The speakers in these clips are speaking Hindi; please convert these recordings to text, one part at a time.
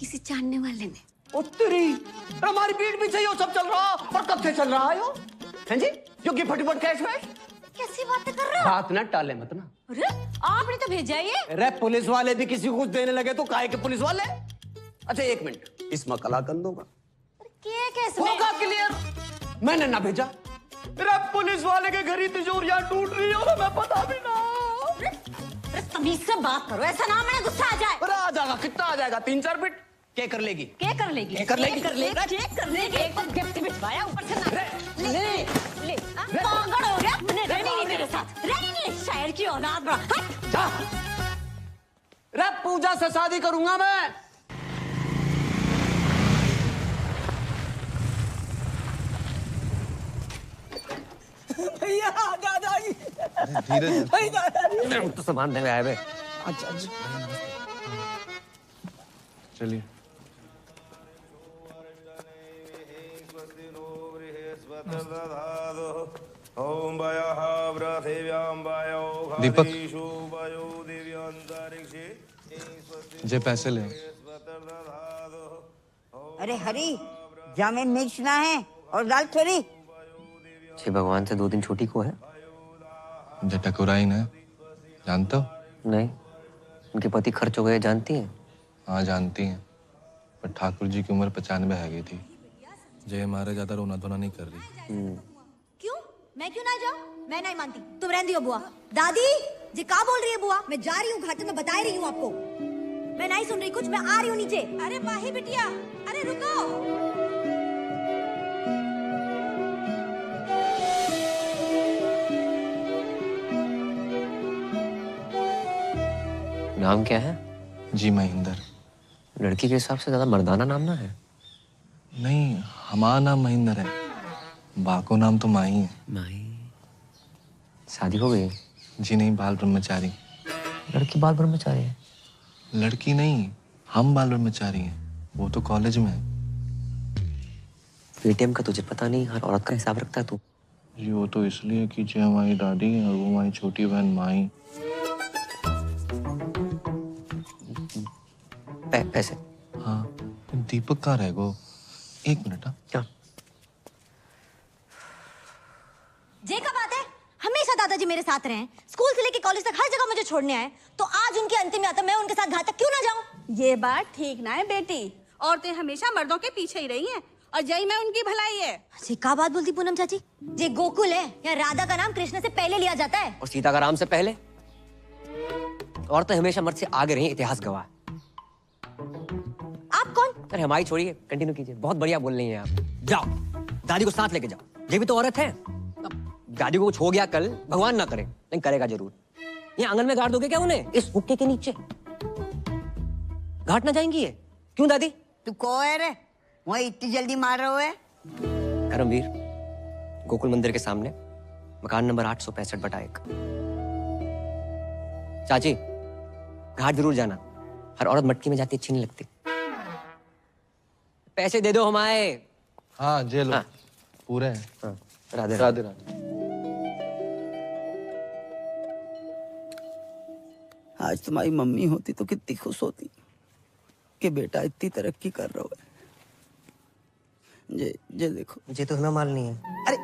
किसी जानने वाले ने। ओ तेरी, हमारी पीठ पीछे ये सब चल रहा और कब से चल रहा है यो? हैं जी? जो कि फटाफट कैश वैश? कैसी बातें कर रहे हो? बात ना टाले मत ना। अरे आपने तो भेजा है ये। अरे पुलिस वाले भी किसी को कुछ देने लगे तो काहे के पुलिस वाले? अच्छा एक मिनट, इसमें कला कर दूंगा। क्या कैसे? होगा क्लियर। मैंने ना भेजा। अरे पुलिस वाले के घर ही तिजोरियां टूट रही हो, मैं पता भी ना। अरे तमीज से बात करो, ऐसा ना मैंने गुस्सा आ जाए। अरे आ जाएगा, कितना आ जाएगा? 3-4 बिट क्या कर लेगी? क्या कर लेगी? क्या कर लेगी? क्या कर लेगी? क्या कर लेगी? एक तो गिफ्ट बिठवाया ऊपर से ना। ले पागल हो गया? रहनी नहीं तेरे साथ, रहनी नहीं। शायर की औलाद बड़ा। हट जा। रे पूजा से शादी करूंगा मैं। भैया दादाजी, धीरे भाई दादाजी। तो सामान देने आए बे। अच्छा चलिए। दीपक, जे पैसे ले। अरे हरी, जामे मिर्च ना है और दाल थोड़ी। छे भगवान से 2 दिन छोटी को है। जटकुराई ने जानते हो? नहीं, उनके पति खर्च हो गए, जानती हैं? हाँ जानती हैं, पर ठाकुर जी की उम्र 95 है गई थी। जय मारे ज्यादा रोना धोना नहीं कर रही। क्यों? मैं क्यों ना जाऊं? मैं नहीं मानती। तुम रहने दियो बुआ। दादी जी क्या बोल रही है बुआ? मैं जा रही हूँ घाटे में, बता रही हूँ आपको। मैं नहीं सुन रही कुछ, मैं आ रही हूँ नीचे। अरे माही बिटिया, अरे रुको। नाम क्या है? जी महेंद्र। लड़की के हिसाब से ज्यादा मर्दाना नाम ना है। नहीं, हमारा नाम महेंद्र है, बाको नाम तो माही है। माही। शादी हो गई? जी नहीं, बाल ब्रह्मचारी। लड़की बाल ब्रह्मचारी है? लड़की नहीं, हम बाल ब्रह्मचारी हैं, वो तो कॉलेज में है। पेटीएम का तुझे पता नहीं, हर औरत का हिसाब रखता है तू। जी वो तो इसलिए कि जो हमारी दादी है और वो हमारी छोटी बहन माही। पैसे? हाँ, दीपक कहाँ रह गो? 1 मिनट। हाँ क्या? जे का बात है, हमेशा दादाजी मेरे साथ रहे। स्कूल से लेके कॉलेज तक हर जगह मुझे छोड़ने आए, तो आज उनकी अंतिम यात्रा मैं उनके साथ घाट तक क्यों ना जाऊं? ये बात ठीक ना है बेटी। औरतें हमेशा मर्दों के पीछे ही रही हैं और जय में उनकी भलाई है। जी का बात बोलती पूनम चाची? जे गोकुल है या राधा का नाम कृष्ण से पहले लिया जाता है? और सीता का राम से पहले? औरतें हमेशा मर्द से आगे रही, इतिहास गवाह। आप कौन? अरे हमारी छोड़िए, कंटिन्यू कीजिए। बहुत बढ़िया बोल रही हैं आप। जाओ, दादी को साथ लेके जाओ। ये भी तो औरत है। अब दादी को कुछ हो गया कल, भगवान ना करे, लेकिन करेगा जरूर। ये आंगन में गाड़ दोगे क्या उन्हें, इस हुक्के के नीचे? घाट ना जाएंगी ये? क्यों दादी? तू को है रे? वही इतनी जल्दी मार रहे है? धर्मवीर, गोकुल मंदिर के सामने, मकान नंबर 865/1। चाची, घाट जरूर जाना। हर औरत मटकी में जाती अच्छी नहीं लगती। पैसे दे दो हमारे। हाँ जे लो। हाँ। पूरे हैं। हाँ, राधे राधे राधे। आज तुम्हारी मम्मी होती तो कितनी खुश होती कि बेटा इतनी तरक्की कर रहा है। ये देखो, मुझे तो हमें माल नहीं है। अरे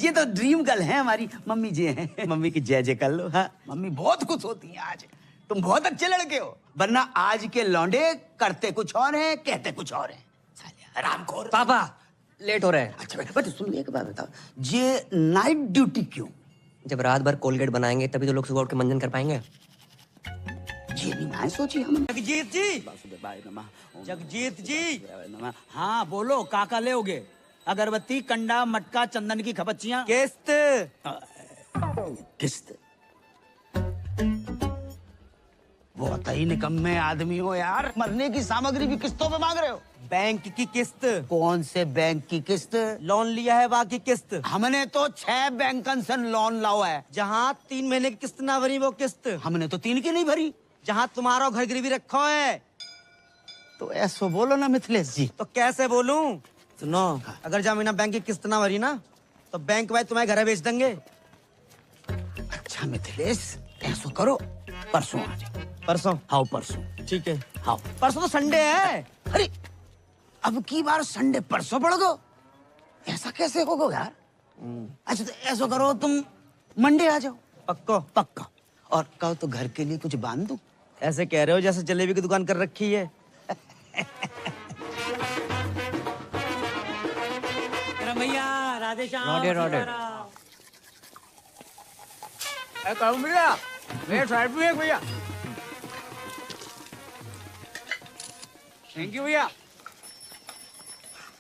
ये तो ड्रीम गर्ल है हमारी मम्मी जी हैं। मम्मी की जय जय कर लो। हाँ, मम्मी बहुत खुश होती है आज। तुम बहुत अच्छे लड़के हो, वरना आज के लौंडे करते कुछ और हैं, कहते कुछ और हैं। आराम खोर। पापा लेट हो रहा है। अच्छा बेटा सुन, एक बात बताओ, ये नाइट ड्यूटी क्यों? जब रात भर कोलगेट बनाएंगे तभी तो लोग सुबह उठ के मंजन कर पाएंगे। ये नहीं मैं सोची हम। जगजीत जी, वासुदेवाय नमः। जगजीत जी। नमः। हाँ बोलो, काका ले होगे? अगरबत्ती, कंडा, मटका, चंदन की खपच्चियां। किस्त। किस्त? बहुत ही निकम्मे आदमी हो यार, मरने की सामग्री भी किस्तों पे मांग रहे हो। बैंक की किस्त। कौन से बैंक की किस्त? लोन लिया है बाकी किस्त। हमने तो 6 बैंकन से लोन लाया है। जहाँ 3 महीने की किस्त ना भरी वो किस्त। हमने तो 3 की नहीं भरी। जहाँ तुम्हारा घर गिरवी रखा है। तो ऐसो बोलो ना मिथिलेश जी। तो कैसे बोलूं? सुनो, अगर जहाँ महीना बैंक की किस्त ना भरी ना तो बैंक भाई तुम्हारे घर बेच देंगे। अच्छा मिथिलेश, ऐसो करो, परसों आ जाओ। परसों? हाँ परसों। ठीक है। हाँ परसों तो संडे है। अरे अब की बार संडे परसों पड़ गो, ऐसा कैसे होगा यार? अच्छा तो ऐसा करो, तुम मंडे आ जाओ। पक्को? पक्का। और कहो तो घर के लिए कुछ बांध दूं? ऐसे कह रहे हो जैसे जलेबी की दुकान कर रखी है। भैया राधे श्याम। रोडे रोडे। भैया मेरे साइड भी एक भैया। थैंक यू भैया।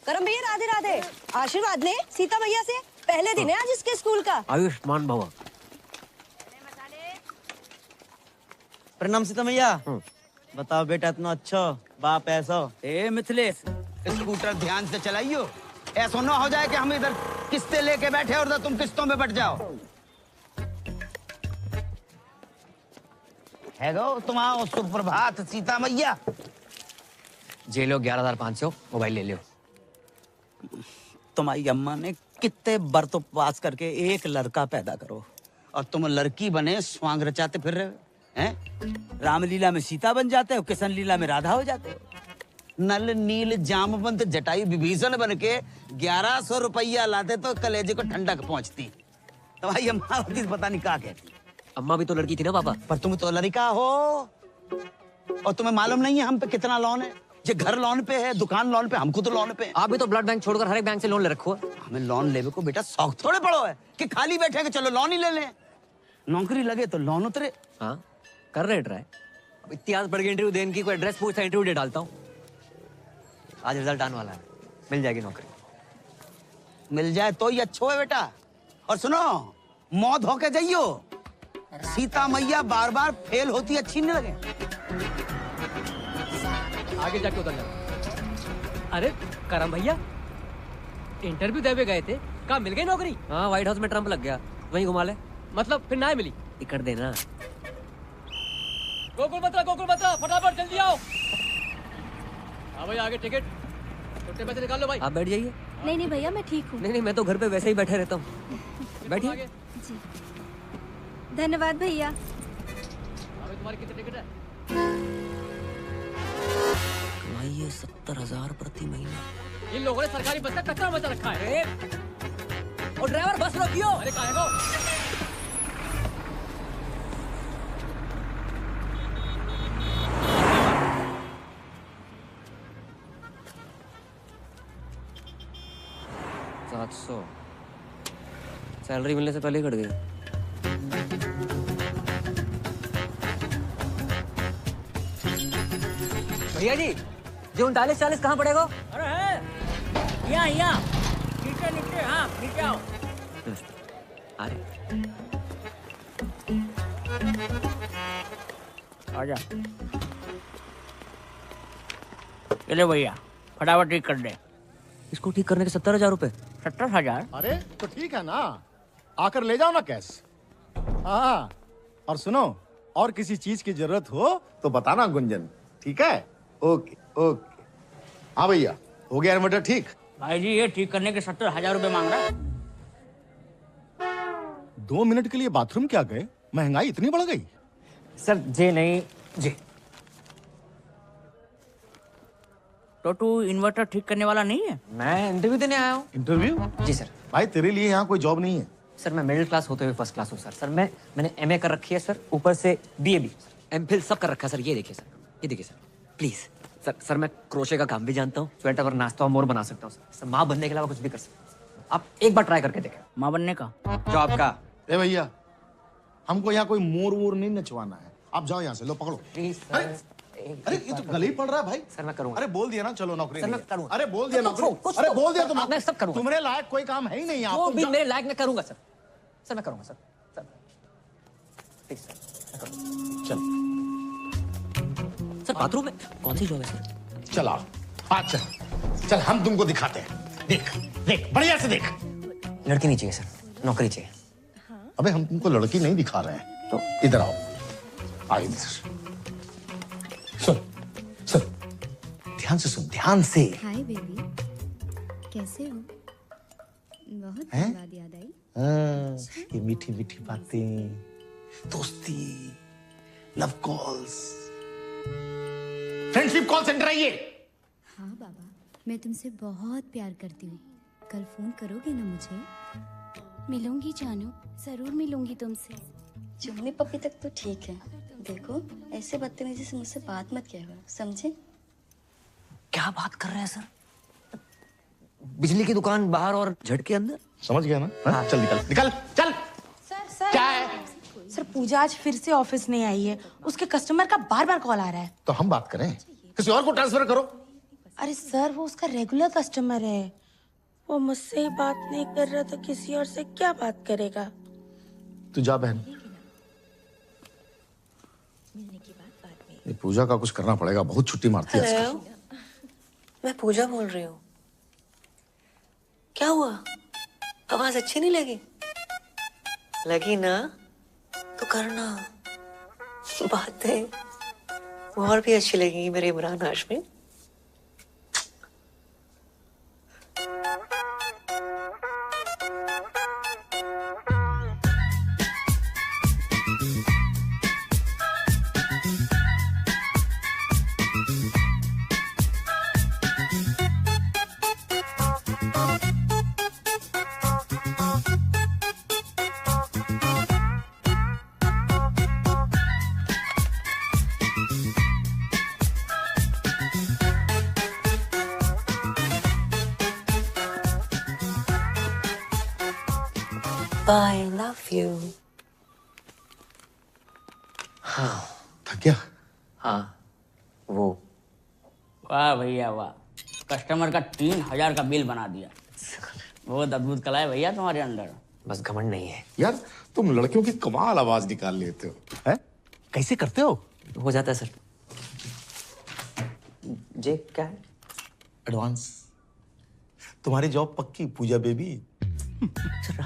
करम भैया राधे राधे। आशीर्वाद ले सीता मैया से। पहले दिन है आज इसके स्कूल का। आयुष्मान भव। प्रणाम सीता मैया। बताओ बेटा, इतना अच्छा बाप ऐसा। ए मिथिलेश, स्कूटर ध्यान से चलाइयो, ऐसा ना हो जाए कि हम इधर किस्तें लेके बैठे और उधर तुम किस्तों में बट जाओ। है गो तुम आओ। सुप्रभात सीता मैया। जे लो 11,500 मोबाइल ले लियो। तुम्हारी अम्मा ने कितने व्रत उपवास करके एक लड़का पैदा करो और तुम लड़की बने स्वांग रचाते फिर रहे हो हैं? रामलीला में सीता बन जाते हो, किशन लीला में राधा हो जाते हो। नल नील जामवंत जटायु विभीषण बन के 1100 रुपया लाते तो कलेजे को ठंडक पहुंचती। तुम्हारी अम्मा होती तो पता नहीं क्या कहती। अम्मा भी तो लड़की थी ना पापा। पर तुम तो लड़का हो और तुम्हें मालूम नहीं है हम पे कितना लोन है। ये घर लोन पे है, दुकान लोन पे, हमको तो लोन पे। आप भी तो ब्लड बैंक छोड़कर हर एक बैंक से लोन ले रखो है। हमें लोन लेवे को बेटा शौक थोड़े पड़ो है कि खाली बैठे कि चलो लोन ही ले लें। नौकरी लगे तो लोन उतरे। हाँ कर रहे ट्राई। अब इतिहास पढ़ के इंटरव्यू देने की कोई एड्रेस पूछता इंटरव्यू दे डालता हूँ। आज रिजल्ट आने वाला है, मिल जाएगी नौकरी। मिल जाए तो ही अच्छो है बेटा। और सुनो, मौत होके जाइयो। सीता मैया बार बार फेल होती अच्छी नहीं लगे। आगे जाके उतर जाओ। अरे करम भैया इंटरव्यू देवे गए थे, कहाँ मिल गई नौकरी? हाँ व्हाइट हाउस में ट्रम्प लग गया, वहीं घुमा ले। मतलब फिर ना मिली? टिकट देना। गोकुल बता फटाफट जल्दी आओ। हाँ भाई आगे टिकट, छोटे पैसे निकाल लो भाई। आप बैठ जाइए। नहीं भैया मैं ठीक हूँ। नहीं मैं तो घर पे वैसे ही बैठे रहता हूँ। बैठिए। जी धन्यवाद भैया। तुम्हारी कितनी टिकट है? कमाइए 70,000 प्रति महीना। इन लोगों ने सरकारी बस का कचरा मचा रखा है। और ड्राइवर बस रोकियो। अरे कहाँ है वो? $700 सैलरी मिलने से पहले ही कट गया। भैया जी जो 39-40 कहाँ पड़ेगा? अरे है यहाँ नीचे हाँ नीचे आओ। अरे आजा। चले भैया फटाफट ठीक कर दे। इसको ठीक करने के 70,000 रुपए। 70,000? अरे तो ठीक है ना, आकर ले जाओ ना कैश। हाँ और सुनो, और किसी चीज की जरूरत हो तो बताना गुंजन, ठीक है? Okay okay. हाँ भैया हो गया इन्वर्टर ठीक? भाई जी ये ठीक करने के 70,000 रुपए मांग रहा है। 2 मिनट के लिए बाथरूम क्या गए? महंगाई इतनी बढ़ गई? सर जे नहीं जे। तो तू इन्वर्टर ठीक करने वाला नहीं है? मैं इंटरव्यू देने आया हूँ। इंटरव्यू? जी सर। भाई तेरे लिए यहाँ कोई जॉब नहीं है। सर मैं मिडिल क्लास होते हुए फर्स्ट क्लास हूँ सर। मैंने MA कर रखी है सर, ऊपर से BA भी, MPhil सब कर रखा है सर। ये देखिए सर, ये देखिए सर प्लीज। सर मैं क्रोशे का काम भी जानता हूँ, स्वेटर और नाश्ता और मोर बना सकता हूँ सर। माँ बनने के अलावा कुछ भी कर सकता हूँ। आप एक बार ट्राई करके देखें। माँ बनने का? जॉब का। ए भैया हमको यहाँ कोई मोर वोर नहीं नचवाना है, आप जाओ यहाँ से। लो पकड़ो। प्लीज अरे ये तो गले ही पड़ रहा है भाई। सर मैं करूँगा। अरे बोल दिया ना चलो नौकरी सर, नहीं मैं है। करूँगा। अरे बोल दिया नौकरी। कुछ अरे तो- बोल दिया तुम। मैं सब करूँगा। तुम्हारे लायक कोई काम है ही नहीं यहाँ। वो तुम भी जाओ। मेरे लायक मैं करूँगा सर। सर मैं करूँगा सर। प्लीज सर मैं करूँगा। सर बाथरूम में कौन सी जॉब है सर? चला अच्छा चल हम तुमको दिखाते हैं। देख देख बढ़िया से देख। लड़की नहीं चाहिए सर, नौकरी चाहिए। अबे हम तुमको लड़की नहीं दिखा रहे हैं, तो इधर आओ। आ इधर सुन सुन ध्यान से सुन, ध्यान से। हाय बेबी, कैसे हो? बहुत हैं? बाद याद आई। हाँ, ये मीठी मीठी बातें, दोस्ती, love calls, friendship call centre है ये। हाँ बाबा, मैं तुमसे बहुत प्यार करती हूँ। कल फोन करोगे ना मुझे? मिलूंगी जानू, जरूर मिलूंगी तुमसे। चुम्मी पप्पी तक तो ठीक है, देखो ऐसे बदतमीजी से मुझसे बात मत किया करो, समझे? क्या बात कर रहे हैं सर? बिजली की दुकान बाहर और झटके अंदर। समझ गया ना? हाँ? चल निकल निकल चल। सर क्या है? सर पूजा आज फिर से ऑफिस नहीं आई है, उसके कस्टमर का बार बार कॉल आ रहा है। तो हम बात करें, किसी और को ट्रांसफर करो। अरे सर वो उसका रेगुलर कस्टमर है, वो मुझसे ही बात नहीं कर रहा तो किसी और से क्या बात करेगा? तू जा बहन, ये पूजा का कुछ करना पड़ेगा, बहुत छुट्टी मारती है आजकल। मैं पूजा बोल रही हूँ। क्या हुआ, आवाज अच्छी नहीं लगी? लगी ना तो करना, बातें और भी अच्छी लगेंगी मेरे Imran Hashmi. I love you. हाँ थक गया? हाँ वो। वाह भैया वाह, कस्टमर का 3000 का बिल बना दिया। बहुत अद्भुत कला है भैया तुम्हारे अंदर। बस घमंड नहीं है यार, तुम लड़कियों की कमाल आवाज निकाल लेते हो। हैं? कैसे करते हो? हो जाता है सर। जे क्या है? एडवांस। तुम्हारी जॉब पक्की पूजा बेबी। सर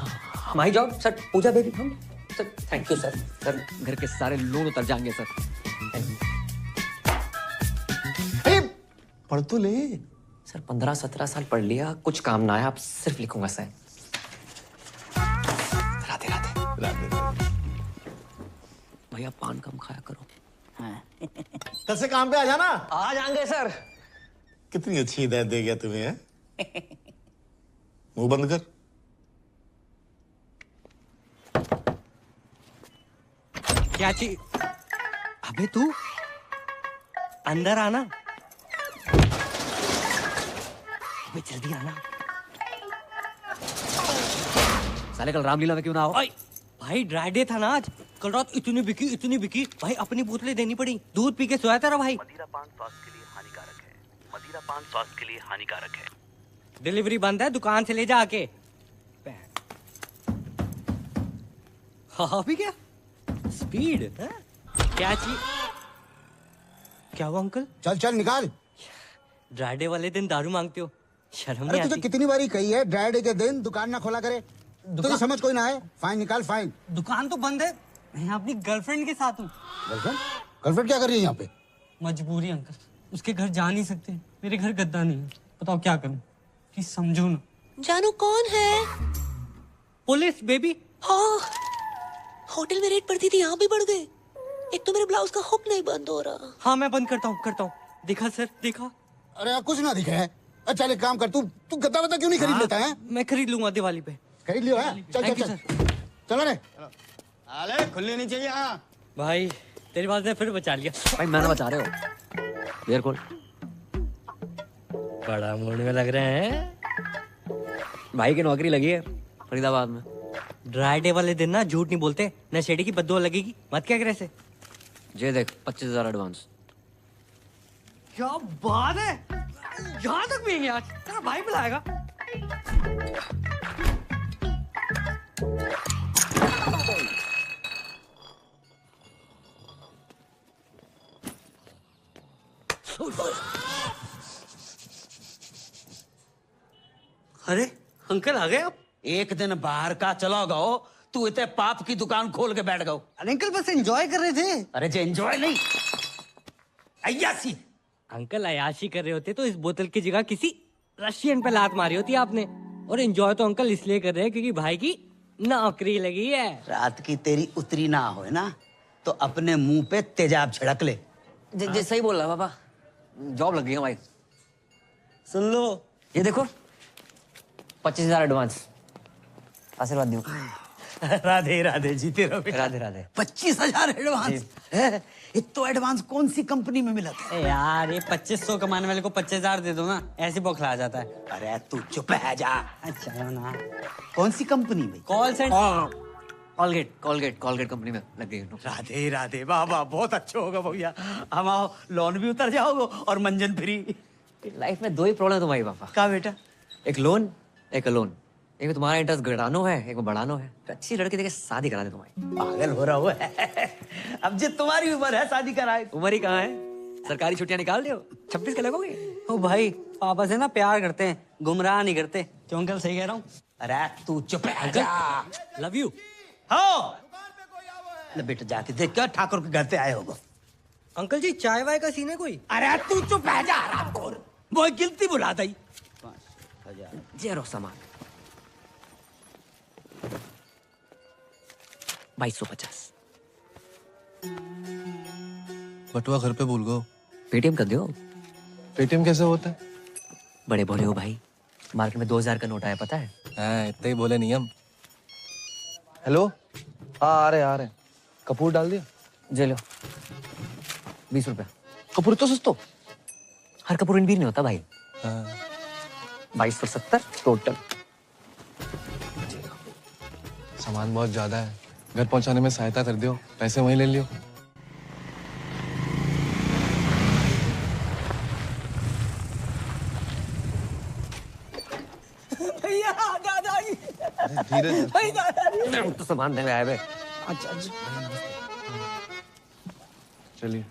हमारी जॉब सर पूजा बेबी हम sir. Thank you sir. Sir घर के सारे लोन उतर जाएंगे सर। अरे पढ़ तो ले। सर 15-17 साल पढ़ लिया, कुछ काम ना आया, अब सिर्फ लिखूंगा सर। राधे राधे। राधे। भैया पान कम खाया करो। कल से काम पे आ जाना। आ जाएंगे सर। कितनी अच्छी हिदायत दे गया तुम्हें, है? मुंह बंद कर। क्या चीज? अबे तू अंदर आना। अबे जल्दी आना। साले कल रामलीला में क्यों ना हो? भाई ड्राई डे था ना आज, कल रात इतनी बिकी भाई, अपनी बोतलें देनी पड़ी। दूध पी के सोया था भाई। मदिरा पान स्वास्थ्य के लिए हानिकारक है। मदिरा पान स्वास्थ्य के लिए हानिकारक है। डिलीवरी बंद है, दुकान से ले जा आके। हाँ भी क्या स्पीड है? क्या चीज? क्या हुआ अंकल? चल चल निकाल। ड्राई डे वाले दिन दारू मांगते हो, शर्म नहीं अरे आती? तुझे कितनी बारी कही है ड्राई डे के दिन दुकान ना खोला करे, तुझे समझ कोई ना है। फाइन निकाल फाइन। दुकान तो बंद है, मैं अपनी गर्लफ्रेंड के साथ हूँ। गर्लफ्रेंड? गर्लफ्रेंड क्या कर रही है यहाँ पे? मजबूरी अंकल, उसके घर जा नहीं सकते, मेरे घर गद्दा नहीं है, बताओ क्या करूं? प्लीज समझो ना। जानू कौन है? Police baby. हाँ, होटल में रेड पड़ती थी, यहाँ भी बढ़ गए। एक तो मेरे ब्लाउज का हुक नहीं बंद हो रहा। हाँ मैं बंद करता हूँ। देखा सर, देखा? अरे यार कुछ ना दिखा है। अच्छा एक काम कर, तू गद्दा वद्दा क्यों नहीं खरीद लेता है? मैं खरीद लूंगा दिवाली पे। खरीद लियो है? चल चल चल चलो रे। अरे खुलनी नहीं चाहिए। हाँ भाई तेरी बात ने फिर बचा लिया। भाई मैं ना बचा रहे हो। देर खोल। बड़ा मूड में लग रहे हैं। भाई की नौकरी लगी है फरीदाबाद में। ड्राई डे वाले दिन ना झूठ नहीं बोलते, नशेड़ी की बद्दुआ लगेगी। मत क्या करे से। जे देख 25,000 एडवांस। क्या बात है, यहाँ तक भी आज तेरा भाई बुलाएगा। अरे अंकल आ गए आप? एक दिन बाहर का चला गओ, तू इतने पाप की दुकान खोल के बैठ गओ। अरे अंकल बस एंजॉय कर रहे थे। अरे जो एंजॉय नहीं, अय्यासी। अंकल अयाशी कर रहे होते तो इस बोतल की जगह किसी रशियन पे लात मारी होती आपने। और एंजॉय तो अंकल इसलिए कर रहे हैं क्योंकि भाई की नौकरी लगी है। रात की तेरी उतरी ना हो ना तो अपने मुंह पे तेजाब छिड़क ले। जे सही बोल रहा है पापा, जॉब लग गई है भाई। सुन लो, ये देखो 25,000 एडवांस, आशीर्वाद दो। राधे राधे, जीते रहो बेटा। राधे राधे। 25,000 एडवांस? इतना एडवांस कौन सी कंपनी में मिला था? यार ये 2500 कमाने वाले को 25,000 दे दो ना, ऐसे बौखला जाता है। अरे तू चुप है जा। अच्छा ना। कौन सी कंपनी में? Call centre. कॉलगेट कंपनी में लग गई। राधे राधे, वाह वाह, बहुत अच्छा होगा भैया। हम आओ, लोन भी उतर जाओगे और मंजन फ्री। लाइफ में दो ही प्रॉब्लम है तुम्हारी पापा। क्या बेटा? एक लोन, एक अलोन। एक में तुम्हारा इंटरेस्ट घटानो है, एक में बढ़ानो है। तो अच्छी लड़की देके शादी करा दे तुम्हारी। पागल हो रहा हुआ है। अब जो तुम्हारी उम्र है शादी कराए। उम्र ही कहाँ है, सरकारी छुट्टियां निकाल दियो, 26 के लगोगे। ओ भाई, पापा से ना प्यार करते हैं, गुमराह नहीं करते। क्यों अंकल, सही कह रहा हूँ? अरे तू चुप है जा। Love you. हाँ बेटा, जाके देख क्या ठाकुर के घर से आए होगा। अंकल जी, चाय वाय का सीन है कोई? अरे तू चुप है जा, आरामखोर। वो गिनती बुला दी। 5,000 जेरो सामान 2250। बटुआ घर पे भूल गो। पेटीएम कर दो। पेटीएम कैसे होता है? बड़े बोले हो भाई, मार्केट में 2000 का नोट आया, पता है? हाँ, इतना ही बोले नियम। हेलो, हाँ आ रहे। कपूर डाल दिया? जे लो 20 रुपया। कपूर तो सस्तो। हर कपूर इन भी नहीं होता भाई। हाँ। 2270 टोटल। सामान बहुत ज्यादा है, घर पहुंचाने में सहायता कर दियो, पैसे वहीं ले लियो। भैया दादाजी। धीरे भाई दादाजी। तो सामान देने आए बे। अच्छा। चलिए।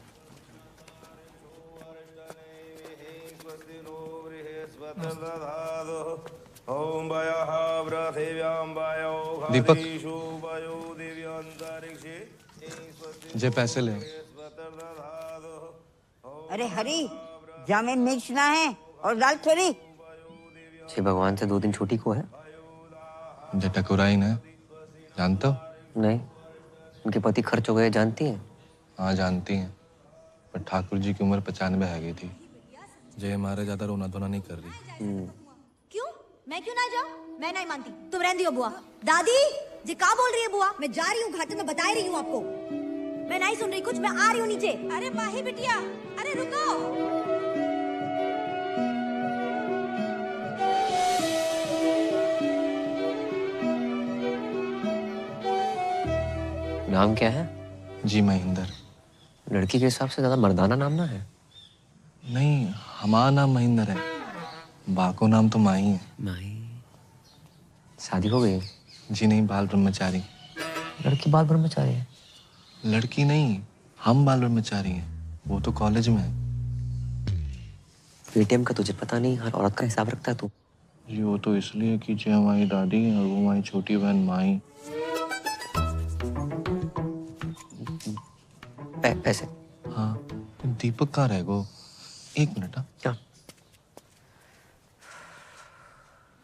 दीपक, जे पैसे ले। अरे हरी, जामिन मिर्च ना है और दाल थोड़ी। छे भगवान से 2 दिन छोटी को है। जे टकुराई ना, जानता हो? नहीं, उनके पति खर्च हो गए, जानती हैं? हाँ जानती हैं, पर ठाकुर जी की उम्र 95 है गई थी। जय मारे ज्यादा रोना धोना नहीं कर रही। क्यों? मैं क्यों ना जाऊं? मैं नहीं मानती, तुम रहने दियो बुआ। दादी जी क्या बोल रही है बुआ? मैं जा रही हूँ घाटे में, बता रही हूँ आपको। मैं नहीं सुन रही कुछ, मैं आ रही हूँ नीचे। अरे माही बिटिया, अरे रुको। नाम क्या है? जी महेंद्र। लड़की के हिसाब से ज्यादा मर्दाना नाम ना है। नहीं, हमारा नाम महेंद्र है, बाको नाम तो माही है। माही? शादी हो गई? जी नहीं, बाल ब्रह्मचारी। लड़की बाल ब्रह्मचारी है? लड़की नहीं, हम बाल ब्रह्मचारी हैं, वो तो कॉलेज में है। पेटीएम का तुझे पता नहीं, हर औरत का हिसाब रखता है तू। जी वो तो इसलिए कि जो हमारी दादी है और वो हमारी छोटी बहन माही। पैसे? हाँ, दीपक कहाँ रह गो? 1 मिनट। हाँ क्या?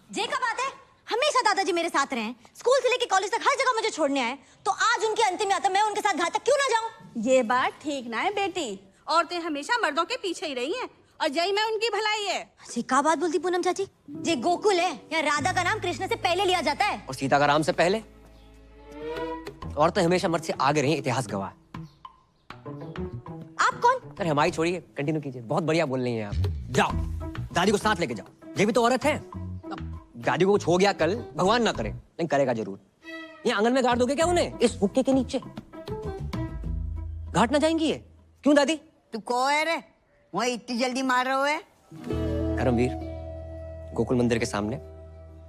जे का बात है, हमेशा दादाजी मेरे साथ रहे हैं, स्कूल से लेके कॉलेज तक हर जगह मुझे छोड़ने आए, तो आज उनकी अंतिम यात्रा मैं उनके साथ घाट तक क्यों ना जाऊं? ये बात ठीक ना है बेटी, औरतें हमेशा मर्दों के पीछे ही रही हैं और यही में उनकी भलाई है। जी का बात बोलती पूनम चाची? जे गोकुल है या राधा का नाम कृष्ण से पहले लिया जाता है, और सीता का राम से पहले। औरतें हमेशा मर्द से आगे रही, इतिहास गवाह। आप कौन? अरे हमारी छोड़िए, कंटिन्यू कीजिए, बहुत बढ़िया बोल रही हैं आप। जाओ, दादी को साथ लेके जाओ, ये भी तो औरत है। दादी को कुछ हो गया कल, भगवान ना करे, लेकिन करेगा जरूर। ये आंगन में गाड़ दोगे क्या उन्हें, इस हुक्के के नीचे? घाट ना जाएंगी ये? क्यों दादी? तू को है रे, वही इतनी जल्दी मार रहे है? करमवीर, गोकुल मंदिर के सामने,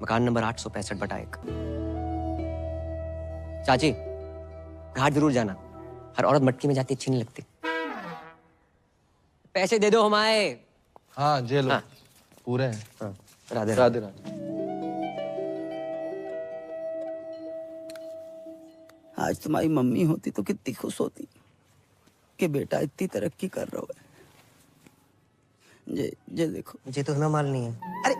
मकान नंबर 865/1। चाची, घाट जरूर जाना, हर औरत मटकी में जाती अच्छी नहीं लगती। पैसे दे दो हमारे। हाँ जे लो। हाँ। पूरे हैं। हाँ। राधे राधे राधे। आज तुम्हारी मम्मी होती तो कितनी खुश होती कि बेटा इतनी तरक्की कर रहा है। ये देखो, मुझे तो ना मालूम नहीं है। अरे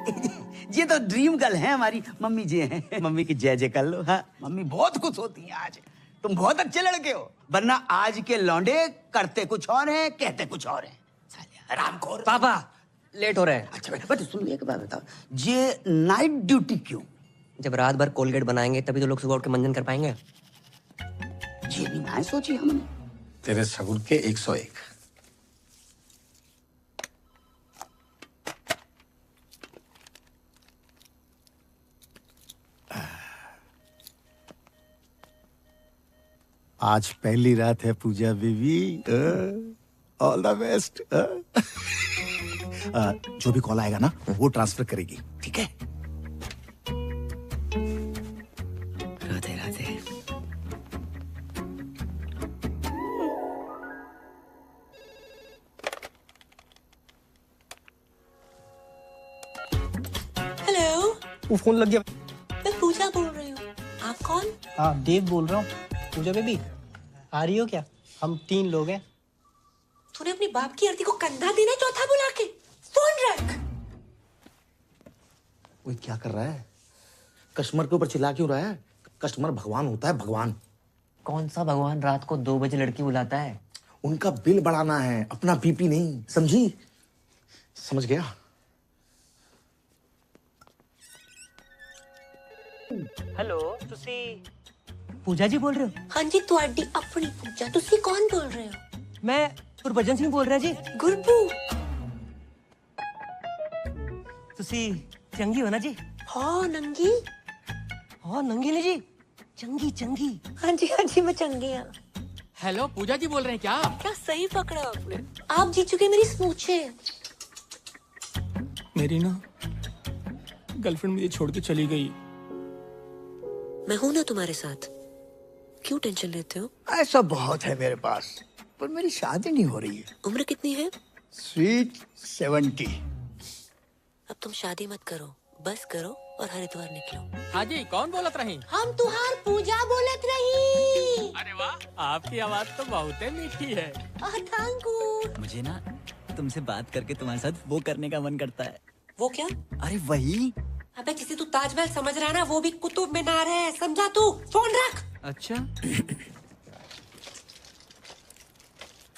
ये तो ड्रीम गर्ल है हमारी मम्मी जी हैं। मम्मी की जय जय कर लो। हाँ, मम्मी बहुत खुश होती हैं आज। तुम बहुत अच्छे लड़के हो, वरना आज के लौंडे करते कुछ और हैं, कहते कुछ और हैं। साले हरामखोर। पापा, लेट हो रहा है। अच्छा बेटा, सुन एक बात बताओ, ये नाइट ड्यूटी क्यों? जब रात भर कोलगेट बनाएंगे तभी तो लोग सुबह उठ के मंजन कर पाएंगे। ये भी मैं सोची हमने। तेरे सगुन के 101। आज पहली रात है पूजा बेबी, ऑल द बेस्ट। जो भी कॉल आएगा ना वो ट्रांसफर करेगी, ठीक है? राधे राधे। हेलो, वो फोन लग गया। मैं पूजा बोल रही हूँ। आप कौन? हाँ, देव बोल रहा हूँ। पूजा बेबी आ रही हो क्या? हम 3 लोग हैं। तूने अपनी बाप की आरती को कंधा देना चौथा बुला के फोन रख। वो क्या कर रहा है? कस्टमर के ऊपर चिल्ला क्यों रहा है? कस्टमर भगवान होता है, भगवान। कौन सा भगवान रात को 2 बजे लड़की बुलाता है? उनका बिल बढ़ाना है, अपना बीपी नहीं, समझी? समझ गया? हेलो, तुसी पूजा जी बोल रहे हो? हाँ जी, ਤੁਹਾਡੀ अपनी पूजा। तुसी कौन बोल रहे हो? मैं गुरबचन सिंह बोल रहा जी। गुरपू। तुसी चंगी हो ना जी? हाँ नंगी। हाँ नंगी नहीं जी, चंगी चंगी। हाँ जी मैं चंगी हूँ। हेलो, पूजा जी बोल रहे हैं क्या? क्या सही पकड़ा आपने। आप जीत चुके मेरी स्पूछे। मेरी ना गर्लफ्रेंड मुझे छोड़ के चली गई। मैं हूं ना तुम्हारे साथ, क्यों टेंशन लेते हो? ऐसा बहुत है मेरे पास, पर मेरी शादी नहीं हो रही है। उम्र कितनी है? स्वीट 70। अब तुम शादी मत करो, बस करो और हरिद्वार निकलो। हाँ जी, कौन बोलत रही? हम तुहार पूजा बोलत रही। अरे वाह, आपकी आवाज तो बहुत ही मीठी है। Thank you. मुझे ना तुमसे बात करके तुम्हारे साथ वो करने का मन करता है। वो क्या? अरे वही। अबे जिसे तू ताजमहल समझ रहा है ना, वो भी कुतुब मीनार है, समझा तू? फोन रख। अच्छा।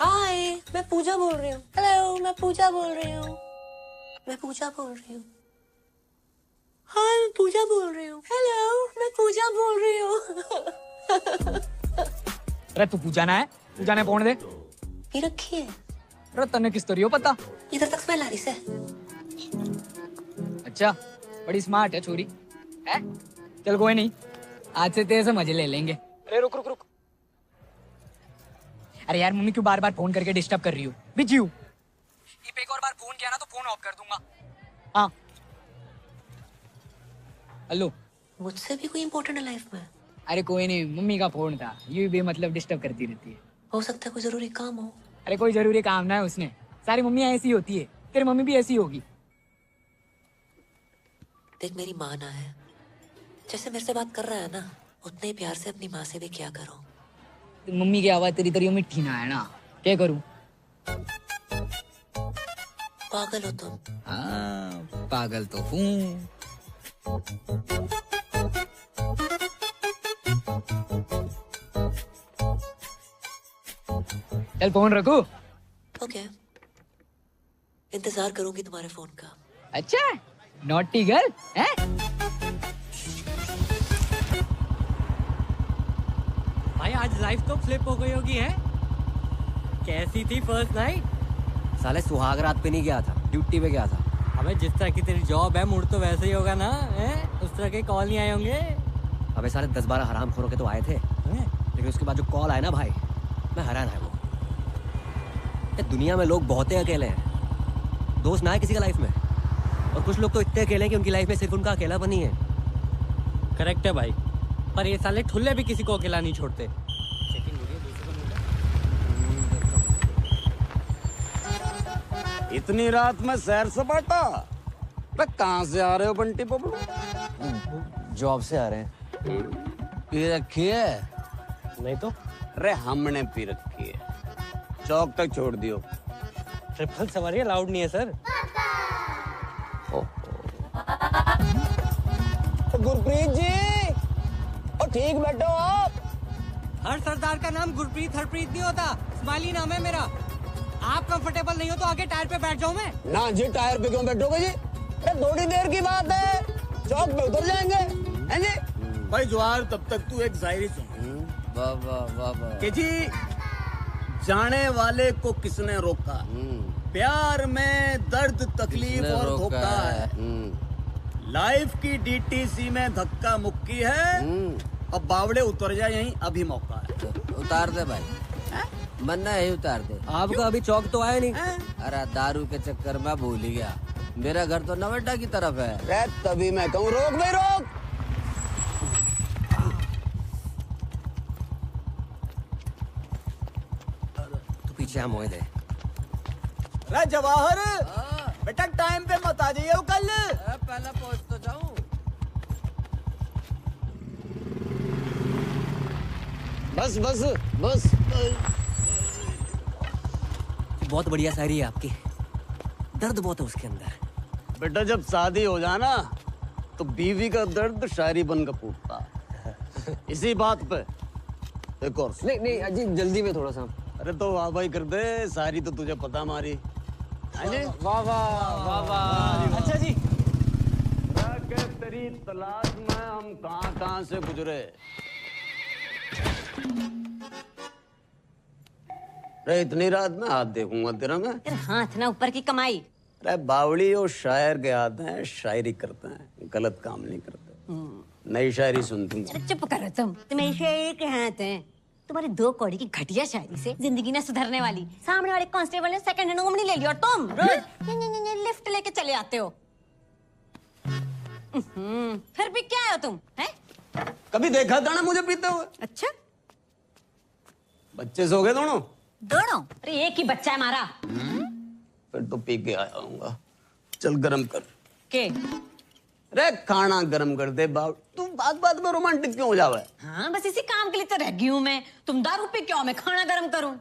हाय, मैं पूजा बोल रही हूँ। हेलो, मैं पूजा बोल रही हूँ। मैं पूजा बोल रही हूँ। हाँ, मैं पूजा बोल रही हूँ। हेलो, मैं पूजा बोल रही हूँ। अरे तू पूजा ना है, पूजा ने फोन दे। ये रखी है। अरे तन्ने किस तोरी हो पता? इधर तक स्मेल आ रही से। अच्छा, बड़ी स्मार्ट है छोरी है। चल कोई नहीं, आज से तेरे से मजे ले लेंगे। अरे रुक रुक रुक। अरे यार, मम्मी क्यों बार बार फोन करके डिस्टर्ब कर रही हो? बिजी हूँ। एक और बार फोन किया ना तो फोन ऑफ कर दूंगा। हाँ हेलो। मुझसे भी कोई इम्पोर्टेंट है लाइफ में? अरे कोई नहीं, मम्मी का फोन था, यूं भी मतलब डिस्टर्ब करती रहती है। हो सकता है कोई जरूरी काम हो। अरे कोई जरूरी काम ना है उसने, सारी मम्मियाँ ऐसी होती है, तेरी मम्मी भी ऐसी होगी। देख, मेरी माँ ना है, जैसे मेरे से बात कर रहा है ना, उतने ही प्यार से अपनी माँ से भी क्या करो। मम्मी की आवाज तेरी तरह मिठी ना है ना, क्या करूं? पागल हो तुम। हाँ, पागल तो हूँ। चल फोन रखो। ओके, इंतजार करूंगी तुम्हारे फोन का। अच्छा, नॉटी गर्ल है? भाई आज लाइफ तो फ्लिप हो गई होगी है? कैसी थी फर्स्ट नाइट? साले सुहाग रात पे नहीं गया था, ड्यूटी पे गया था। अबे जिस तरह की तेरी जॉब है, मूड तो वैसे ही होगा ना है? उस तरह के कॉल नहीं आए होंगे? अबे साले 10-12 हरामखोरों के तो आए थे, लेकिन उसके बाद जो कॉल आए ना भाई, मैं हैरान है। वो दुनिया में लोग बहुत ही अकेले हैं, दोस्त ना है किसी का लाइफ में, और कुछ लोग तो इतने अकेले हैं कि उनकी लाइफ में सिर्फ उनका अकेलापन ही है। करेक्ट है भाई, पर ये साले ठुल्ले भी किसी को अकेला नहीं छोड़ते। इतनी रात में सैर सपाटा? कहाँ से आ रहे हो बंटी बबलू? जॉब से आ रहे हैं। पी रखी है? नहीं तो। अरे हमने पी रखी है, चौक तक छोड़ दियो। ट्रिपल सवारी अलाउड नहीं है सर। गुरप्रीत जी, और ठीक बैठो आप। हर सरदार का नाम गुरप्रीत हरप्रीत नहीं होता, स्माइली नाम है मेरा। आप कंफर्टेबल नहीं हो तो आगे टायर पे बैठ जाऊं मैं? ना जी, टायर पे क्यों बैठोगे जी? अरे थोड़ी देर की बात है, चौक पे उतर जाएंगे, हैं जी? भाई जवाहर, तब तक तू एक शायरी सुन। वाह वाह वाह वाह। कि जी जाने वाले को किसने रोका, प्यार में दर्द तकलीफ और धोखा है, लाइफ की डीटीसी में धक्का मुक्की है, अब बावड़े उतर जाए यहीं अभी मौका है। उतार दे भाई, मन्ना यही उतार दे। आपका अभी चौक तो आया नहीं। अरे दारू के चक्कर में भूल ही गया, मेरा घर तो नवेटा की तरफ है। तभी मैं कहूँ रोक भाई रोक। तो पीछे हम मोए दे। अरे जवाहर, बेटा टाइम पे मत आ जाइए कल। पहले पहुंच तो जाऊं। बस बस बस। बहुत बढ़िया शायरी है आपकी, दर्द बहुत है उसके अंदर। बेटा जब शादी हो जाना तो बीवी का दर्द शायरी बनकर फूटता। इसी बात पे एक और नहीं नहीं अजी, जल्दी में थोड़ा सा। अरे तो वाह भाई कर दे, सारी तो तुझे पता हमारी। वाह वाह वाह। अच्छा जी, तेरी तलाश में हम कहां से गुजरे। अरे इतनी रात में हाथ देखूंगा तेरा मैं? हाथ ना ऊपर की कमाई। अरे बावड़ी और शायर के हाथ हैं, शायरी करते हैं, गलत काम नहीं करते। नई शायरी सुनती हूँ। चुप करो तुम्हें शायरी के हाथ हैं। तुम्हारी 2 कौड़ी की घटिया शायरी से जिंदगी ना सुधरने वाली। सामने वाले कांस्टेबल ने सेकंड हैंड घूमनी ले ली और तुम रोज लिफ्ट लेके चले आते हो। फिर भी क्या हो तुम, हैं? कभी देखा था ना मुझे पीते हुए? अच्छा, बच्चे सो गए दोनों? दोनों? अरे एक ही बच्चा है हमारा। फिर तो पी के आया हूँगा। चल गरम कर के। अरे खाना गरम कर दे बाब। तू बात बात में रोमांटिक क्यों हो जावे? हाँ बस इसी काम के लिए तो रह गई हूँ मैं। तुम दारू पी क्यों, मैं खाना गरम करूँ?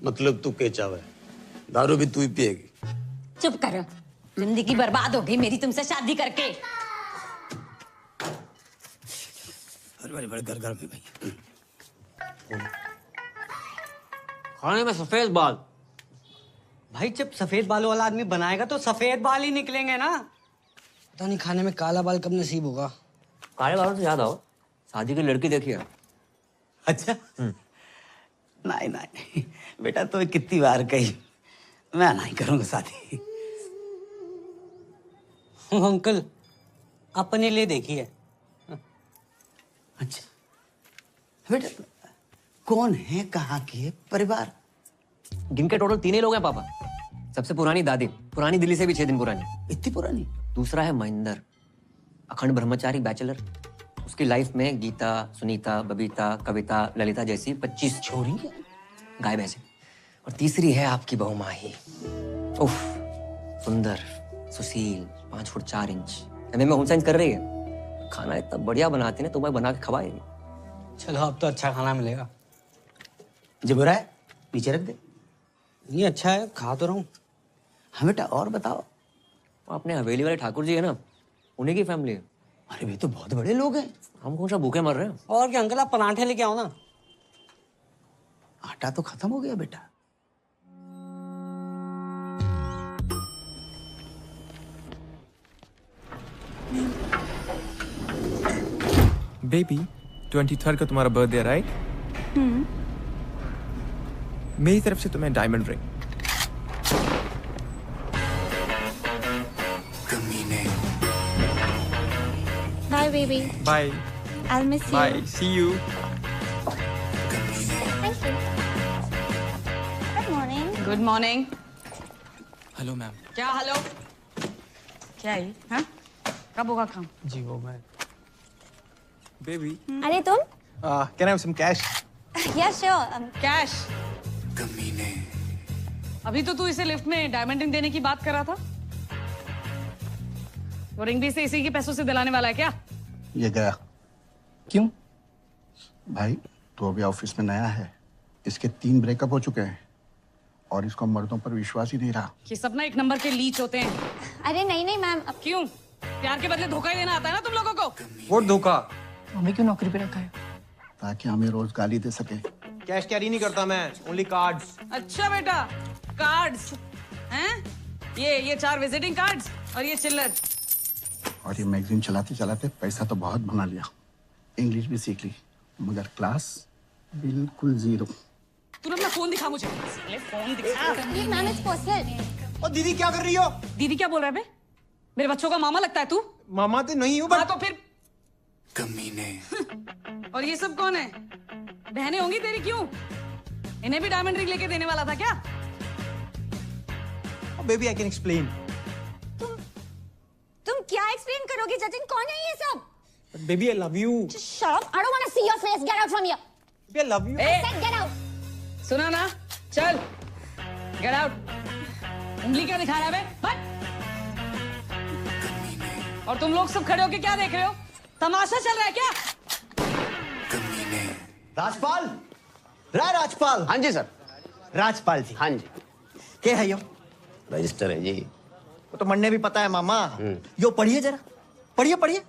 मतलब तू के चावे, दारू भी तू ही पिएगी? चुप करो, जिंदगी बर्बाद हो गई मेरी तुमसे शादी करके। बड़े घर पे भाई। खाने में सफेद बाल। भाई जब सफेद बालों वाला आदमी बनाएगा तो सफेद बाल ही निकलेंगे ना। पता नहीं खाने में काला बाल कब नसीब होगा। काले बालों से याद आओ, शादी की लड़की देखी है? अच्छा नहीं नहीं बेटा, तो कितनी बार कही मैं नहीं करूंगा शादी। अंकल अपने लिए देखी है। अच्छा बेटा, कौन है, कहाँ की है, परिवार? गिन के टोटल 3 ही लोग हैं पापा। सबसे पुरानी दादी, पुरानी दिल्ली से भी 6 दिन पुरानी। इतनी पुरानी? दूसरा है महेंद्र, अखंड ब्रह्मचारी बैचलर। उसकी लाइफ में गीता, सुनीता, बबीता, कविता, ललिता जैसी 25 छोरी गाय भैंसे। और तीसरी है आपकी बहू माही। उफ, सुंदर, सुशील, 5 फुट 4 इंच। एमए में होम साइंस कर रही है। खाना इतना बढ़िया बनाती है, तुम्हें बना के खवाएगी। चलो अब तो अच्छा खाना मिलेगा। जो बुरा है नीचे रख दे। ये अच्छा है, खा तो रहा हूँ। हाँ बेटा और बताओ। अपने हवेली वाले ठाकुर जी है ना, उन्हीं की फैमिली है। अरे वे तो बहुत बड़े लोग हैं। हम कौन सा भूखे मर रहे हैं? और क्या अंकल, आप पराठे लेके आओ ना। आटा तो खत्म हो गया बेटा। बेबी 23rd का तुम्हारा बर्थडे राइट? मेरी तरफ से तुम्हें diamond ring. Bye, baby. Bye I'll miss you. Bye, see you. Thank you. Good morning. Good morning. Hello ma'am. क्या हेलो? क्या है? हाँ? कब होगा काम? जी वो मैं। बेबी अरे तुम? Can I have some cash? Yes, sure. Cash? अभी तो तू इसे लिफ्ट में डायमंड रिंग देने की बात कर रहा था। वो रिंग भी इसी के पैसों से दिलाने वाला है क्या? ये गया। क्यों? भाई तो अभी ऑफिस में नया है, इसके 3 ब्रेकअप हो चुके हैं और इसको मर्दों पर विश्वास ही नहीं रहा। कि सब ना 1 नंबर के लीच होते हैं। अरे नहीं नहीं मैम। अब क्यों? प्यार के बदले धोखा ही देना आता है ना तुम लोगों को। वो धोखा। हमें क्यों नौकरी पे रखा है? ताकि हमें रोज गाली दे सके कैश कैरी नहीं करता मैं, ओनली कार्ड्स। अच्छा बेटा, कार्ड्स हैं? ये 4 विजिटिंग कार्ड्स और ये चिल्लर। और ये मैगजीन चलाते चलाते पैसा तो बहुत बना लिया, इंग्लिश भी सीख ली, मगर क्लास बिल्कुल जीरो। तूने अपना फोन दिखा मुझे। साले फोन दिखा। Ma'am it's personal. और दीदी क्या कर रही हो? दीदी क्या बोल रहा है बे? मेरे बच्चों का मामा लगता है तू? मामा तो नहीं हूँ, हाँ तो फिर कमीने। और ये सब कौन है? बहनें होंगी तेरी, क्यों? इन्हें भी डायमंड रिंग लेके देने वाला था क्या? Baby I can explain. तुम क्या एक्सप्लेन करोगे जतिन? कौन है ये सब? Baby I love you. Shut up! I don't want to see your face. Get out from here. Baby I love you. I said get out. सुना ना? चल, गेट आउट। उंगली क्या दिखा रहा है बे? हट! और तुम लोग सब खड़े होके क्या देख रहे हो? तमाशा चल रहा है क्या? राजपाल, राजपाल। हाँ जी सर। राजपाल जी। हाँ जी। क्या है यो? रजिस्टर है जी। वो तो मन्ने भी पता है मामा। यो पढ़िए जरा, पढ़िए पढ़िए।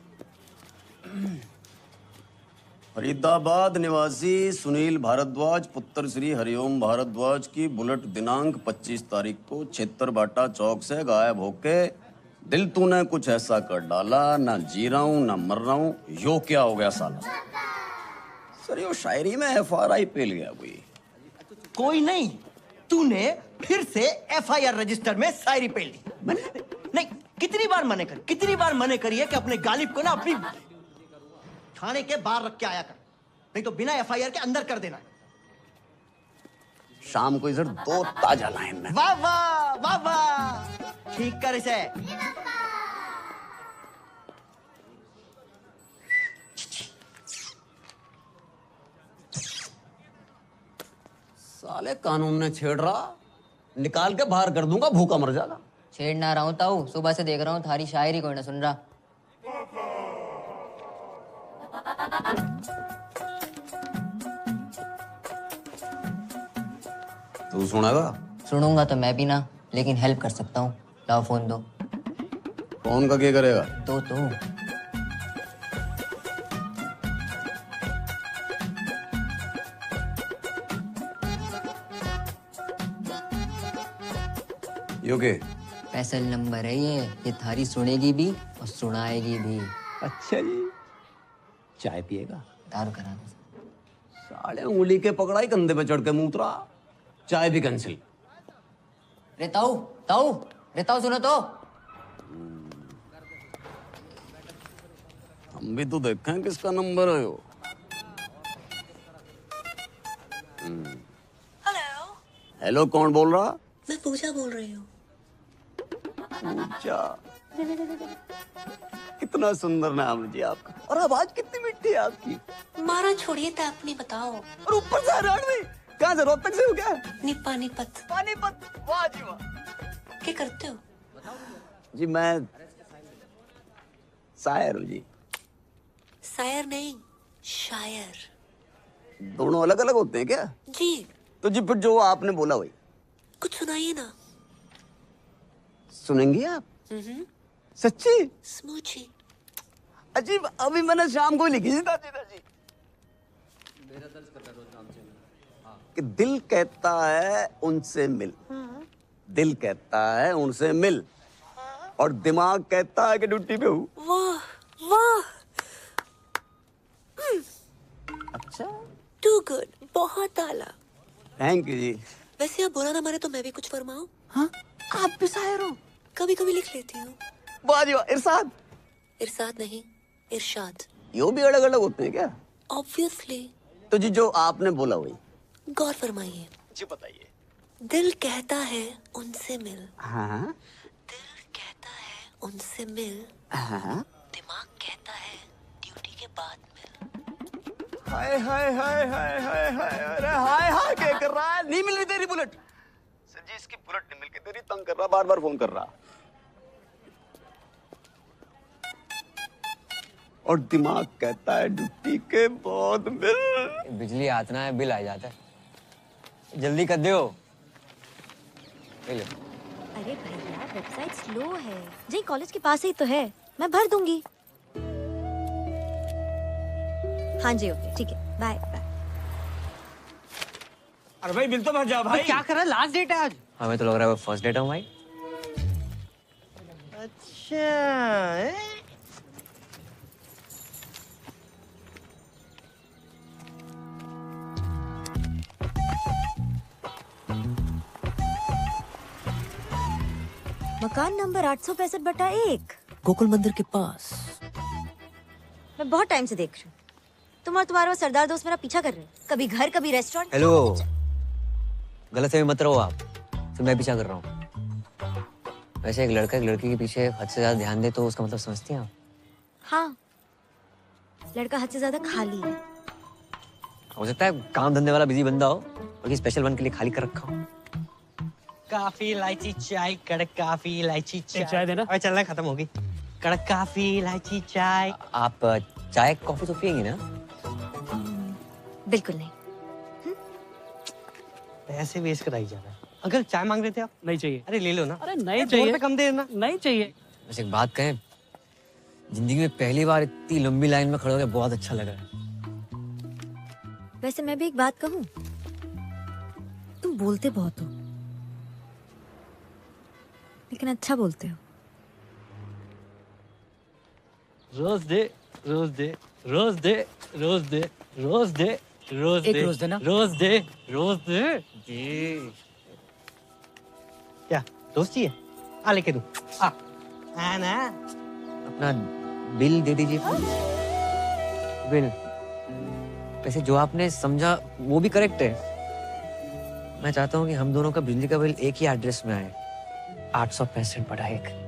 फरीदाबाद निवासी सुनील भारद्वाज पुत्र श्री हरिओम भारद्वाज की बुलेट दिनांक 25 तारीख को क्षेत्र बाटा चौक से गायब होके दिल तूने कुछ ऐसा कर डाला, ना जी रहा हूं ना मर रहा हूं, यो क्या हो गया साला? सर यो शायरी में FRI पेल गया कोई नहीं, तूने फिर से FIR रजिस्टर में शायरी पेल दी। नहीं, कितनी बार मने करी है कि अपने गालिब को ना अपनी थाने के बाहर रख के आया कर, नहीं तो बिना FIR के अंदर कर देना। शाम को इधर 2 ताजा लाइन में। वाह वाह वाह वाह, ठीक कर इसे। साले कानून ने छेड़ रहा, निकाल के बाहर कर दूंगा, भूखा मर जाएगा। छेड़ ना रहा हूँ ताऊ, सुबह से देख रहा हूँ थारी शायरी कोई ना सुन रहा। तू सुनेगा? सुनूंगा तो मैं भी ना, लेकिन हेल्प कर सकता हूँ। लाओ फोन दो। फोन का क्या करेगा? दो तो। योगे स्पेशल नंबर है ये थारी सुनेगी भी और सुनाएगी भी। अच्छा जी। चाय पिएगा? दारू करा दो। साले उंगली के पकड़ाई कंधे पे चढ़ के मूत्रा, चाय भी कैंसिल। रे ताऊ सुनो तो। हम भी तो देखें किसका नंबर है वो। हेलो, कौन बोल रहा? मैं पूजा बोल रही हूँ। पूजा, कितना सुंदर नाम है जी आपका, और आवाज कितनी मिठी है आपकी। मारा छोड़िए तो अपनी बताओ। और ऊपर से हरियाणवी, कहाँ से, रोहतक से हो क्या? पानीपत। पानीपत, वाह जी वाह। क्या करते हो? जी मैं शायर हूँ जी। शायर नहीं, शायर। दोनों अलग अलग होते हैं क्या? जी। तो जी फिर जो आपने बोला वही कुछ सुनाइए ना। सुनेंगी आप? सच्ची? स्मूची। अजीब, अभी मैंने शाम को लिखी थी ताजी। कि दिल कहता है उनसे मिल, दिल कहता है उनसे मिल, और दिमाग कहता है कि ड्यूटी पे हूँ। वाह वाह। अच्छा, टू गुड, बहुत आला। थैंक यू जी। वैसे आप बुरा ना माने तो मैं भी कुछ फरमाऊं? हाँ, आप भी शायर हो? कभी कभी लिख लेती हूँ। वाह जी वाह। इरशाद? इरशाद नहीं, इरशाद। यो भी अलग अलग होते हैं क्या? ऑब्वियसली। तो जी जो आपने बोला वही। गौर फरमाइए। जी बताइए। दिल कहता है उनसे मिल। हाँ। दिल कहता है उनसे मिल। हाँ। दिमाग कहता है ड्यूटी के बाद मिल। हाय हाय हाय हाय हाय हाय, अरे हाय हाय क्या कर रहा है? नहीं मिल रही तेरी बुलेट। सर जी इसकी बुलेट नहीं मिल के तेरी तंग कर रहा, बार बार फोन कर रहा। और दिमाग कहता है ड्यूटी के बाद मिल। बिजली आतना है, बिल आ जाता है। जल्दी कर दो। अरे भैया वेबसाइट स्लो है जी, कॉलेज के पास ही तो है, मैं भर दूंगी। हाँ जी ओके ठीक है, बाय बाय। अरे भाई बिल तो भर जाओ भाई। क्या कर रहा है? लास्ट डेट है आज। हमें तो लग रहा है वो फर्स्ट डेट है भाई। अच्छा मकान नंबर 865/1। गोकुल मंदिर के पास। मैं बहुत टाइम से देख रही हूँ, तुम और तुम्हारा वो सरदार दोस्त मेरा पीछा कर रहे हैं। कभी घर कभी रेस्टोरेंट। हेलो, गलत फहमी मत रहो आप, तो मैं पीछा कर रहा हूँ। वैसे एक लड़का एक लड़की के पीछे हद से ज्यादा ध्यान दे तो उसका मतलब समझती हैं आप? हाँ, लड़का हद से ज्यादा खाली है। हो सकता है काम धंधे वाला बिजी बंदा हो और स्पेशल वन के लिए खाली कर रखा हो। काफी इलायची चाय, कड़क काफी इलायची चाय। चाय देना। अरे चलना खत्म होगी। कड़क काफी इलायची चाय। आप चाय कॉफी तो पियेंगी ना? बिल्कुल नहीं। पैसे वेस्ट कराई जा रहा है। अंकल चाय मांग रहे थे आप? नहीं चाहिए। अरे ले लो ना। अरे नहीं चाहिए। 2 रुपए कम दे देना। नहीं चाहिए। वैसे एक बात कहें, जिंदगी में पहली बार इतनी लंबी लाइन में खड़े होकर बहुत अच्छा लगा है। वैसे मैं भी एक बात कहूँ, तुम बोलते बहुत हो, लेकिन अच्छा बोलते हो। रोज दे, रोज दे, रोज दे, रोज दे, रोज दे, रोज दे, एक रोज देना। रोज दे, रोज दे। जी। क्या रोज चाहिए? आ लेके दो। आ ना। अपना बिल दे दीजिए। बिल। वैसे जो आपने समझा वो भी करेक्ट है। मैं चाहता हूँ कि हम दोनों का बिजली का बिल एक ही एड्रेस में आए। 865/1।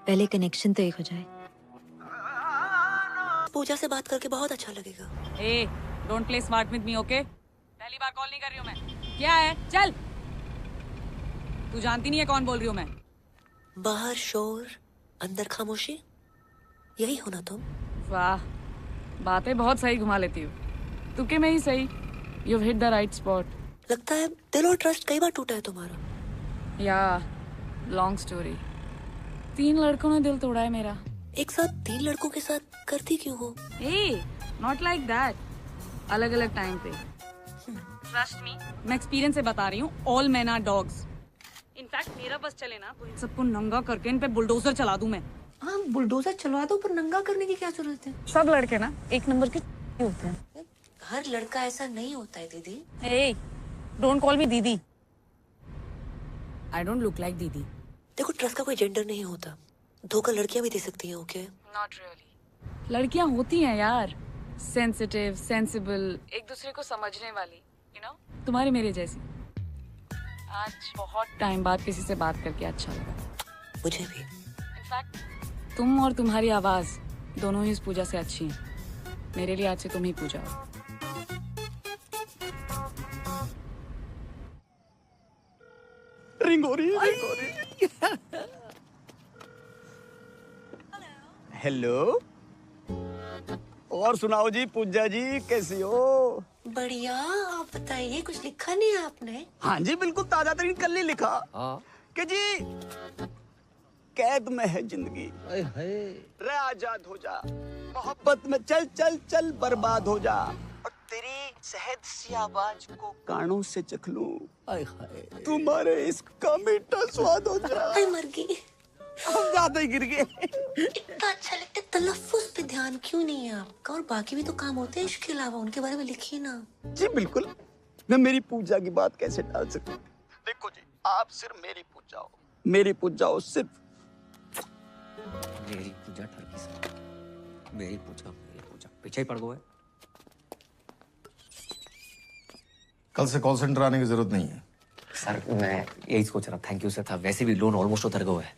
पहले कनेक्शन तो एक हो जाए। पूजा से बात करके बहुत अच्छा लगेगा। ए, don't play smart with me, okay? पहली बार कॉल नहीं कर रही हूँ मैं। क्या है? चल। तू जानती नहीं है कौन बोल रही हूँ मैं। बाहर शोर, अंदर खामोशी, यही हो ना तुम? वाह, बातें बहुत सही घुमा लेती हूँ। तुक्के में ही सही। You've hit the right spot. लगता है दिल और ट्रस्ट कई बार टूटा है तुम्हारा। या लॉन्ग स्टोरी। 3 लड़कों ने दिल तोड़ा है मेरा। एक साथ 3 लड़कों के साथ करती क्यों हो? ए, नॉट लाइक दैट। अलग अलग टाइम पे। ट्रस्ट मी, मैं एक्सपीरियंस से बता रही हूँ। All men are dogs. In fact मेरा बस चले ना तो इन सबको नंगा करके इन पे बुलडोजर चला दूं मैं। हाँ, बुलडोजर चलवा दो, पर नंगा करने की क्या जरूरत है? सब लड़के ना एक नंबर के होते हैं। हर लड़का ऐसा नहीं होता है दीदी। ए, डोंट कॉल मी दीदी। आई डोंट लुक लाइक दीदी। देखो, ट्रस्ट का कोई जेंडर नहीं होता। धोखा लड़कियां भी दे सकती हैं, ओके? Not really. लड़कियां होती हैं यार, सेंसिटिव, सेंसिबल, एक दूसरे को समझने वाली, यू नो, तुम्हारे मेरे जैसी। आज बहुत टाइम बाद किसी से बात करके अच्छा लगा। मुझे भी। इनफैक्ट तुम और तुम्हारी आवाज दोनों ही इस पूजा से अच्छी हैं। मेरे लिए आज से तुम ही पूजा हो। रिंग हो रही है, रिंग हो रही है। हेलो। और सुनाओ जी, पूजा जी कैसी हो? बढ़िया, आप बताइए, कुछ लिखा नहीं है आपने? हाँ जी, बिल्कुल ताजा तरीन कल ही लिखा कि जी कैद में है जिंदगी, रे आजाद हो जा, मोहब्बत में चल चल चल बर्बाद हो जा, और तेरी शहद सी आवाज को कानों से चख लूं, तुम्हारे इश्क का मीठा स्वाद हो जा। मर गई। हम ज्यादा ही गिर गए। इतना अच्छा लगता है, तलफ्फुज पे ध्यान क्यों नहीं है आपका? और बाकी भी तो काम होते हैं इश्क के अलावा, उनके बारे में लिखिए ना। जी बिल्कुल, मैं मेरी पूजा की बात कैसे टाल सकता हूँ? देखो जी, आप सिर्फ मेरी पूजा हो, मेरी पूजा हो सिर्फ। मेरी पूजा ठरकी से, मेरी पूजा पीछे ही पड़ गए। कल से कॉल सेंटर आने की जरूरत नहीं है। सर मैं यही सोच रहा, थैंक यू सर था। वैसे भी लोन ऑलमोस्ट उतर गया है।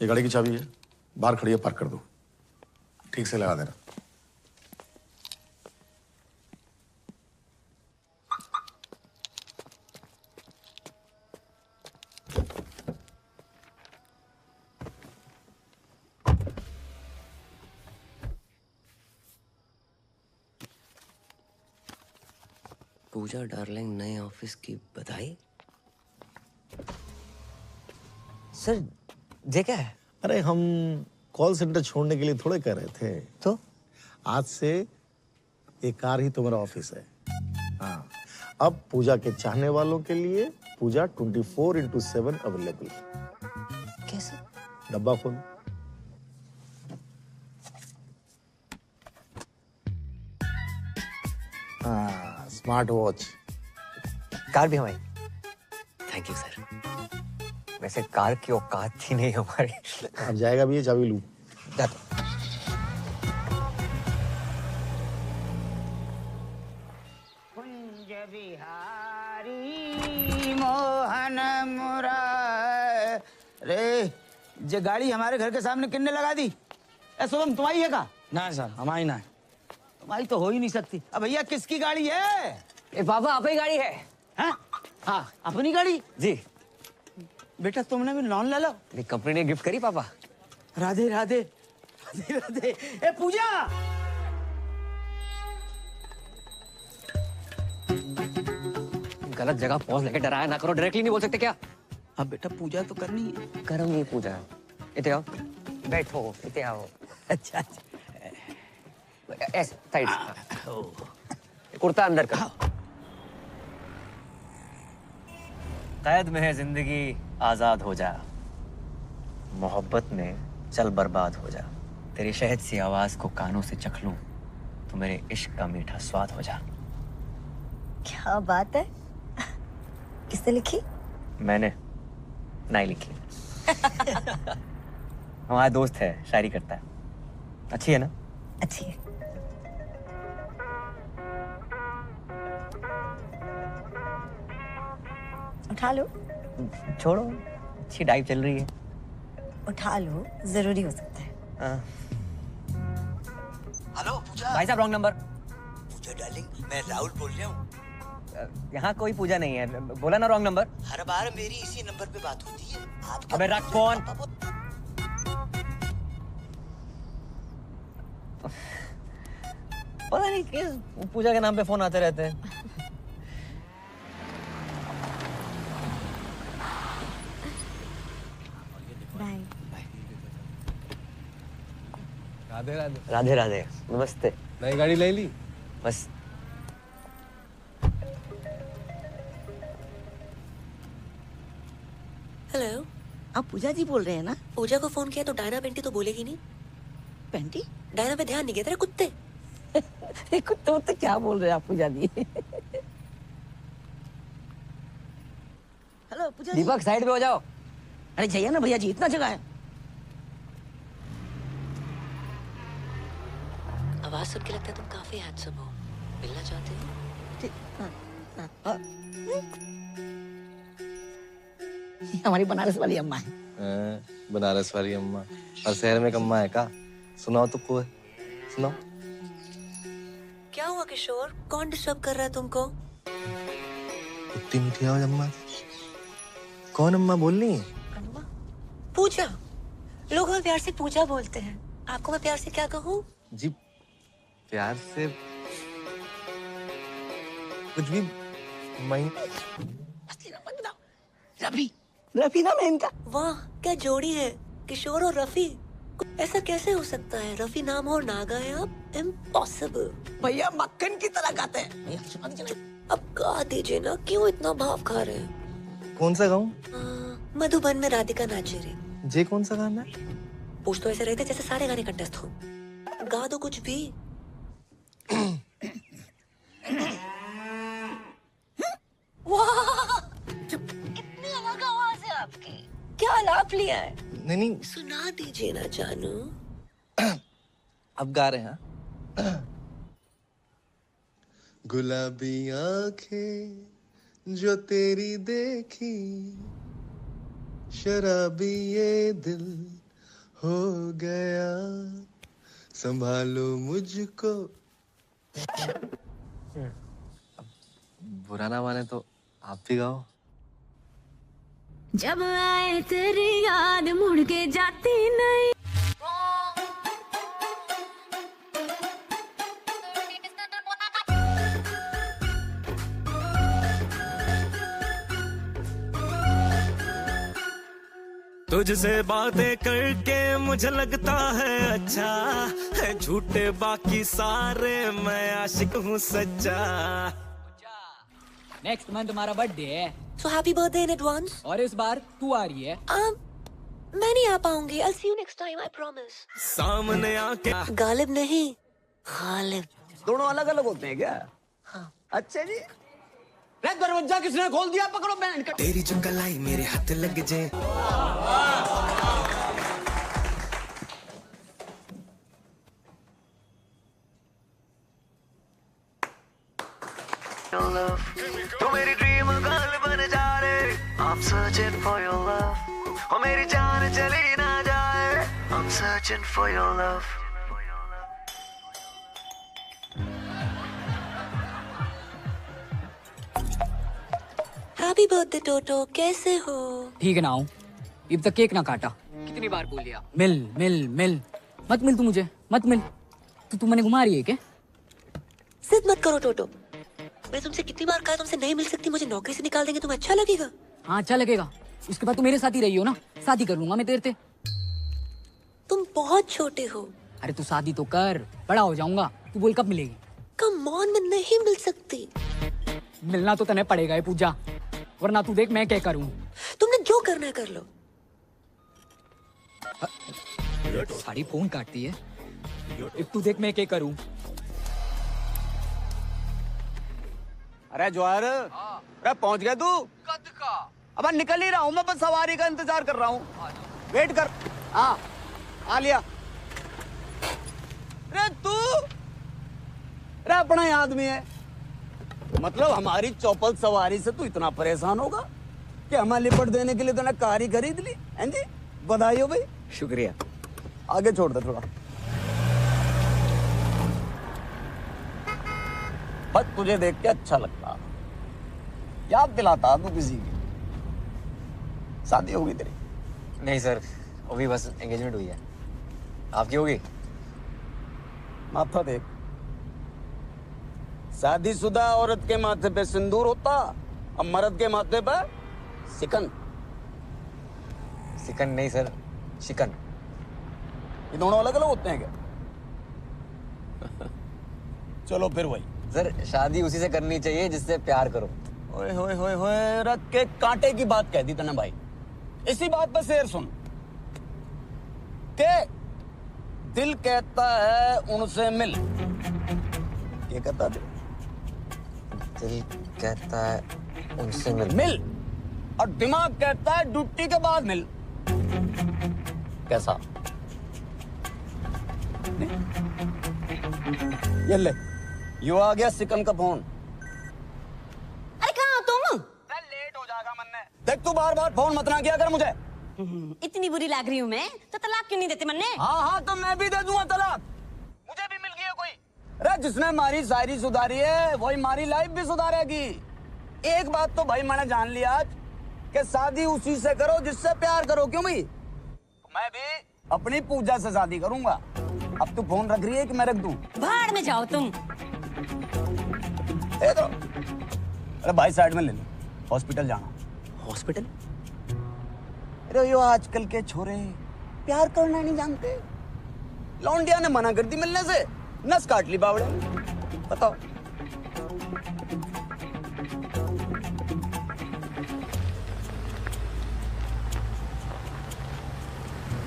ये गाड़ी की चाबी है, बाहर खड़ी है, पार्क कर दो, ठीक से लगा देना। पूजा डार्लिंग, नए ऑफिस की बधाई। सर जे क्या है? अरे हम कॉल सेंटर छोड़ने के लिए थोड़े कर रहे थे। तो आज से एक कार ही तुम्हारा ऑफिस है। हाँ, अब पूजा के चाहने वालों के लिए पूजा 24/7 अवेलेबल। कैसे? डब्बा खोल। हाँ, स्मार्ट वॉच। कार भी हमारी। Thank you sir. वैसे कार की औकात थी नहीं हमारी। अब जाएगा भी ये, चाबी लूं। कुंज बिहारी मोहन मुरारे। जे गाड़ी हमारे घर के सामने किन्ने लगा दी? ए शुभम, तुम्हारी है का? ना सर, हमारी ना है। तुम्हारी तो हो ही नहीं सकती। अब भैया किसकी गाड़ी है? ए पापा, अपनी गाड़ी है। हाँ हाँ, अपनी गाड़ी? जी। बेटा तुमने भी लोन ले लो। कंपनी ने गिफ्ट करी पापा। राधे राधे राधे राधे। ए पूजा, गलत जगह पहुंच लेके डराया ना करो। डायरेक्टली नहीं बोल सकते क्या? अब बेटा पूजा तो करनी है। करूंगी पूजा। इते आओ, बैठो, इते आओ। अच्छा अच्छा, ऐसे साइड से। कुर्ता अंदर कर। कैद में है जिंदगी, आजाद हो जा। मोहब्बत में चल बर्बाद हो जा। तेरी शहद सी आवाज को कानों से चख लूं तो मेरे इश्क का मीठा स्वाद हो जा। क्या बात है? किसने लिखी? मैंने नहीं लिखी। हमारा दोस्त है, शायरी करता है। अच्छी है ना? अच्छी है। उठा लो। छोड़ो, अच्छी डाइव चल रही है। उठा लो, जरूरी हो सकता है। हेलो पूजा। भाई साहब, रॉन्ग नंबर। पूजा डार्लिंग, मैं राहुल बोल रहा हूँ। यहाँ कोई पूजा नहीं है। बोला ना रॉन्ग नंबर। हर बार मेरी इसी नंबर पे बात होती है। आप अबे रख फोन। पता नहीं किस पूजा के नाम पे फोन आते रहते हैं। बाय। राधे राधे। राधे राधे। नमस्ते। नई गाड़ी ले ली? बस। हेलो, आप पूजा जी बोल रहे हैं ना? पूजा को फोन किया तो डायना पेंटी तो बोलेगी नहीं। पेंटी? डायना पे ध्यान नहीं गया तेरे कुत्ते। कुत्ते तो क्या बोल रहे हैं आप पूजा जी? हेलो पूजा जी। दीपक, साइड पे हो जाओ। अरे जाइए ना भैया जी, इतना जगह है। आवाज सुन के लगता है तुम काफी हैंडसम हो। मिलना चाहते हो? हमारी बनारस वाली अम्मा है। बनारस वाली अम्मा। हर शहर में एक अम्मा है का? सुनाओ तो कोई, सुनाओ। क्या हुआ किशोर? कौन डिस्टर्ब कर रहा है तुमको? इतनी मीठी आवाज अम्मा की। कौन अम्मा बोल रही है? पूजा। लोग हमें प्यार से पूजा बोलते हैं। आपको मैं प्यार से क्या कहूँ? जी प्यार से कुछ भी। रफी, रफी नाम है इनका। वाह क्या जोड़ी है, किशोर और रफी। ऐसा कैसे हो सकता है? रफी नाम हो और ना गाए आप? इम्पॉसिबल। भैया मक्खन की तरह गाते हैं। अब गा दीजिए ना, क्यों इतना भाव खा रहे हैं? कौन सा गाऊं? मधुबन में राधिका नाचे रे। जे कौन सा गाना है? पूछ तो ऐसे रहते जैसे सारे गाने कंटेस्ट हो। गा दो कुछ भी। वाह कितनी अलग आवाज है आपकी। क्या आलाप लिया है? नहीं सुना दीजिए ना जानू। अब गा रहे हैं। गुलाबी आंखें जो तेरी देखी, शराबी ये दिल हो गया, संभालो मुझको। बुरा ना माने तो आप भी गाओ। जब आए तेरी याद मुड़ के जाती नहीं। तुझसे बातें करके मुझे लगता है अच्छा है, झूठे बाकी सारे मैं आशिक हूँ सच्चा। नेक्स्ट मंथ तुम्हारा बर्थडे है। So happy birthday in advance. और इस बार तू आ रही है। मैं नहीं आ पाऊंगी। I'll see you next time, I promise. सामने आके गालिब नहीं, गालिब। दोनों अलग अलग होते हैं क्या? हाँ। अच्छा जी। दरवाजा किसने खोल दिया? पकड़ो बैंड का। तेरी जो कलाई मेरे हाथ लग जाए। तू मेरी ड्रीम गर्ल बन जा रे। I'm searching for your love. ओ मेरी जान चली ना जाए। I'm searching for your love. Happy birthday टोटो, कैसे हो? ठीक है ना हूँ। अब तक केक ना काटा। कितनी बार बोल लिया? मिल मिल मिल। मत मिल तू मुझे, मत मिल। तू मैंने घुमा रही है क्या? जिद मत करो टोटो। मैं तुमसे कितनी बार कहा तुमसे नहीं मिल सकती, मुझे नौकरी से निकाल देंगे, तुम्हें अच्छा लगेगा? हाँ अच्छा लगेगा। उसके बाद तू मेरे साथ ही रही हो ना, शादी कर लूंगा मैं तेरे से। तुम बहुत छोटे हो। अरे तू शादी तो कर, बड़ा हो जाऊंगा। तू बोल कब मिलेगी? कम ऑन, मैं नहीं मिल सकती। मिलना तो तने पड़ेगा ये पूजा, वरना तू देख मैं क्या करूं। तुमने जो करना है कर लो। सारी फोन काटती है। एक तू देख मैं क्या करूं। अरे जवाहर, अरे पहुंच गया तू? कद का? अब निकल ही रहा हूँ मैं, बस सवारी का इंतजार कर रहा हूँ। वेट कर। हाँ आ लिया। अरे तू, अरे अपना ही आदमी है। मतलब हमारी चौपल सवारी से तू इतना परेशान होगा कि हमें लिपट देने के लिए तूने कार ही खरीद ली? हैं जी, बधाई हो भाई। शुक्रिया। आगे छोड़ दे थोड़ा। बस तुझे देख के अच्छा लगता, याद दिलाता तू किसी की। शादी होगी तेरी? नहीं सर, अभी बस एंगेजमेंट हुई है। आपकी होगी? माथा देख, शादीशुदा औरत के माथे पे सिंदूर होता, अब मर्द के माथे पे सिकन। सिकन नहीं सर, शिकन। ये दोनों अलग अलग होते हैं क्या? चलो फिर वही। सर शादी उसी से करनी चाहिए जिससे प्यार करो। ओए होए होए होए, रख के कांटे की बात कह दी तूने भाई। इसी बात पर शेर सुन के दिल कहता है उनसे मिल। ये कहता है दिल कहता है उनसे मिल। मिल, और दिमाग कहता है ड्यूटी के बाद मिल। कैसा? ये ले, यो आ गया सिकन का फोन। अरे कहाँ हो तुम? लेट हो जाएगा मन्ने। देख तू बार बार फोन मत ना किया कर मुझे। इतनी बुरी लग रही हूँ मैं तो तलाक क्यों नहीं देते मन्ने? हाँ हाँ तो मैं भी दे दूंगा तलाक। मुझे भी मिल गया कोई। अरे जिसने हमारी शायरी सुधारी है वही हमारी लाइफ भी सुधारेगी। एक बात तो भाई मैंने जान लिया आज कि शादी उसी से करो जिससे प्यार करो। क्यों भाई? मैं भी अपनी पूजा से शादी करूंगा। अब तू फोन रख रही है कि मैं रख दूं? भाड़ में जाओ तुम। तो अरे भाई साइड में ले लो, हॉस्पिटल जाना। हॉस्पिटल? अरे यो आजकल के छोरे प्यार करना नहीं जानते। लौंडिया ने मना कर दी मिलने से, नस काट ली बावड़े। बताओ।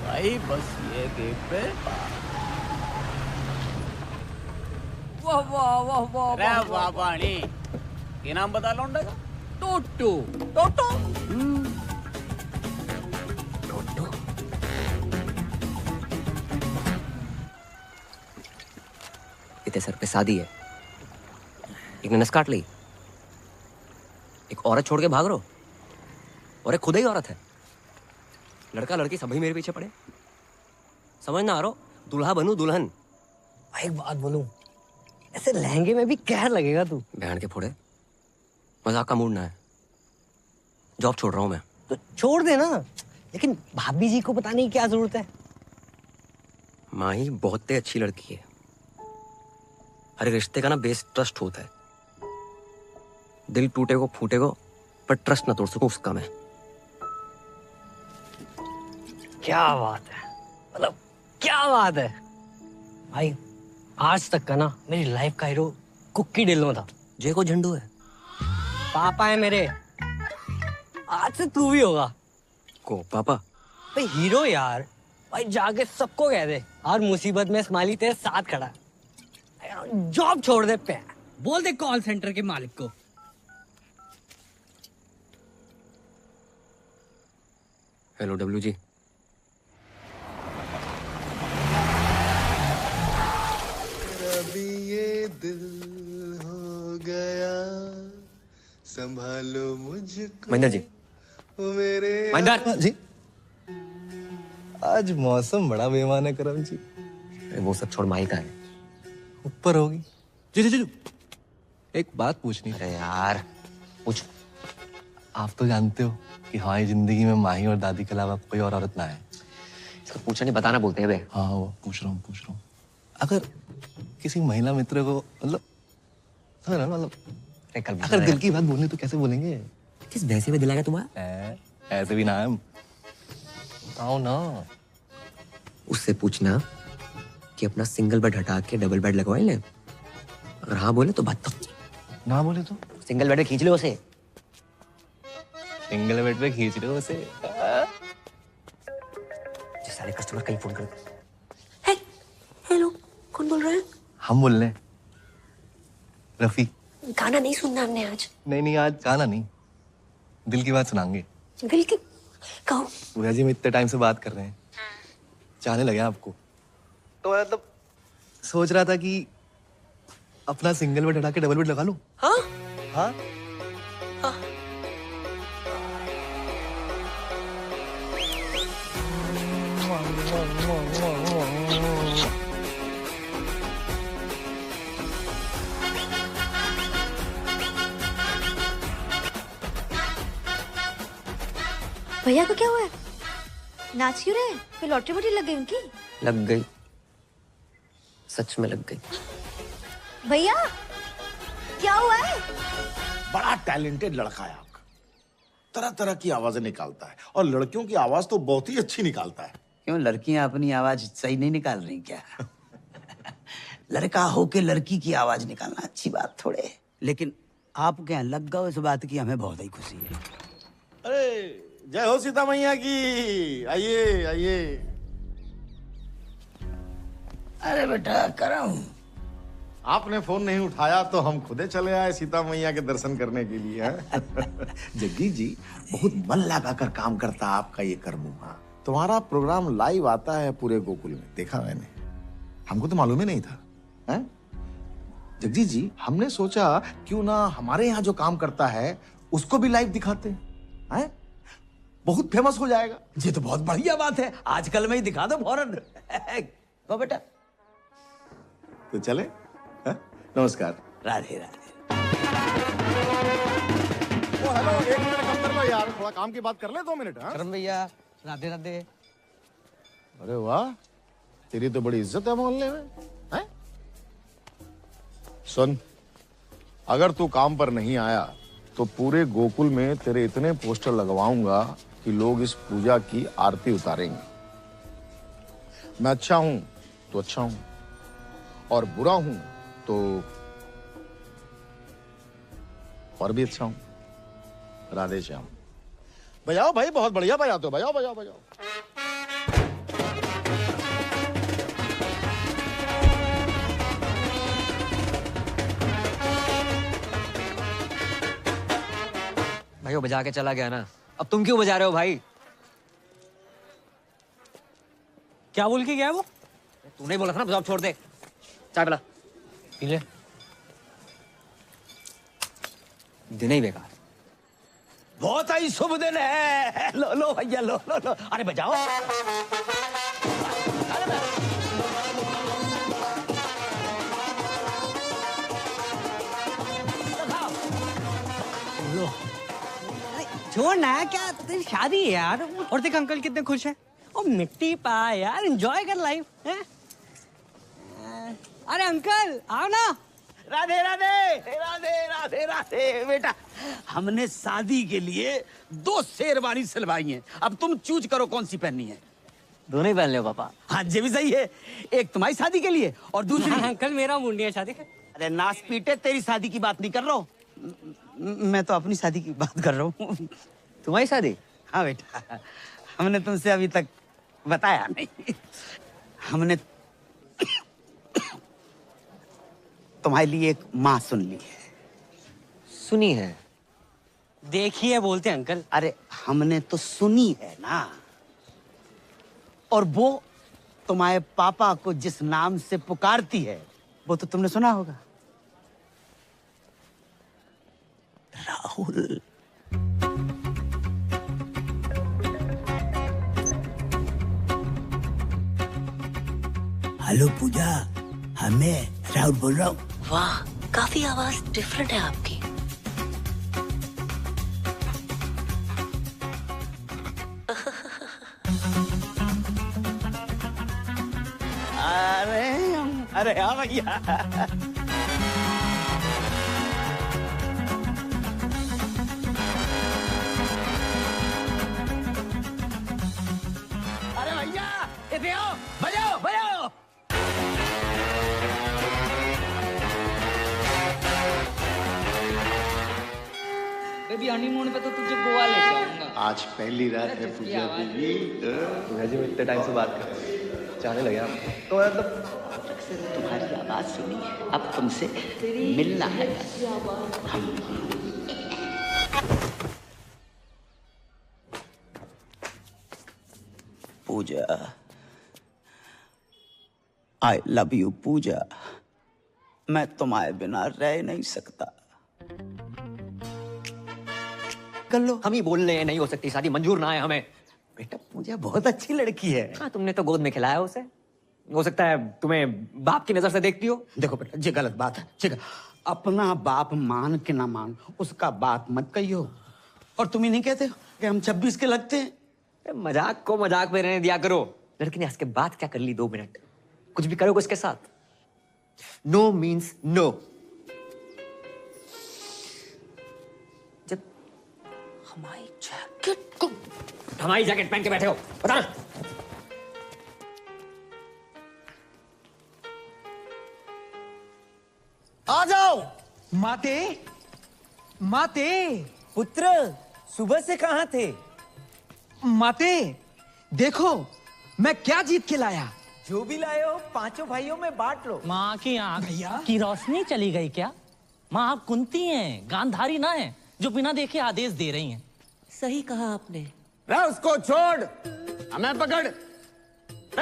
भाई बस ये गेट पे। वाह वाह वाह वाह अरे वाह पानी। ये नाम बता लौंडे का? टोटो। टोटो? टोटो? इतने सर पे शादी है, एक ने नस काट ली, एक औरत छोड़ के भाग रहो, और एक खुद ही औरत है। लड़का लड़की सभी मेरे पीछे पड़े। समझ ना आ रहा, दूल्हा बनूं दुल्हन। एक बात बोलूं, ऐसे लहंगे में भी कहर लगेगा तू। बहन के फोड़े, मजाक का मूड ना है। जॉब छोड़ रहा हूं मैं। तो छोड़ दे ना, लेकिन भाभी जी को बताने की क्या जरूरत है? माही बहुत ही अच्छी लड़की है। हर रिश्ते का ना बेस ट्रस्ट होता है। दिल टूटे को फूटे को, पर ट्रस्ट ना तोड़ सकूं उसका मैं। क्या बात है, मतलब क्या बात है भाई। आज तक का ना मेरी लाइफ का हीरो कुक्की ढिल्लों था, जय को झंडू है, पापा है मेरे, आज से तू भी होगा। को पापा भाई हीरो यार, भाई जाके सबको कह दे और मुसीबत में स्माइली तेरे साथ खड़ा है। जॉब छोड़ दे पे, बोल दे कॉल सेंटर के मालिक को। Hello W G. अभी ये दिल हो गया, संभालो मुझको। महेंद्र जी। ओ मेरे महेंद्र जी। आज मौसम बड़ा बेईमान है करम जी। वो सब छोड़, माही का है ऊपर होगी। जी जी जी, एक बात पूछनी। अरे यार पूछ। आप तो जानते हो कि हमारी जिंदगी में माही और दादी के अलावा कोई और औरत ना है। इसको पूछा नहीं, बताना बोलते हैं बे। हाँ वो पूछ रहा हूँ। अगर किसी महिला मित्र को मतलब अगर दिल की बात बोलनी तो कैसे बोलेंगे? किस भैंसे में दिलाएगा तुम्हारा? ऐसे भी नाम बताओ ना। उससे पूछना कि अपना सिंगल बेड हटा के डबल बेड लगवाए ले। अगर हाँ बोले तो बात तो, ना बोले तो सिंगल बेड पे खींच लो उसे। सिंगल बेड पे खींच लो उसे। सारे कस्टमर कहीं फोन कर। हेलो, कौन बोल रहा है? हम बोल रहे हैं, रफी। गाना नहीं सुनना हमने आज। नहीं आज गाना नहीं, दिल की बात सुनाएंगे। दिल की कहो। भैया जी, हम इतने टाइम से बात कर रहे हैं, चाहने लगे आपको, तो मतलब सोच रहा था कि अपना सिंगल बेड हटा के डबल बेड लगा लूं। हाँ हाँ भैया को क्या हुआ है? नाच क्यों रहे? फिर लॉटरी वॉटरी लग गई उनकी? लग गई, सच में लग गई। भैया क्या हुआ है? बड़ा टैलेंटेड लड़का है आपका, तरह तरह की आवाजें निकालता है और लड़कियों की आवाज तो बहुत ही अच्छी निकालता है। क्यों, लड़कियां अपनी आवाज सही नहीं निकाल रही क्या? लड़का होके लड़की की आवाज निकालना अच्छी बात थोड़े। लेकिन आप क्या लग गए इस बात की, हमें बहुत ही खुशी है। अरे जय हो सीता मैया की। आइए आइए। अरे बेटा करम, आपने फोन नहीं उठाया तो हम खुदे चले आए सीता मैया के दर्शन करने के लिए। जग्गी जी, बहुत मन लगाकर काम करता है आपका ये करमुहा। तुम्हारा प्रोग्राम लाइव आता है पूरे गोकुल में, देखा मैंने, हमको तो मालूम ही नहीं था। हैं? जग्गी जी, हमने सोचा क्यों ना हमारे यहाँ जो काम करता है उसको भी लाइव दिखाते हैं, बहुत फेमस हो जाएगा। ये तो बहुत बढ़िया बात है, आजकल में ही दिखा दो फौरन। तो बेटा तो चले। है? नमस्कार। राधे राधे। ओ हेलो, 1 मिनट कम कर लो यार, थोड़ा काम की बात कर ले। 2 मिनट। करम भैया, राधे राधे। अरे वाह, तेरी तो बड़ी इज्जत है मोहल्ले में। हैं? सुन, अगर तू काम पर नहीं आया तो पूरे गोकुल में तेरे इतने पोस्टर लगवाऊंगा कि लोग इस पूजा की आरती उतारेंगे। मैं अच्छा हूं तो अच्छा हूं, और बुरा हूं तो और भी अच्छा हूं। राधे श्याम। बजाओ भाई, बहुत बढ़िया बजाते हो, बजाओ बजाओ बजाओ। भाई वो बजा के चला गया ना, अब तुम क्यों बजा रहे हो भाई? क्या बोल के गया वो? तूने बोला था ना जॉब छोड़ दे। चाय पिला। पी ले। दिन ही बेकार। बहुत ही शुभ दिन है। लो लो भैया, लो लो लो। अरे बजाओ। लो। छोड़ ना, क्या तेरी शादी है यार। और देख अंकल कितने खुश हैं। और मिट्टी पा यार, एंजॉय कर लाइफ है। अरे अंकल आओ ना। राधे राधे राधे राधे राधे। बेटा, हमने शादी के लिए 2 शेरवानी सिलवाई हैं, अब तुम चूज करो कौन सी पहननी है। दोनों ही पहन ले पापा। हाँ ये भी सही है, एक तुम्हारी शादी के लिए और दूसरी अंकल मेरा मुंडी है शादी। अरे नास पीटे, तेरी शादी की बात नहीं कर रहा हूँ, मैं तो अपनी शादी की बात कर रहा हूँ। तुम्हारी शादी? हाँ बेटा, हमने तुमसे अभी तक बताया नहीं। हमने तुम्हारे लिए एक माँ सुन ली है। सुनी है? देखिए बोलते हैं अंकल। अरे हमने तो सुनी है ना, और वो तुम्हारे पापा को जिस नाम से पुकारती है वो तो तुमने सुना होगा, राहुल। हेलो पूजा, हाँ मैं राहुल बोल रहा हूँ। वाह, काफी आवाज डिफरेंट है आपकी। अरे हाँ भैया। अरे भैया, इधर आओ, बजाओ बजाओ। बेबी हनीमून पे तो तुझे गोवा ले जाऊंगा। आज पहली रात है पूजा बीबी। जी मैं इतने टाइम से बात कर रहा हूँ, चाहने लगे आप तो मतलब तुम्हारी आवाज सुनी, अब तुमसे मिलना है। पूजा, आई लव यू पूजा, मैं तुम्हारे बिना रह नहीं सकता। कर लो। हम ही बोल रहे हैं नहीं हो सकती शादी, मंजूर ना है हमें। बेटा पूजा बहुत अच्छी लड़की है। हाँ, तुमने तो गोद में खिलाया उसे, हो सकता है तुम्हें बाप की नजर से देखती हो। देखो बेटा, ये गलत बात है, ठीक है? अपना बाप मान के ना मान, उसका बात मत कहियो। और तुम ही नहीं कहते हो कि हम 26 के लगते हैं? मजाक को मजाक में रहने दिया करो। लड़की ने हंस के बात क्या कर ली 2 मिनट, कुछ भी करोगे उसके साथ। No means no. जब हमारी जैकेट पहन के बैठे हो, बता। आ जाओ। माते, माते, पुत्र सुबह से कहां थे? माते, देखो मैं क्या जीत के लाया। जो भी लाए हो 5 भाइयों में बांट लो। माँ की आंख की रोशनी चली गई क्या? माँ आप कुंती हैं, गांधारी ना है जो बिना देखे आदेश दे रही हैं। सही कहा आपने। उसको छोड़, हमें पकड़।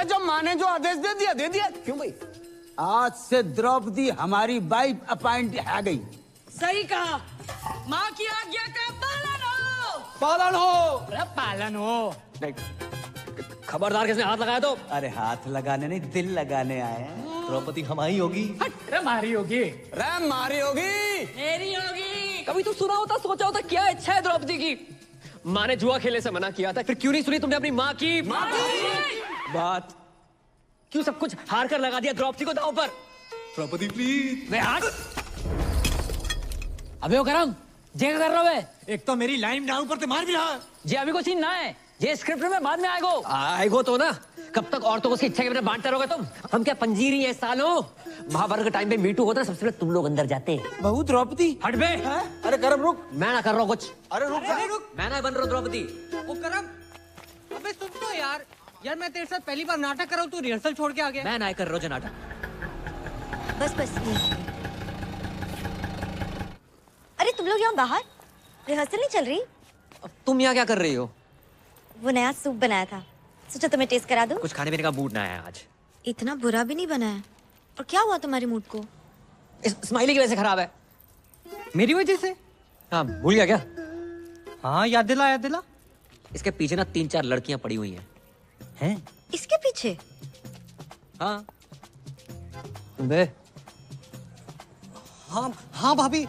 जो माँ ने जो आदेश दे दिया दे दिया। क्यों भाई? आज से द्रौपदी हमारी वाइफ अपॉइंट है गई। सही कहा। माँ की आज्ञा का पालन हो। पालन हो। अरे पालन हो। खबरदार, किसने हाथ लगाया तो? अरे हाथ लगाने नहीं, दिल लगाने आए हैं। द्रौपदी हमारी होगी। मारी होगी। मारी होगी, मेरी होगी। कभी तो सुना होता, सोचा होता क्या इच्छा है द्रौपदी की? माँ ने जुआ खेलने से मना किया था, फिर क्यों नहीं सुनी तुमने अपनी माँ की बात? क्यों सब कुछ हार कर लगा दिया द्रौपदी को दांव पर? द्रौपदी प्लीज। अबे वो करम, जे कर रहा है? एक तो मेरी लाइन डाउन पर मार भी रहा। जे अभी को सीन ना है, ये स्क्रिप्ट में बाद में आएगो तो ना। कब तक औरतों को उसकी इच्छा के बिना बांटते रहोगे तुम? हम क्या पंजीरी है सालों? महाभारत के टाइम पे मीटू होता है, सबसे पहले तुम लोग अंदर जाते। बहू द्रौपदी। हट बे। अरे करम रुक। मैं ना कर रहा हूँ कुछ। अरे रुक जा। मैं ना बन रहा हूँ द्रौपदी। वो करम, अबे सुन तो यार मैं तेरे साथ पहली बार नाटक कर रहा हूँ, तू रिहर्सल छोड़ के आ गया। मैं ना कर रहा हूँ नाटक। बस बस। अरे तुम लोग यहाँ बाहर रिहर्सल नहीं चल रही? तुम यहाँ क्या कर रही हो? वो नया सूप बनाया था, सोचा तुम्हें टेस्ट करा दूं। कुछ खाने पीने का मूड ना है आज। इतना बुरा भी नहीं बना है। और क्या हुआ तुम्हारे मूड को? स्माइली की वजह से खराब है। मेरी वजह से? हाँ, भूल गया क्या? हाँ याद दिला, याद दिला। इसके पीछे ना 3-4 लड़कियां पड़ी हुई हैं। इसके पीछे? हाँ। बे। हाँ भाभी,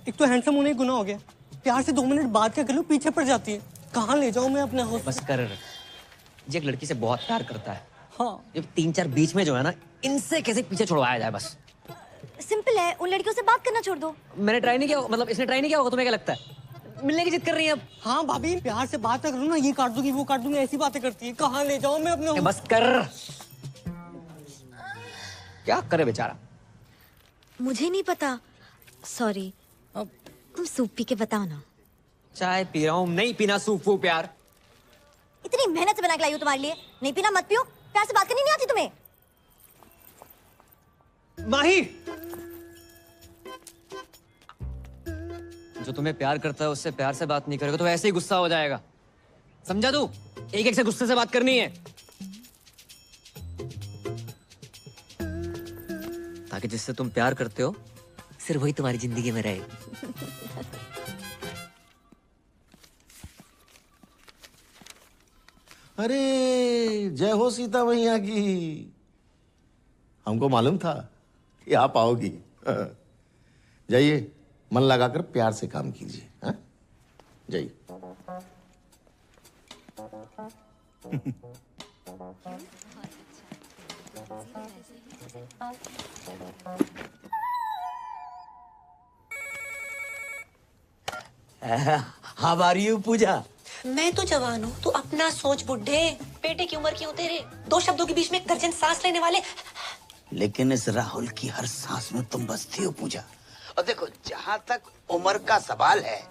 एक तो हैंडसम होने गुनाह हो गया, प्यार से 2 मिनट बात क्या कर लूं, पीछे पड़ जाती है। कहाँ ले जाऊं मैं अपने हाउस? बस कर। ये एक लड़की से बहुत प्यार करता है। हाँ। जब 3-4 बीच में जो है ना, इनसे कैसे पीछे छुड़वाया जाए बस। सिंपल है, उन लड़कियों से बात करना छोड़ दो। मैंने ट्राई नहीं किया, मतलब इसने ट्राई नहीं किया होगा, तुम्हें क्या लगता है? मिलने की जिद कर रही है अब। हाँ भाभी, प्यार से बात करूँ ना, ये काट दूंगी वो काट दूंगी, ऐसी बातें करती है। कहाँ ले जाऊँ मैं अपने? बस कर। क्या करे बेचारा? मुझे नहीं पता, सॉरी। तुम सूप पी के बताओ ना। चाय पी रहा हूँ, नहीं पीना सूप वो प्यार। इतनी मेहनत से बना के लाई हूँ तुम्हारे लिए, नहीं पीना मत पियो। प्यार से बात करनी नहीं आती तुम्हें? माही, जो तुम्हें प्यार करता है उससे प्यार से बात नहीं करेगा तो ऐसे ही गुस्सा हो जाएगा, समझा तू? एक एक से गुस्से से बात करनी है, ताकि जिससे तुम प्यार करते हो सिर्फ वही तुम्हारी जिंदगी में रहे। अरे जय हो सीता मैया की। हमको मालूम था कि आप आओगी। जाइए, मन लगाकर प्यार से काम कीजिए। हाँ? जाइए। हाउ आर यू पूजा? मैं तो जवान हूँ, तू अपना सोच बुड्ढे। बेटे की उम्र क्यों तेरे? 2 शब्दों के बीच में 1 दर्जन सांस लेने वाले। लेकिन इस राहुल की हर सांस में तुम बसती हो पूजा। और देखो, जहाँ तक उम्र का सवाल है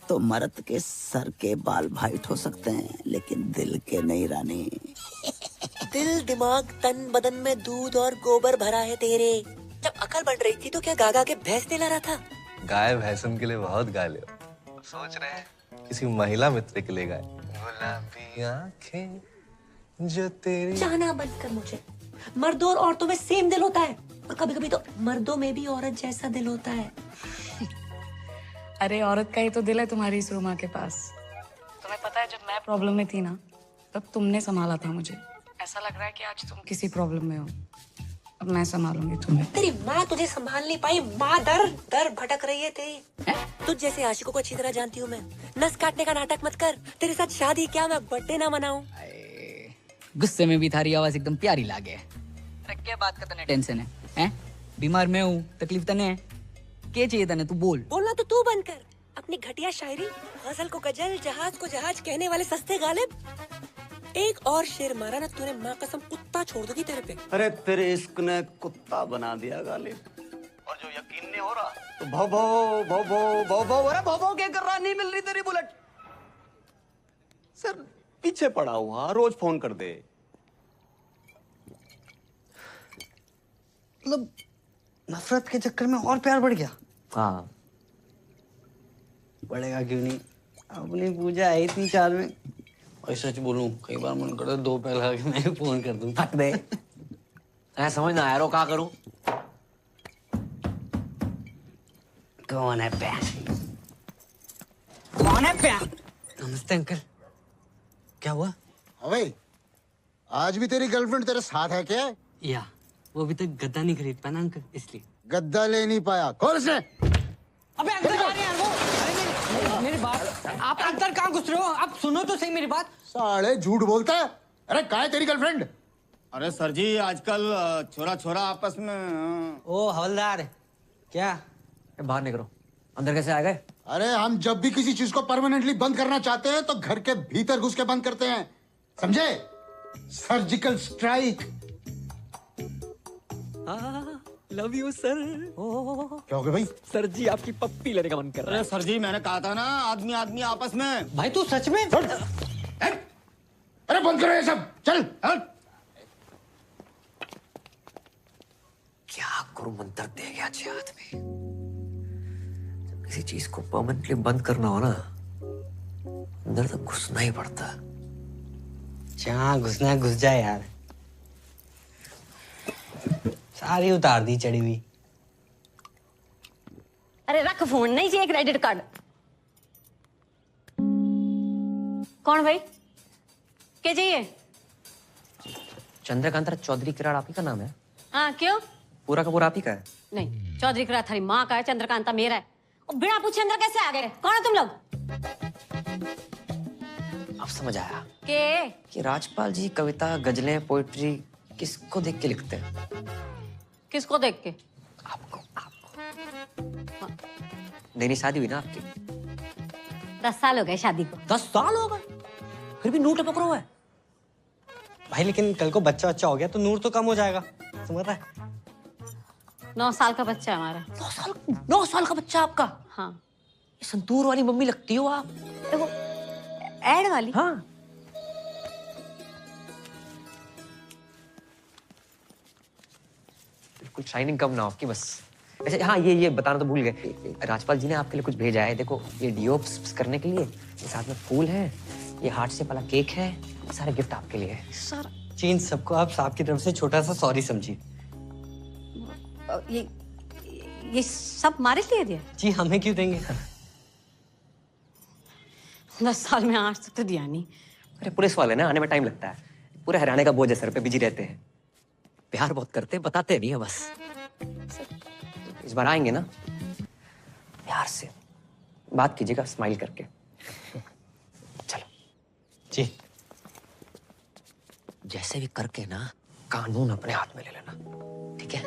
तो मर्द के सर के बाल वाइट हो सकते हैं लेकिन दिल के नहीं रानी। दिल, दिमाग, तन, बदन में दूध और गोबर भरा है तेरे। जब अकल बढ़ रही थी तो क्या गागा के भैंस ने लड़ा था? गाय भैंसन के लिए बहुत गा ले, सोच रहे हैं किसी महिला मित्र के लिए गाए। गुलाबी आंखें जो तेरी। चाहना बंद कर मुझे। मर्दों और औरतों में सेम दिल होता है, और कभी-कभी तो मर्दों में भी औरत जैसा दिल होता है। अरे औरत का ही तो दिल है तुम्हारी इस रूमा के पास। तुम्हें पता है, जब मैं प्रॉब्लम में थी ना, तब तुमने संभाला था मुझे। ऐसा लग रहा है कि आज तुम किसी प्रॉब्लम में हो, अब मैं संभालूंगी तुम्हें। तेरी माँ तुझे संभाल नहीं पाई, माँ दर दर भटक रही है तेरी। तुझ जैसे आशिकों को अच्छी तरह जानती हूँ मैं। नस काटने का नाटक मत कर। तेरे साथ शादी क्या मैं बर्थडे ना मनाऊं? गुस्से में भी थारी आवाज एकदम प्यारी लागे। अरे क्या बात का तने टेंशन है? हैं? बीमार मैं हूँ, तकलीफ तने है? क्या चाहिए तने? तू बोल। बोलना तो तू बंद कर। अपनी घटिया शायरी, गजल को गजल, जहाज को जहाज कहने वाले सस्ते गालिब। एक और शेर मारा ना तूने, माँ कसम कुत्ता छोड़ दूंगी तेरे पे। अरे तेरे इश्क ने कुत्ता बना दिया गालिब, और जो यकीन नहीं हो रहा तो भौ भौ भौ भौ भौ भौ। अरे भौ भौ क्या कर रहा? नहीं मिल रही तेरी बुलेट। सर पीछे पड़ा हुआ, रोज फोन कर दे। मतलब नफरत के चक्कर में और प्यार बढ़ गया। हाँ, बढ़ेगा क्यों नहीं? अपनी पूजा है इतनी चाल में। और सच बोलूं, कई बार मन करता है 2 पैर लगा के मैं फोन कर दूं। फट दे। मैं समझ ना आया, रो क्या करूं? कौन है प्यार? कौन है प्यार? नमस्ते अंकल, क्या हुआ? अबे, आज भी तेरी गर्लफ्रेंड तेरे साथ है क्या? या वो अभी तक गद्दा नहीं खरीद पाया ना अंकल, इसलिए। गद्दा ले नहीं पाया? कौन उसने? अबे अंदर आ रहे हैं यार वो। अरे मेरी बात, आप अंदर कहाँ घुस रहे हो? आप सुनो तो सही मेरी बात। साले झूठ बोलता है। अरे कहाँ है तेरी गर्लफ्रेंड? अरे सर जी, आजकल छोरा छोरा आपस में। ओ हवलदार, क्या बाहर निकलो। अंदर कैसे आ गए? अरे हम जब भी किसी चीज को परमानेंटली बंद करना चाहते हैं तो घर के भीतर घुस के बंद करते हैं, समझे? Surgical strike. Love you sir. क्या हो गया भाई? सर जी आपकी पप्पी लेने का मन कर रहा है। अरे सर जी, मैंने कहा था ना, आदमी आदमी आपस में। भाई तू सच में? अरे बंद करो ये सब, चल। क्या गुरु मंत्र दे गया छे हाथ में। जब किसी चीज को परमानेंटली बंद करना हो ना, अंदर तक घुसना ही पड़ता। जहाँ घुसना है घुस जाए यार। सारी उतार दी चढ़ी हुई। अरे रख फोन, नहीं चाहिए क्रेडिट कार्ड। कौन भाई? क्या चाहिए? चंद्रकांता चौधरी किराड़ आप ही का नाम है? हाँ क्यों? पूरा का पूरा आप ही का है? नहीं, चौधरी किराड़ थारी माँ का है, चंद्रकांता मेरा है। और बिना पूछे अंदर कैसे आ गए? कौन है तुम लोग? अब समझ आया के? कि राजपाल जी कविता, गजलें, पोइट्री किसको देख के लिखते हैं? किसको देख के? आपको। नई शादी हुई ना आपकी, 10 साल हो गए शादी को। 10 साल हो गए फिर भी नूर टपक रहा है। भाई लेकिन कल को बच्चा हो गया तो नूर तो कम हो जाएगा, समझ रहा है? 9 साल का बच्चा है हमारा। 9 साल का बच्चा आपका? हाँ। ये संतूर वाली मम्मी लगती हो आप। देखो एड वाली। हाँ। बिल्कुल शाइनिंग कम ना हो आपकी बस। अच्छा हाँ, ये बताना तो भूल गए, राजपाल जी ने आपके लिए कुछ भेजा है। देखो ये डीओ करने के लिए, ये साथ में फूल है, ये हार्ट शेप वाला केक है, सारे गिफ्ट आपके लिए है। सर चीन सबको आप साहब की तरफ से छोटा सा सॉरी समझिए। ये सब हमारे लिए दिया? जी हमें क्यों देंगे? 10 साल में आज तक तो दिया नहीं। अरे पुलिस वाले ना, आने में टाइम लगता है, पूरे हरियाणा का बोझ है सर पे, बिजी रहते हैं, प्यार बहुत करते हैं, बताते नहीं है बस। इस बार आएंगे ना, प्यार से बात कीजिएगा, स्माइल करके। चलो जी। जैसे भी करके ना कानून अपने हाथ में ले लेना, ठीक है?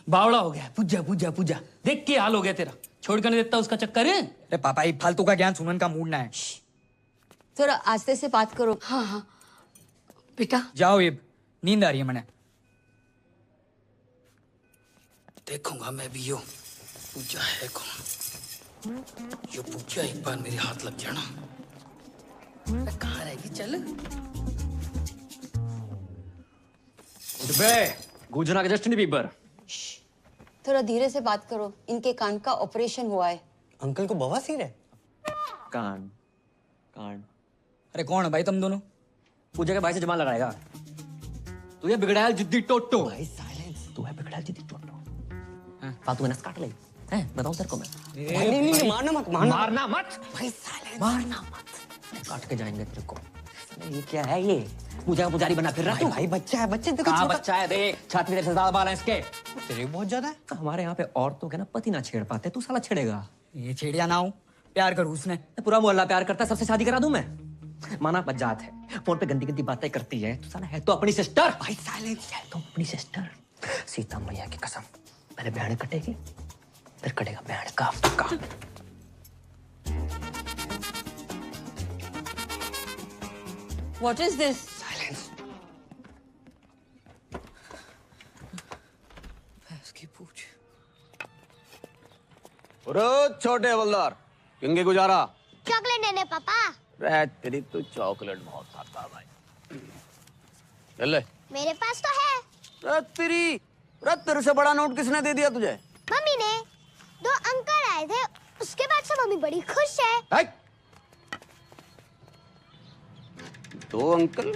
बावड़ा हो गया, पूजा पूजा पूजा, देख के हाल हो गया तेरा, छोड़ कर नहीं देता उसका चक्कर है। अरे पापा ये फालतू का ज्ञान सुनने का मूड ना है। थोड़ा आस्ते से बात करो। हाँ हाँ बेटा जाओ, ये नींद आ रही है मैंने। देखूंगा मैं भी यो पूजा है कौन। यो पूजा एक बार मेरे हाथ लग जाना, कहाँ रहेगी? चल गुजना के जस्टिन बीबर। थोड़ा धीरे से बात करो, इनके कान का ऑपरेशन हुआ है। अंकल को बवासीर है? कान कान। अरे कौन है भाई तुम दोनों? पूजा के भाई से जमा लगाएगा। तू ये बिगड़ायल जिद्दी टोटो। भाई साइलेंस। तू है बिगड़ायल जिद्दी टोटो। फालतू में नस काट ले, हैं? बताऊं तेरे को मैं। नहीं मारना मत, मारना मत भाई साइलेंस। मारना मत, काट के जाएंगे तेरे को। ये क्या है ये? पूजा का पुजारी बना फिर रहा तू? भाई बच्चा है, बच्चे देखो कहाँ छोटा। बच्चा है? देख छाती में तेरे से ज्यादा बाल हैं इसके। तेरे बहुत ज्यादा है। हमारे यहाँ पे औरतों के ना पति ना छेड़ पाते, तू साला छेड़ेगा। ये छेड़ या ना हो, प्यार करूँ उसने। पूरा मोहल्ला प्यार करता है, सबसे शादी करा दूं मैं। माना बजात है, फोन पे गंदी गंदी बातें करती है, तू साला है तो अपनी सिस्टर। भाई साइलेंस। है तो अपनी सिस्टर। सीता मैया की कसम, पहले बहन कटेगी फिर कटेगा बहन का का। What is this? साइलेंस। इसकी पूछ। छोटे हवलदार, किंगे गुजारा? चॉकलेट लेने पापा। रे तेरी तो चॉकलेट बहुत खाता भाई। चल ले। मेरे पास तो है। तेरे से बड़ा नोट किसने दे दिया तुझे? मम्मी ने। 2 अंकल आए थे, उसके बाद से मम्मी बड़ी खुश है। 2 अंकल?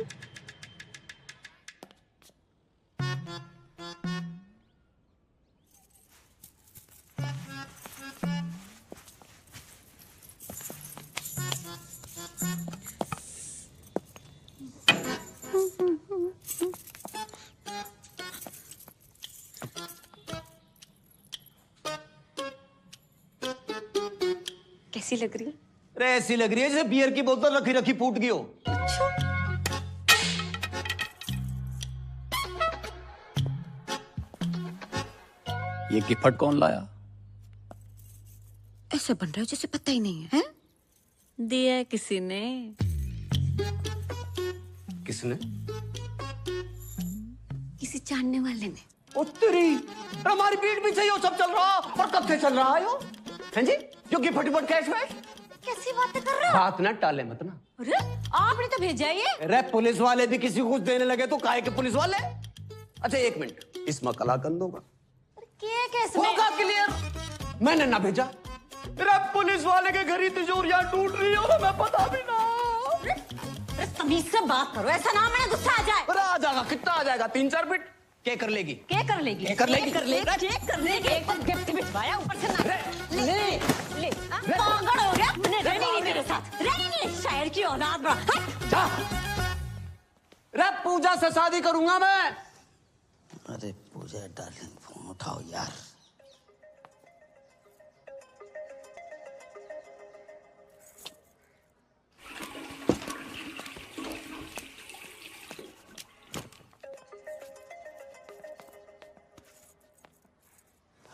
कैसी लग रही है? अरे ऐसी लग रही है जैसे बियर की बोतल रखी रखी फूट गई हो। ये गिफ्ट कौन लाया? ऐसे बन रहा है जैसे पता ही नहीं है, दिया है किसी ने। किसने? किसी जानने वाले ने। उत्तरी हमारी पीठ पीछे ये सब चल रहा, और कब से चल रहा है यो? हैं जी? जो गिफ्ट कैश वैश? कैसी बातें कर रहे हो? बात ना टाले मत ना। अरे आपने तो भेजा है ये। अरे पुलिस वाले भी किसी को कुछ देने लगे तो काहे के पुलिस वाले? अच्छा 1 मिनट, इसमें कलाकंद होगा? होगा क्लियर, मैंने ना भेजा। अरे पुलिस वाले के घर ही तिजोरियां टूट रही हो, मैं पता भी ना। तमीज से बात करो, ऐसा ना मैंने गुस्सा आ जाए। अरे आ जाएगा, कितना आ जाएगा? 3-4 बिट क्या कर लेगी? क्या कर लेगी? क्या कर लेगी? चेक कर लेगी। एक बार गिफ्ट भिजवाया, ऊपर से ना ले पागल हो गया। मैंने रहनी नहीं तेरे साथ, रहनी नहीं। शायर की औलाद बड़ा। जा रे, पूजा से शादी करूंगा मैं। अरे पूजा डार्लिंग, फोन उठाओ यार।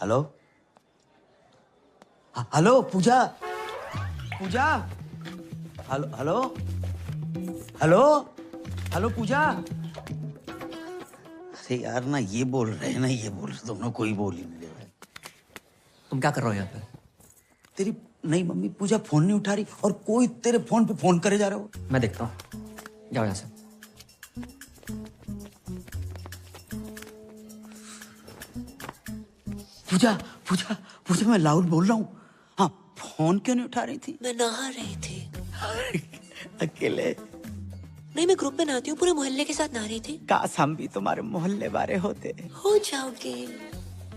हेलो हेलो पूजा पूजा हेलो हेलो हेलो हेलो पूजा। अरे यार ना ये बोल रहे हैं ना ये बोल रहे, दोनों कोई बोल ही नहीं रहे। तुम क्या कर रहे हो यहाँ पे? तेरी नहीं मम्मी पूजा फोन नहीं उठा रही और कोई तेरे फोन पे फोन करे जा रहे हो। मैं देखता हूँ, जाओ यहाँ से। पूजा पूजा पूजा मैं लाउड बोल रहा हूँ। हाँ फोन क्यों नहीं उठा रही थी? मैं नहा रही थी। अकेले? नहीं, मैं ग्रुप में नहाती हूँ, पूरे मोहल्ले के साथ नहा रही थी। काश हम भी तुम्हारे मोहल्ले वाले होते। हो जाओगे।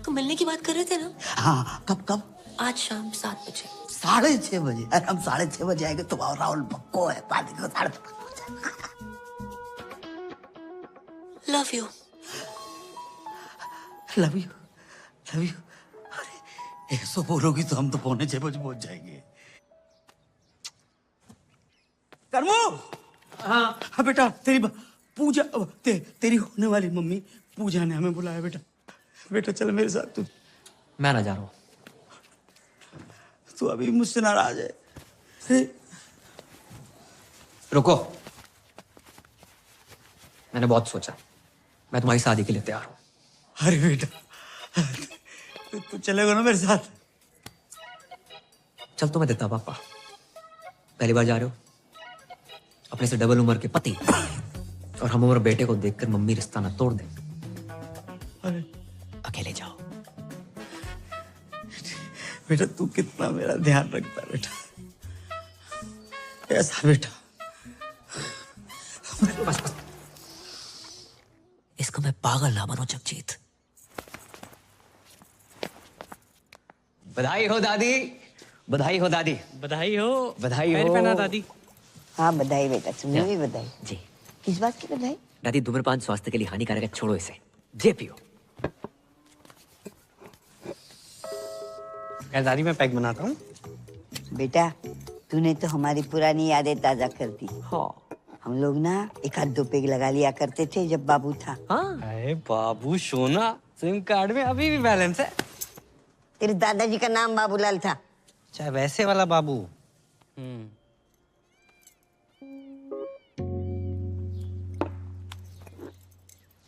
तुम मिलने की बात कर रहे थे ना? हाँ कब कब? आज शाम 7 बजे। 6:30 बजे? अरे हम 6:30 बजे आएंगे तो राहुल पक्को है, पानी को 6:30 love you. Love you love you. अरे ऐसा बोलोगी तो हम तो 6:45 बजे पहुंच जाएंगे। करमू। हाँ हाँ बेटा तेरी पूजा तेरी होने वाली मम्मी पूजा ने हमें बुलाया। बेटा बेटा चल मेरे साथ। तू मैं ना जा रहा हूँ। तू अभी मुझसे नाराज है? रुको, मैंने बहुत सोचा, मैं तुम्हारी शादी के लिए तैयार हूँ। अरे बेटा तू चलेगा ना मेरे साथ? चल तुम्हें देता पापा। पहली बार जा रहे हो, अपने से डबल उम्र के पति और हम उम्र बेटे को देखकर मम्मी रिश्ता ना तोड़ दे। अरे अकेले जाओ। बेटा तू कितना मेरा ध्यान रखता है बेटा। ऐसा बेटा। बस बस, इसको मैं पागल ना बनो जगजीत। बधाई हो दादी, बधाई हो दादी। बधाई हो। बधाई पैर हो पहना दादी। हाँ बधाई बेटा, तुम्हें भी बधाई। जी। किस बात की बधाई? दादी धूम्रपान स्वास्थ्य के लिए हानिकारक है, छोड़ो इसे, जे पियो। दादी मैं पैक बनाता हूँ। बेटा तूने तो हमारी पुरानी यादें ताजा कर दी। हाँ। हम लोग ना 1-2 पेग लगा लिया करते थे जब बाबू था। हाँ। अरे बाबू सोना, सिम कार्ड में अभी भी बैलेंस है। तेरे दादाजी का नाम बाबूलाल था। चाहे वैसे वाला बाबू।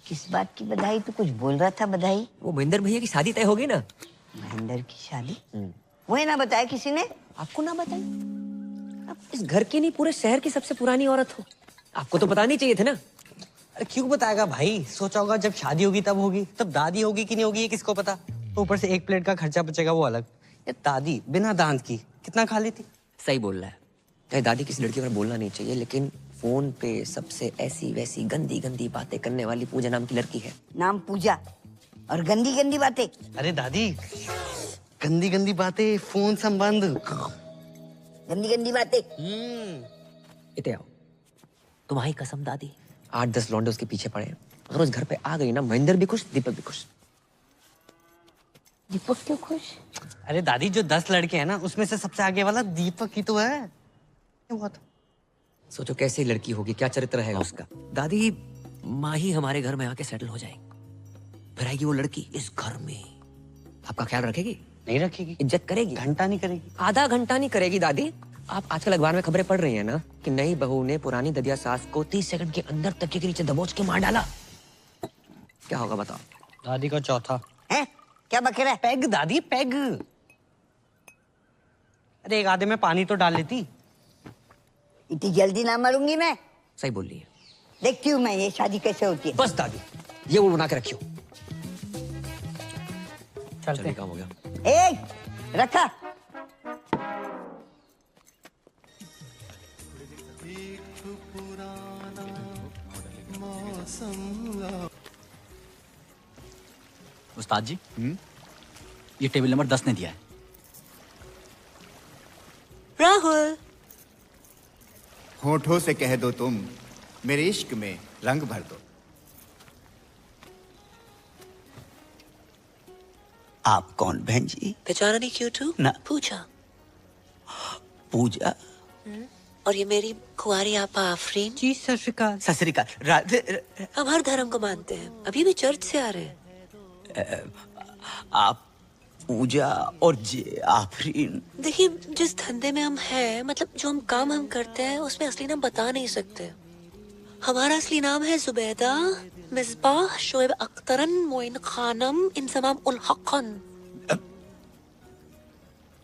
किस बात की बधाई? तू कुछ बोल रहा था बधाई? वो महेंद्र भैया की शादी तय होगी ना। महेंद्र की शादी? वो ना बताया किसी ने? आपको ना बताई? आप इस घर की नहीं पूरे शहर की सबसे पुरानी औरत हो, आपको तो बतानी चाहिए थे ना। अरे क्यों बताएगा भाई? सोचा होगा जब शादी होगी तब होगी, तब दादी होगी कि नहीं होगी ये किसको पता। ऊपर से 1 प्लेट का खर्चा बचेगा वो अलग। ये दादी बिना दांत की कितना खा लेती। सही बोल रहा है। चाहे दादी किसी लड़की पर बोलना नहीं चाहिए, लेकिन फोन पे सबसे ऐसी वैसी गंदी गंदी बातें करने वाली पूजा नाम की लड़की है। नाम पूजा और गंदी गंदी बातें। अरे दादी गंदी गंदी बातें, फोन संबंध, गंदी गंदी बातें। इते आओ, तुम्हारी कसम दादी, 8-10 लौंडे उसके पीछे पड़े हैं। अगर उस घर पे आ गई ना, महेंद्र भी खुश, दीपक भी खुश। दीपक क्यों खुश? अरे दादी जो 10 लड़के हैं ना उसमें से सबसे आगे वाला दीपक ही तो है। क्यों हुआ था? सोचो कैसी लड़की होगी, क्या चरित्र रहेगा उसका। दादी माँ ही हमारे घर में आके सेटल हो जाएगी, फिर आएगी वो लड़की इस घर में, आपका ख्याल रखेगी? नहीं रखेगी। इज्जत करेगी? घंटा नहीं करेगी। आधा घंटा नहीं करेगी दादी। आप आजकल अखबार में खबरें पढ़ रही हैं ना कि नई बहू ने पुरानी ददिया सास को 30 सेकंड के अंदर तकिए के नीचे दबोच के मार डाला। क्या होगा बताओ? दादी का चौथा है। क्या बक रहा है? पैग दादी, पैग। अरे एक आधे में पानी तो डाल लेती। इतनी जल्दी ना मरूंगी मैं। सही बोल रही है। देखती हूँ मैं ये शादी कैसे होती है। बस दादी ये वो बना के रखियो। चलते काम हो गया। रखा। उस्ताद जी ये टेबल नंबर 10 ने दिया है। राहुल होठों से कह दो तुम मेरे इश्क में रंग भर दो। आप कौन बहन जी? पहचाना नहीं क्यों तू? ना। पूजा। पूजा? और ये मेरी कुंवारी आपा आफरीन। जी सत श्री अकाल। सत श्री अकाल। राधे। हम हर धर्म को मानते हैं, अभी भी चर्च से आ रहे हैं। आप पूजा और जे आफरीन। देखिए, जिस धंधे में हम हैं, मतलब जो हम काम हम करते हैं, उसमें असली नाम बता नहीं सकते। हमारा असली नाम है जुबैदा मिसबाह शोएब अख्तरन मोइन खानम इंसमाम उल हक़न।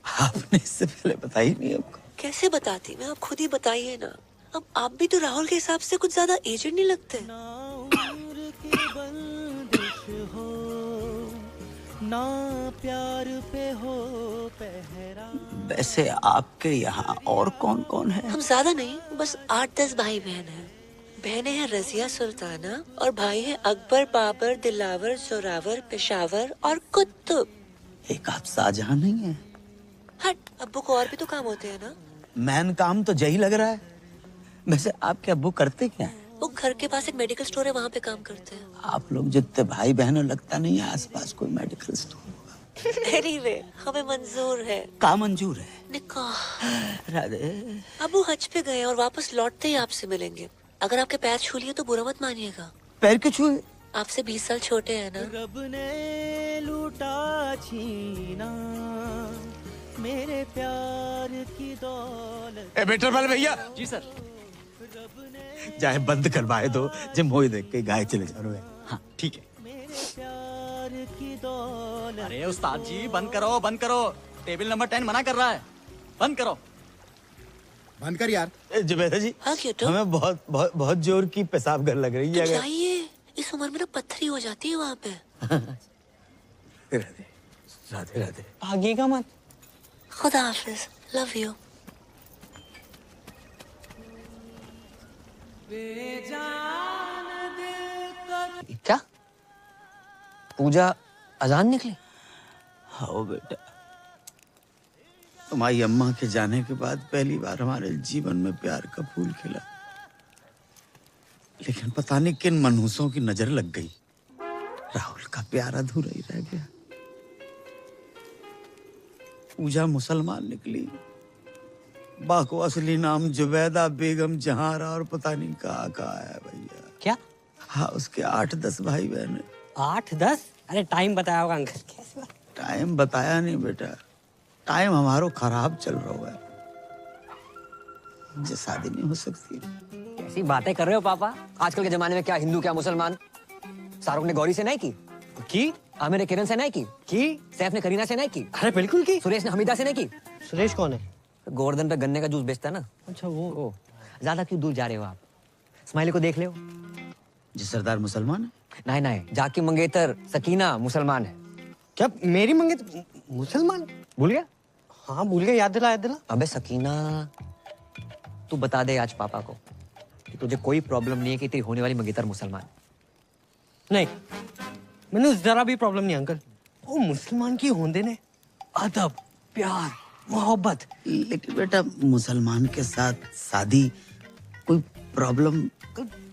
आपने इससे पहले बताई नहीं हमको? कैसे बताती मैं, आप खुद ही बताइए ना। अब आप भी तो राहुल के हिसाब से कुछ ज्यादा एजेड नहीं लगते। ना प्यार पे हो पहरा। वैसे आपके यहाँ और कौन कौन है? हम ज्यादा नहीं, बस 8-10 भाई बहन हैं। बहनें हैं रजिया सुल्ताना और भाई हैं अकबर, बाबर, दिलावर, जोरावर, पेशावर और कुतुब। एक आप शाहजहां नहीं है? हट, अब्बू को और भी तो काम होते हैं ना। मैन काम तो यही लग रहा है। वैसे आपके अब्बू करते क्या है? वो घर के पास एक मेडिकल स्टोर है, वहाँ पे काम करते हैं। आप लोग जितने भाई बहनों लगता नहीं है आसपास कोई मेडिकल स्टोर। एनीवे, हमें मंजूर है। का मंजूर है? निकाह। राधे। अबू हज पे गए और वापस लौटते ही आपसे मिलेंगे। अगर आपके पैर छू लिए तो बुरा मत मानिएगा। पैर क्यों छुए? आपसे 20 साल छोटे हैं ना। रब ने लूटा छीना मेरे प्यार की दौलत। वेटर वाले भैया। जी सर। चाहे बंद करवाए दो, जब मोई देख के गाय चले जा रहे। हाँ ठीक है। अरे उस्ताद जी, बंद करो बंद करो। टेबल नंबर 10 मना कर रहा है, बंद करो। बंद कर यार। जुबैदा जी, हाँ क्यों? हमें बहुत बहुत बहुत जोर की पेशाब घर लग रही है। तो जाइए, इस उम्र में ना पत्थरी हो जाती है वहाँ पे। राधे राधे राधे। भागिएगा मत। खुदा हाफिज, लव यू। क्या पूजा अजान निकली? हाँ बेटा, तुम्हारी अम्मा के जाने के बाद पहली बार हमारे जीवन में प्यार का फूल खिला। लेकिन पता नहीं किन मनहूसों की नजर लग गई, राहुल का प्यार अधूरा ही रह गया। पूजा मुसलमान निकली, बाको असली नाम जुबैदा बेगम जहारा और पता नहीं कहाँ है भैया। क्या? हाँ, उसके 8-10 भाई बहन। 8-10? अरे टाइम बताया होगा अंकल। कैसे बात? टाइम बताया नहीं बेटा, टाइम हमारो खराब चल रहा है। मुझे शादी नहीं हो सकती। कैसी बातें कर रहे हो पापा? आजकल के जमाने में क्या हिंदू क्या मुसलमान। शाहरुख ने गौरी से नहीं की? आमिर ने किरण से नहीं की? सैफ ने करीना से नहीं की? अरे बिल्कुल की। सुरेश ने हमीदा से नहीं की? सुरेश कौन है? गोवर्धन पे गन्ने का जूस बेचता है ना। अच्छा वो। ज्यादा क्यों दूर जा रहे हो आप? स्माइली को देख ले। जी सरदार मुसलमान है? नहीं नहीं, जाकी मंगेतर सकीना मुसलमान है। क्या मेरी मंगेतर मुसलमान? भूल गया? हाँ भूल गया, याद दिला याद दिला। अबे सकीना, तू बता दे आज पापा को कि तुझे कोई प्रॉब्लम नहीं है कि तेरी होने वाली मंगेतर मुसलमान। नहीं, मैंने जरा भी प्रॉब्लम नहीं अंकल। वो मुसलमान की होंदे ने अदब, प्यार, मोहब्बत। लेकिन बेटा, मुसलमान के साथ शादी कोई प्रॉब्लम?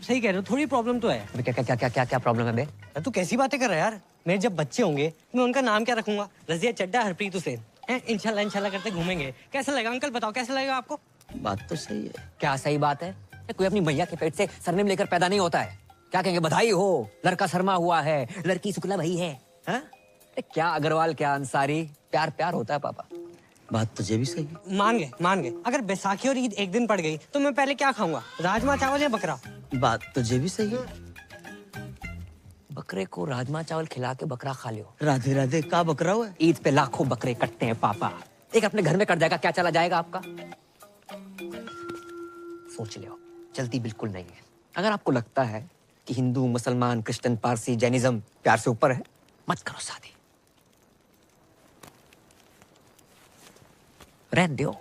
सही कह रहे हो, थोड़ी प्रॉब्लम तो है। क्या क्या क्या क्या क्या प्रॉब्लम है बे? तू कैसी बातें कर रहा है यार? मेरे जब बच्चे होंगे मैं उनका नाम क्या रखूंगा? रजिया चड्डा, हरप्रीत हुसैन। इंशाल्लाह इंशाल्लाह करते घूमेंगे। कैसा लगेगा अंकल, बताओ कैसा लगेगा आपको? बात तो सही है। क्या सही बात है? कोई अपनी मैया के पेट से सरनेम लेकर पैदा नहीं होता है। क्या कहेंगे? बधाई हो, लड़का शर्मा हुआ है, लड़की शुक्ला भाई है। हाँ? क्या अग्रवाल क्या अंसारी, प्यार प्यार होता है पापा। बात तुझे भी सही है। मान गए। अगर बैसाखी और ईद एक दिन पड़ गई तो मैं पहले क्या खाऊंगा? राजमा चावल या बकरा? बात तुझे भी सही है। बकरे को राजमा चावल खिला के बकरा खा लियो। राधे राधे। का बकरा हुआ? ईद पे लाखों बकरे कटते हैं पापा, एक अपने घर में कट जाएगा, क्या चला जाएगा आपका? सोच लियो, चलती बिल्कुल नहीं है। अगर आपको लगता है कि हिंदू मुसलमान क्रिश्चियन पारसी जैनिज्म प्यार से ऊपर है, मत करो शादी, रहने दो।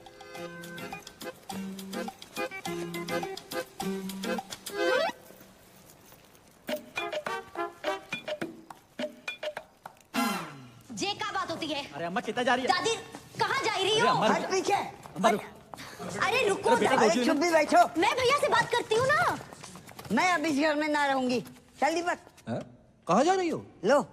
जे का बात होती है? अरे अम्मा कितना जा रही है? दादी कहाँ जा रही हो? हट पीछे। अरे रुको, अरे चुप भी बैठो। मैं भैया से बात करती हूँ ना। मैं अब इस घर में ना रहूंगी। चल दीपक। कहाँ जा रही हो? लो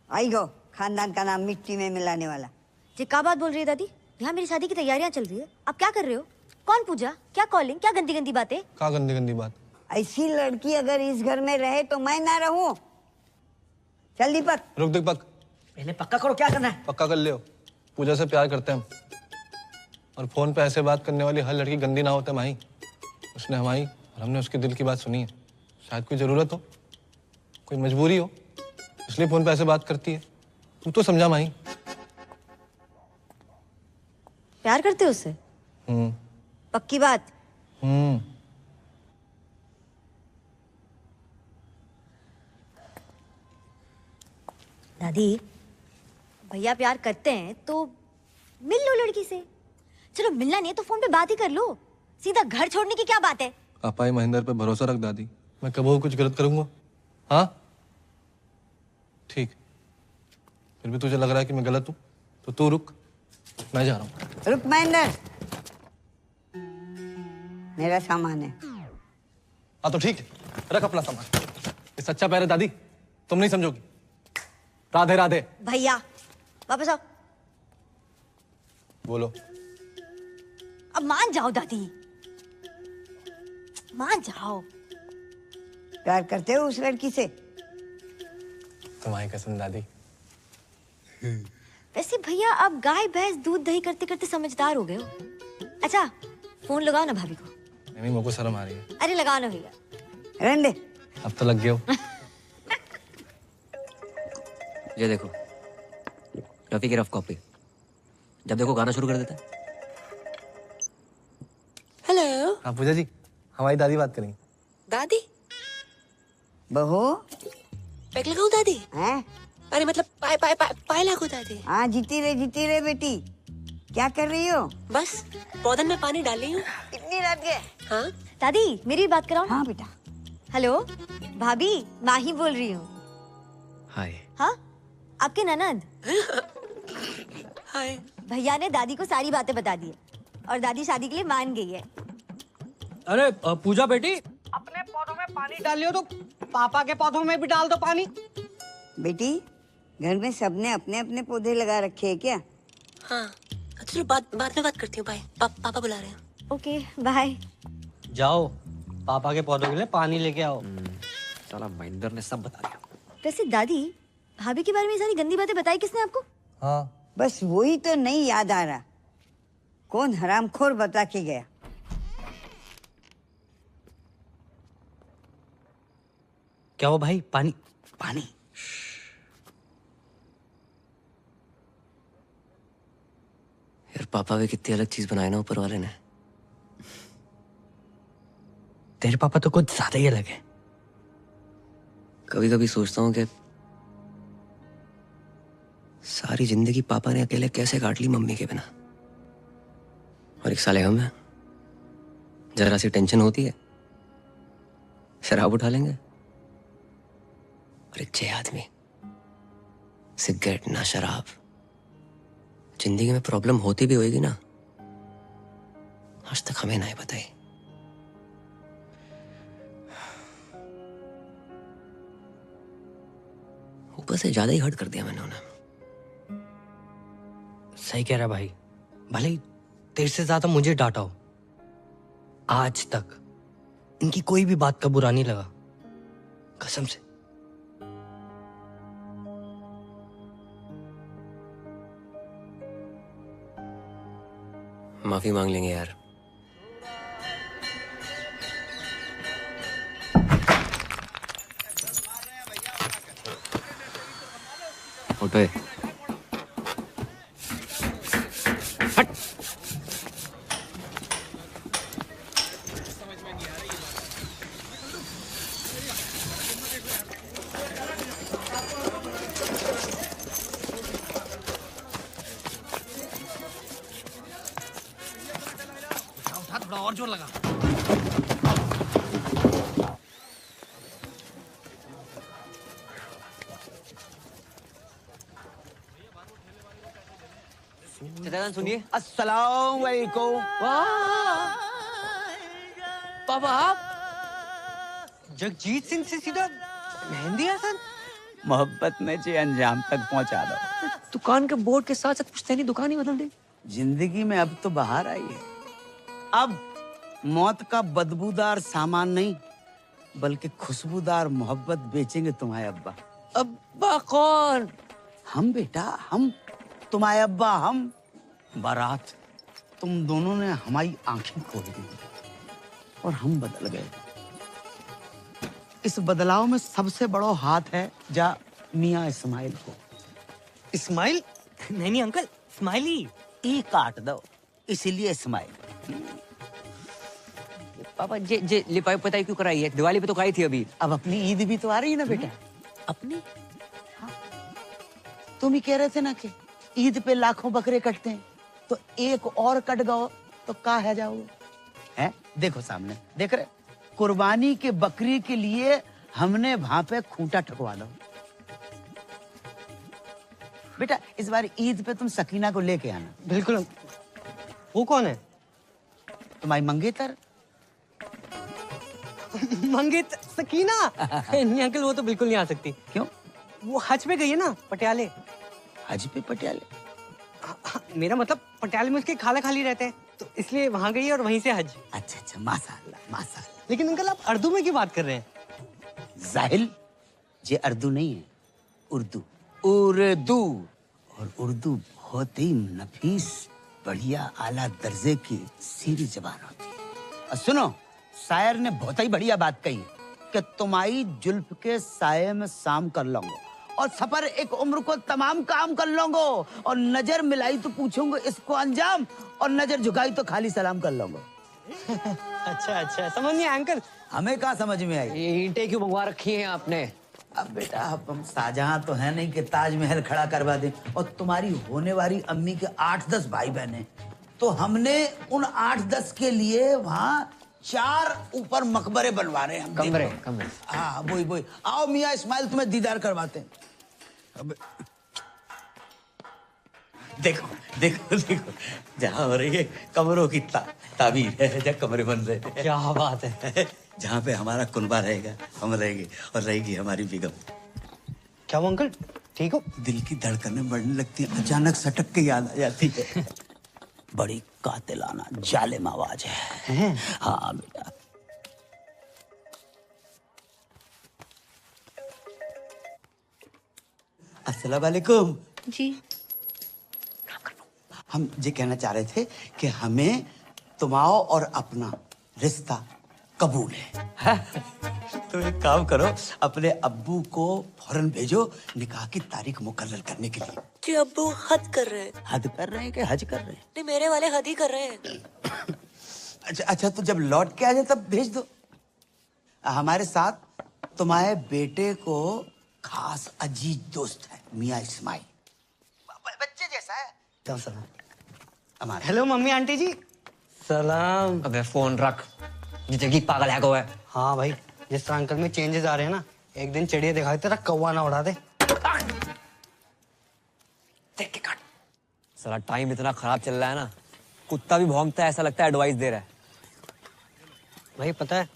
आई गो, खानदान का नाम मिट्टी में मिलाने वाला। जी क्या बात बोल रही है दादी? यहाँ मेरी शादी की तैयारियां चल रही है, आप क्या कर रहे हो? कौन पूजा, क्या कॉलिंग, क्या गंदी गंदी बातें? क्या गंदी गंदी बात? ऐसी लड़की अगर इस घर में रहे तो मैं ना रहूं। चल दीपक। रुक दीपक, पहले पक्का करो क्या करना है। पक्का कर लियो, पूजा से प्यार करते हैं हम। और फोन पे ऐसे बात करने वाली हर लड़की गंदी ना होते माही। उसने हमारी और हमने उसके दिल की बात सुनी है। शायद कोई जरूरत हो, कोई मजबूरी हो, इसलिए फोन पे ऐसे बात करती है। तू तो समझा माही। प्यार करते हो उससे? पक्की बात? दादी, भैया प्यार करते हैं तो मिल लो लड़की से। चलो मिलना नहीं है तो फोन पे बात ही कर लो। सीधा घर छोड़ने की क्या बात है? पापा महेंद्र पे भरोसा रख दादी, मैं कभी कुछ गलत करूंगा? हाँ ठीक, फिर भी तुझे लग रहा है कि मैं गलत हूँ तो तू रुक, मैं जा रहा हूँ। रुक महेंद्र, मेरा सामान है। हाँ तो ठीक है, रख अपना सामान। ये सच्चा प्यार है दादी, तुम नहीं समझोगी। राधे राधे। भैया वापस आओ। बोलो। अब मान जाओ दादी, मान जाओ। प्यार करते हो उस लड़की से? तुम्हारी कसम दादी। वैसे भैया अब गाय भैंस दूध दही करते करते समझदार हो गए हो। अच्छा फोन लगाओ ना भाभी को। नहीं मेरे को शर्म आ रही है। अरे लगाओ ना भैया। रहने दे। अब तो लग गया हो। ये देखो रफी की रफ कॉपी, जब देखो गाना शुरू कर देता है। हेलो। हाँ पूजा जी, हमारी दादी बात करेंगी। दादी? बहू पैक लगाऊं दादी? हैं? अरे मतलब पाए लागू दादी। हाँ जीती रहे बेटी। क्या कर रही हो? बस पौधन में पानी डाल रही हूँ। इतनी रात के? हाँ दादी मेरी बात कराओ। हाँ बेटा। हेलो भाभी, माही बोल रही हूँ। हाय। हाँ आपके ननद। हाय। भैया ने दादी को सारी बातें बता दी और दादी शादी के लिए मान गई है। अरे पूजा बेटी, अपने पौधों में पानी डालियो तो पापा के पौधों में भी डाल दो पानी। बेटी घर में सबने अपने अपने पौधे लगा रखे हैं क्या? हाँ चलो बाद में बात करती हूँ। बाय। पापा बुला रहे हैं। Okay bye. जाओ पापा के पौधों के लिए पानी लेके आओ। साला महेंद्र ने सब बता दिया। वैसे दादी भाभी के बारे में ये सारी गंदी बातें बताई किसने आपको? हाँ बस वही तो नहीं याद आ रहा, कौन हरामखोर बता के गया। क्या हो भाई? पानी पानी। यार पापा भी कितनी अलग चीज बनाए ना ऊपर वाले ने। तेरे पापा तो कुछ ज्यादा ही अलग है। कभी कभी सोचता हूँ कि सारी जिंदगी पापा ने अकेले कैसे काट ली मम्मी के बिना। और एक साले हम हैं, जरा सी टेंशन होती है शराब उठा लेंगे। और एक 6 आदमी, सिगरेट ना शराब। जिंदगी में प्रॉब्लम होती भी होगी ना, आज तक हमें नहीं बताई। ऊपर से ज्यादा ही हर्ट कर दिया मैंने उन्हें। सही कह रहा भाई, भले ही तेरे से ज्यादा मुझे डांटा हो, आज तक इनकी कोई भी बात का बुरा नहीं लगा, कसम से। माफी मांग लेंगे यार। फोटो है। थोड़ा और जोर लगा। सुनिए। अस्सलाम वालेकुम। पापा आप जगजीत सिंह से सीधा मेहंदी हसन? मोहब्बत में जे अंजाम तक पहुंचा दो। दुकान के बोर्ड के साथ साथ पुश्तैनी दुकान ही बदल दी। जिंदगी में अब तो बाहर आई है। अब मौत का बदबूदार सामान नहीं बल्कि खुशबूदार मोहब्बत बेचेंगे तुम्हारे अब्बा। अब्बा कौन? हम बेटा, हम तुम्हारे अब्बा, हम बारात, तुम दोनों ने हमारी आंखें खोल दी और हम बदल गए। इस बदलाव में सबसे बड़ा हाथ है जा मियाँ इस्माइल को। इस्माइल? नहीं अंकल, स्माइली। ई काट दो, इसीलिए इस्माइल। पापा जे लिपाई पताई क्यों कराई है? दिवाली पे तो कराई थी अभी। अब अपनी ईद भी तो आ रही है ना बेटा। अपनी? तुम ही कह रहे थे ना कि ईद पे लाखों बकरे कटते हैं, तो एक और कट गओ तो का है जाओगे? हैं? देखो सामने, देख रहे? कुर्बानी के बकरी के लिए हमने वहां पे खूंटा ठकवा दो। बेटा इस बार ईद पे तुम सकीना को लेके आना। बिल्कुल। वो कौन है? तुम्हारी मंगेतर। मंगेतर? सकीना? नहीं अंकल, वो तो बिल्कुल नहीं आ सकती। क्यों? वो हज पे गई है ना, पटियाले। हज पे पटियाले? मेरा मतलब पटियाले में उसके खाला खाली रहते हैं, तो इसलिए वहां गई है और वहीं से हज। अच्छा अच्छा, माशाअल्लाह माशाअल्लाह। लेकिन अंकल आप उर्दू में क्यों बात कर रहे हैं? जाहिल, ये उर्दू नहीं है, उर्दू। उर्दू। और उर्दू बहुत ही नफीस, बढ़िया, आला दर्जे की सीरी जबान होती है। और सुनो, शायर ने बहुत ही बढ़िया बात कही कि तुम्हारी जुल्फ के साये में शाम कर लूंगा और सफर एक उम्र को तमाम काम कर लूंगा, और नजर मिलाई तो पूछूंगा इसको अंजाम, और नजर झुकाई तो खाली सलाम कर लूंगा। अच्छा अच्छा, समझ नहीं आया अंकल। हमें कहाँ समझ में आई? ये ईंटें क्यों मंगवा रखी हैं आपने? अब बेटा हम शाहजहां तो है नहीं कि ताजमहल खड़ा करवा दें, और तुम्हारी होने वाली अम्मी के 8-10 भाई बहन, तो हमने उन 8-10 के लिए वहाँ 4 ऊपर मकबरे बनवा रहे हैं। कमरे कमरे। हाँ वही वही। आओ मियाँ इस्माइल, तुम्हें दीदार करवाते हैं। अब देखो देखो देखो, जहाँ हो रही है कमरों की ताबीर है, जहाँ कमरे बन रहे हैं। क्या बात है। जहाँ पे हमारा कुनबा रहेगा हम रहेंगे, और रहेगी हमारी बेगम। क्या वो अंकल ठीक हो? दिल की धड़कनें बढ़ने लगती हैं, अचानक सटक के याद आ जाती है। बड़ी कातिलाना जालिम आवाज है। हाँ बेटा। अस्सलाम वालेकुम। जी। हम ये कहना चाह रहे थे कि हमें तुम्हारा और अपना रिश्ता कबूल है। तो एक काम करो, अपने अब्बू को फौरन भेजो निकाह की तारीख मुकर्रर करने के लिए। जी अब्बू हद कर रहे हैं। हद कर रहे हैं कि हज कर रहे हैं? नहीं, मेरे वाले हद ही कर रहे हैं। अच्छा अच्छा, तो जब लौट के आ जाए तब भेज दो। हमारे साथ तुम्हारे बेटे को खास अजीज दोस्त है मियाँ इस्माइल, बच्चे जैसा है। क्या सलाम? हमारे। हेलो मम्मी आंटी जी। सलाम। अबे फोन रख, जिंदगी पागल है को है। हाँ भाई, जिस तरह अंकल में चेंजेस आ रहे हैं ना, एक दिन चिड़िया दिखाई तेरा कौवा ना उड़ा दे। देख के काट। साला टाइम इतना खराब चल रहा है ना, कुत्ता भी भौंकता है, ऐसा लगता है एडवाइस दे रहा है। भाई पता है,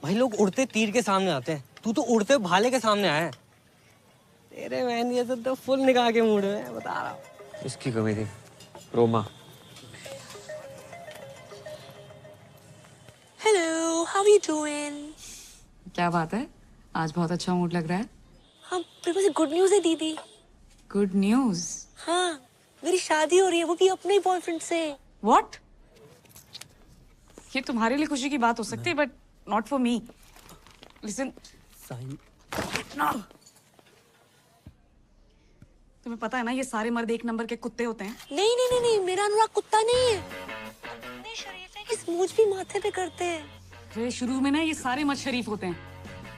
भाई लोग उड़ते तीर के सामने आते हैं, तू तो उड़ते भाले के सामने आया है। तेरे बहन ये तो फुल निकाह के मूड में बता रहा हूँ। इसकी कमी थी Roma. Hello, how are you doing? क्या बात है, आज बहुत अच्छा मूड लग रहा है। हाँ, मेरे पास गुड न्यूज है दीदी। Good news? हाँ, मेरी शादी हो रही है, वो भी अपने बॉयफ्रेंड से। व्हाट? ये तुम्हारे लिए खुशी की बात हो सकती है, but not for me. Listen, तुम्हें पता है ना, ये सारे मर्द एक नंबर के कुत्ते होते हैं। नहीं नहीं नहीं नहीं, मेरा अनुराग कुत्ता नहीं है। इतने शरीफ है कि स्मूच भी माथे पे करते हैं। फिर शुरू में ना ये सारे मर्द शरीफ होते हैं।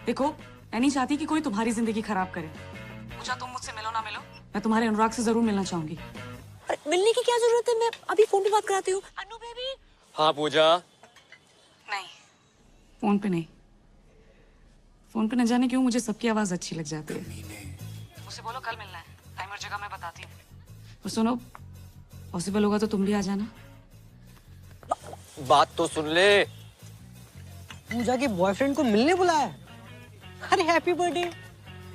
देखो, मैं नहीं चाहती कि कोई तुम्हारी जिंदगी खराब करे। पूजा, तुम मुझसे मिलो ना मिलो, मैं तुम्हारे अनुराग से जरूर मिलना चाहूंगी। अरे मिलने की क्या जरूरत है, मैं अभी फोन पे बात कराती हूँ। अनु बेबी। हाँ पूजा। नहीं, फोन पे नहीं। फोन पे न जाने क्यों मुझे सबकी आवाज अच्छी लग जाती है। मुझसे बोलो कल मिलना है, टाइम और जगह मैं बताती हूँ। और सुनो, पॉसिबल होगा तो तुम भी आ जाना। बात तो सुन ले। पूजा के बॉयफ्रेंड को मिलने बुलाया। अरे हैप्पी बर्थडे।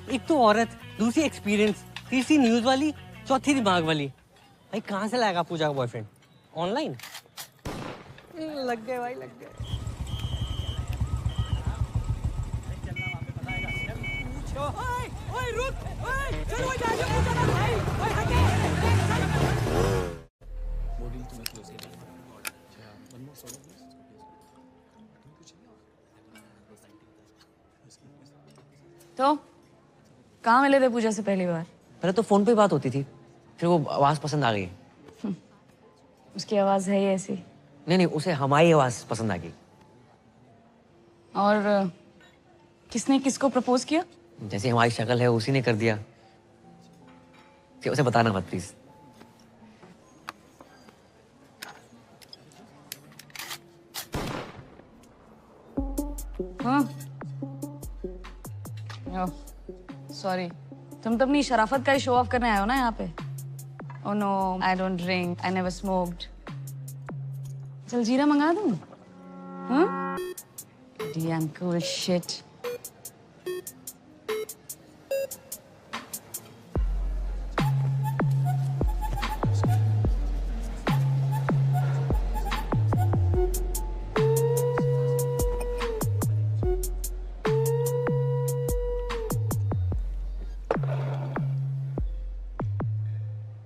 एक तो औरत, दूसरी एक्सपीरियंस, तीसरी न्यूज वाली, चौथी दिमाग वाली। भाई कहाँ से लाएगा पूजा का बॉयफ्रेंड? ऑनलाइन? लग गए भाई, लग गए। ओए रुक, ओए चलो भाई, तो कहाँ मिले थे पूजा से पहली बार? पहले तो फोन पे बात होती थी, फिर वो आवाज पसंद आ गई। उसकी आवाज है ही ऐसी। नहीं नहीं, उसे हमारी आवाज पसंद आ गई। और किसने किसको प्रपोज किया? जैसी हमारी शक्ल है उसी ने कर दिया। कि उसे बताना मत प्लीज। हाँ सॉरी, तुम तो अपनी शराफत का ही शो ऑफ करने आए हो ना यहाँ पे। Oh no, I don't drink, I never smoked. चल जीरा मंगा दूँ? हाँ? Damn cool shit.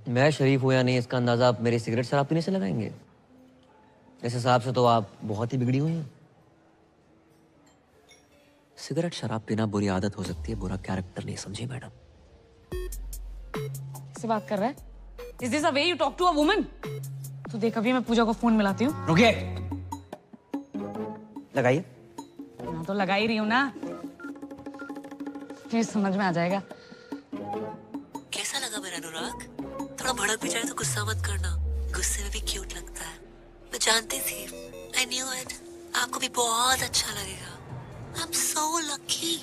मैं शरीफ हूं या नहीं इसका अंदाजा आप मेरे सिगरेट शराब पीने से लगाएंगे? इस हिसाब से तो आप बहुत ही बिगड़ी हुई हैं। सिगरेट शराब पीना बुरी आदत हो सकती है, बुरा कैरेक्टर नहीं, समझी मैडम? किससे बात कर रहा है? Is this a way you talk to a woman? तो देख, अभी मैं पूजा को फोन मिलाती हूँ। रुकिए, लगाइए। हाँ, तो लगा ही रही हूँ ना, फिर समझ में आ जाएगा। कैसा लगा मेरा अनुराग? थोड़ा भड़क भी जाए तो गुस्सा मत करना, गुस्से में भी क्यूट लगता है। मैं जानती थी, I knew it, आपको भी बहुत अच्छा लगेगा। I'm so lucky.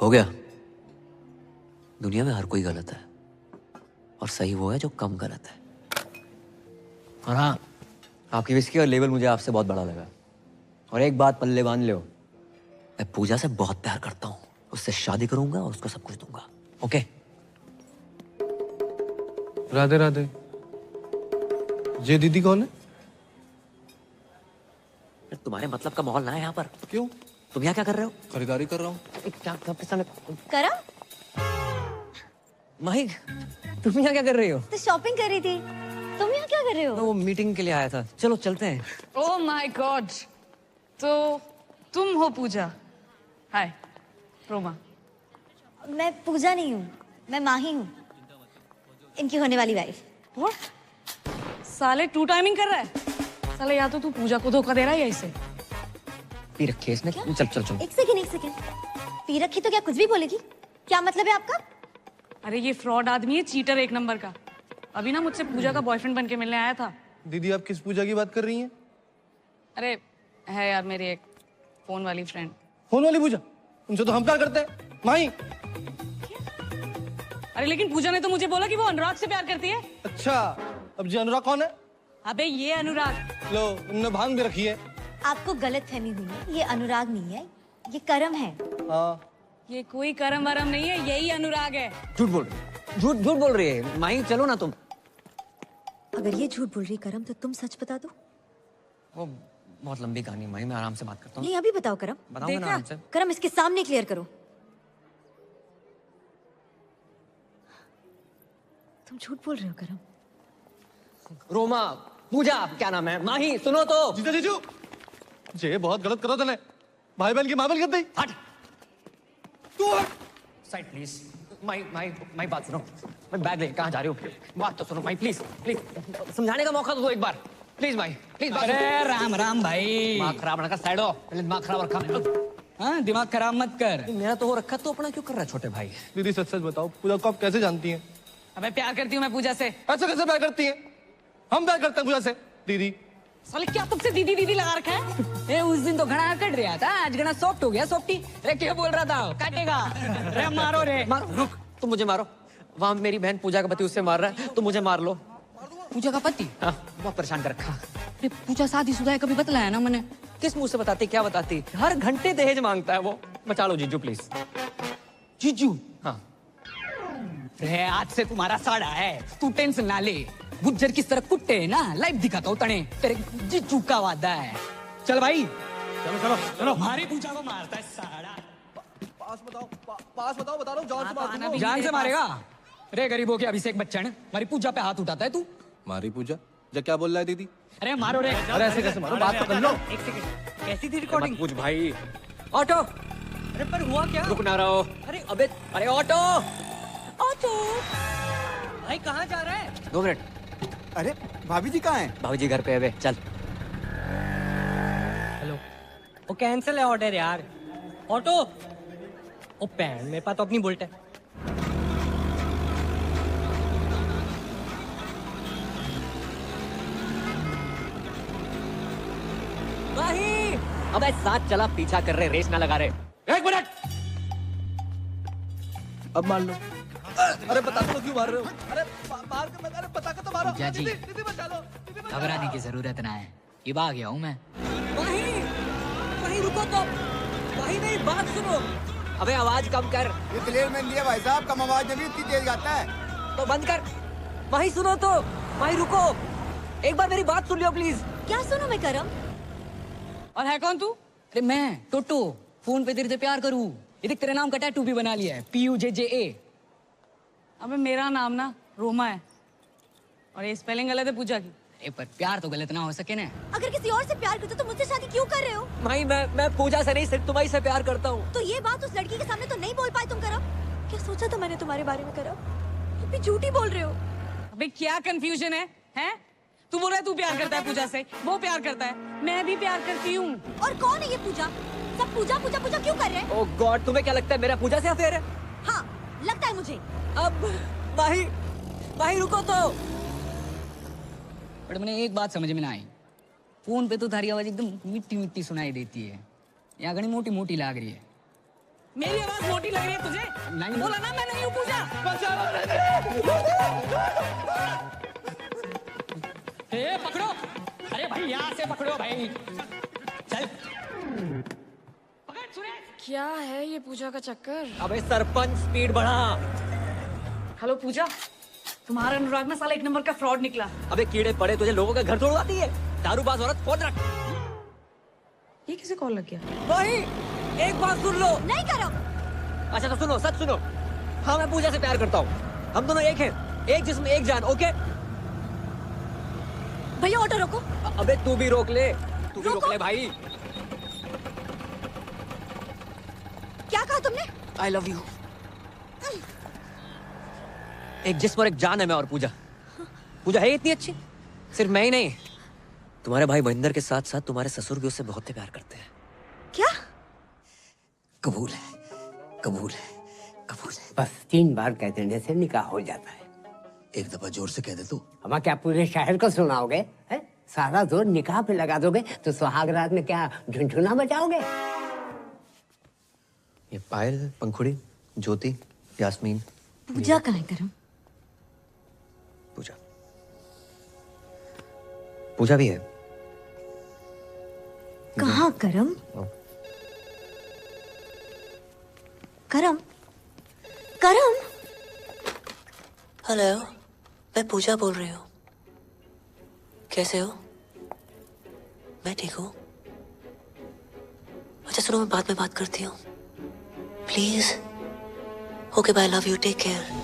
हो गया। दुनिया में हर कोई गलत है और सही वो है जो कम गलत है। और हाँ, आपकी विस्की और लेवल मुझे आपसे बहुत बड़ा लगा। और एक बात पल्ले बांध लो, मैं पूजा से बहुत प्यार करता हूँ, उससे शादी करूंगा और उसको सब कुछ दूंगा। ओके? राधे राधे। ये दीदी कौन है? तुम्हारे मतलब का माहौल ना है यहाँ पर। क्यों? तुम यहाँ क्या कर रहे हो? खरीदारी कर रहा हूँ। क्या किस सामने करम? माही, तुम यहाँ क्या कर रही हो? तो शॉपिंग कर रही थी। तुम यहाँ क्या कर रहे हो? मैं वो मीटिंग के लिए आया था। चलो चलते हैं। ओह माय गॉड, तो तुम हो पूजा? हाय रोमा। मैं पूजा नहीं हूँ, मैं माही हूँ, इनकी होने वाली वाइफ। व्हाट? साले टू टाइमिंग कर रहा है साले। या तो तू पूजा को धोखा दे रहा है या इसे। पी रखी है इसने। चल चल चल। एक सेकंड। पी रखी तो क्या कुछ भी बोलेगी? क्या मतलब है आपका? अरे ये फ्रॉड आदमी है, चीटर एक नंबर का। अभी ना मुझसे पूजा का बॉयफ्रेंड बन के मिलने आया था। दीदी आप किस पूजा की बात कर रही हैं? अरे है यार, मेरी एक फोन वाली फ्रेंड। फोन वाली पूजा? उनसे तो हम प्यार करते हैं माही। अरे लेकिन पूजा ने तो मुझे बोला कि वो अनुराग से प्यार करती है। अच्छा, अब जी अनुराग कौन है? अबे ये अनुराग। लो, उनने भांग भी रखी है। आपको गलत फहमी हुई है, ये अनुराग नहीं है, ये करम है। हाँ। ये कोई करम वरम नहीं है, यही अनुराग है। झूठ बोल रही है माही। चलो ना तुम। अगर ये झूठ बोल रही करम तो तुम सच बता दो। वो बहुत लंबी कहानी माही, मैं आराम से बात करता हूँ। नहीं अभी बताओ करम। बताऊंगा ना आराम से। करम इसके सामने क्लियर करो। तुम झूठ बोल रहे हो करम। रोमा, पूजा, क्या नाम है? माही सुनो तो। जीजा जीजू, ये बहुत गलत करो तूने। भाई बहन की मामल कर दी। हट तू हट। Side please. माई बात सुनो। मैं बैग ले कहाँ जा रही हूँ? बात तो सुनो माई, प्लीज प्लीज समझाने का मौका तो दो एक बार प्लीज भाई, प्लीज। अरे राम राम भाई। दिमाग खराब ना कर, साइड हो। पहले दिमाग खराब रखा। हाँ दिमाग खराब मत कर। मेरा तो हो रखा, तो अपना क्यों कर रहा है छोटे भाई? दीदी सच सच बताओ, पूजा को आप कैसे जानती हैं? अबे प्यार करती हूँ मैं पूजा से। ऐसे कैसे प्यार करती हैं? हम प्यार करते हैं पूजा से। दीदी साले क्या तुमसे दीदी दीदी लगा रखा है? ए उस दिन तो घना कट रहा था, आज घना सॉफ्ट हो गया। सॉफ्टी अरे क्या बोल रहा था? काटेगा। अरे मारो रे। मारो, रुक, तुम मुझे मारो। वहां मेरी बहन पूजा का पति उससे मार रहा है, तुम मुझे मार लो। पूजा का पति? हाँ, बहुत परेशान कर रखा। अरे पूजा शादीशुदा है, कभी बतलाया ना मैंने। किस मुंह से बताती, क्या बताती? हर घंटे दहेज मांगता है वो। बचा लो जीजू प्लीज। जीजू? हाँ। अरे आज से तुम्हारा साड़ा है, तू टेंशन ना ले। गुज्जर किस तरह कुट्टे है ना, लाइव दिखाता हूँ तने। तेरे जीजू का वादा है। चल भाई चलो चलो चलो। हमारी पूजा को मारता है साड़ा। पास बताओ बता रहा हूँ। जान से मार दूंगा। जान से मारेगा? अरे गरीबों के अभिषेक बच्चन, हमारी पूजा पे हाथ उठाता है तू। मारी पूजा? जो क्या बोल रहा है दीदी? अरे मारो रे। अरे ऐसे कैसे मारो, बात तो कर लो। एक सेकंड, कैसी थी रिकॉर्डिंग? कुछ भाई। ऑटो, अरे पर हुआ क्या? रुक ना रहो। अरे अरे ऑटो। ऑटो भाई कहाँ जा रहा है? 2 मिनट। अरे भाभी जी कहाँ हैं? भाभी जी घर पे है वे, चल। हेलो, वो कैंसिल है ऑर्डर यार। ऑटो, ओ पैन मेरे पास तो अपनी बुलेट है। नहीं, अबे साथ चला, पीछा कर रहे, रेस ना लगा रहे। 1 मिनट। अब मान लो। अरे बता दो क्यों मार रहे हो? अरे मार के अरे बता के तो मारो। जाजी, दीदी बचा लो। घबराने की जरूरत ना है, ये आ गया हूँ मैं। वहीं रुको तो, वहीं मेरी बात सुनो। अबे आवाज कम कर। ये क्लियर मैन दिया भाई साहब, कम आवाज में भी इतनी तेज गाता है। तो बंद कर। वहीं सुनो तो, वहीं रुको। एक बार मेरी बात सुन लियो प्लीज। क्या सुनो मैं करम? और है कौन तू? अरे मैं टोटो, फोन पे तेरे से प्यार करूँ। ये देख तेरे नाम का टैटू भी बना लिया है, PUJJA। अबे मेरा नाम ना रोमा है और ये स्पेलिंग गलत है पूजा की। अरे पर प्यार तो गलत ना हो सके ना। अगर किसी और से प्यार करते तो मुझसे शादी क्यों कर रहे हो? भाई मैं पूजा से नहीं, सिर्फ तुम्हारी से प्यार करता हूँ। तो ये बात उस लड़की के सामने तो नहीं बोल पाए तुम करम? क्या सोचा था मैंने तुम्हारे बारे में करम? तुम भी झूठी बोल रहे हो। अबे क्या कंफ्यूजन है? हैं? तू बोल रहा है तू प्यार करता है पूजा से, वो प्यार करता है, मैं भी प्यार करती हूँ। और कौन है ये पूजा? सब पूजा पूजा पूजा क्यों कर रहे हैं? ओह गॉड, तुम्हें क्या लगता है मेरा पूजा से अफेयर है? हाँ, लगता है मुझे। अब भाई रुको तो। पर मैंने एक बात समझ में ना आई, फोन पे तो थारी आवाज एकदम मिट्टी मिट्टी सुनाई देती है, यहाँ घनी मोटी मोटी लाग रही है। मेरी आवाज मोटी लग रही है तुझे? नहीं बोला ना मैं नहीं हूँ पूजा। ए पकड़ो, अरे भाई यहाँ से पकड़ो भाई, चल। क्या है ये पूजा का चक्कर? अबे सरपंच स्पीड बढ़ा। हेलो पूजा, तुम्हारा अनुराग ना साला 1 नंबर का फ्रॉड निकला। अबे कीड़े पड़े तुझे, लोगों का घर तोड़वाती है, दारूबाज औरत। फोन रख। ये किसे कॉल लग गया? भाई एक बात सुन लो। नहीं करो। अच्छा तो सुनो, सच सुनो। हाँ मैं पूजा से प्यार करता हूँ, हम दोनों एक हैं, एक जिस्म एक जान। ओके भैया ऑटो रोको। अबे तू भी रोक ले, तू भी रोक ले भाई। क्या कहा तुमने? I love you. एक जिस्म और एक जान है मैं और पूजा। पूजा है इतनी अच्छी, सिर्फ मैं ही नहीं, तुम्हारे भाई महेंद्र के साथ साथ तुम्हारे ससुर भी उससे बहुत प्यार करते हैं। क्या? कबूल है, कबूल है, कबूल है। बस 3 बार कह देने से निकाह हो जाता है। एक दफा जोर से कह दे तू। हम क्या पूरे शहर को सुनाओगे? है? सारा जोर निकाह पे लगा दोगे तो सुहाग रात में क्या झुनझुना बजाओगे? ये पायल, पंखुड़ी, ज्योति, यास्मीन। पूजा कहाँ है करम? पूजा पूजा भी है। कहाँ करम? करम? करम? हेलो, मैं पूजा बोल रही हूँ। कैसे हो? मैं ठीक हूँ। अच्छा सुनो, मैं बाद में बात करती हूँ please. Okay bye, love you, take care.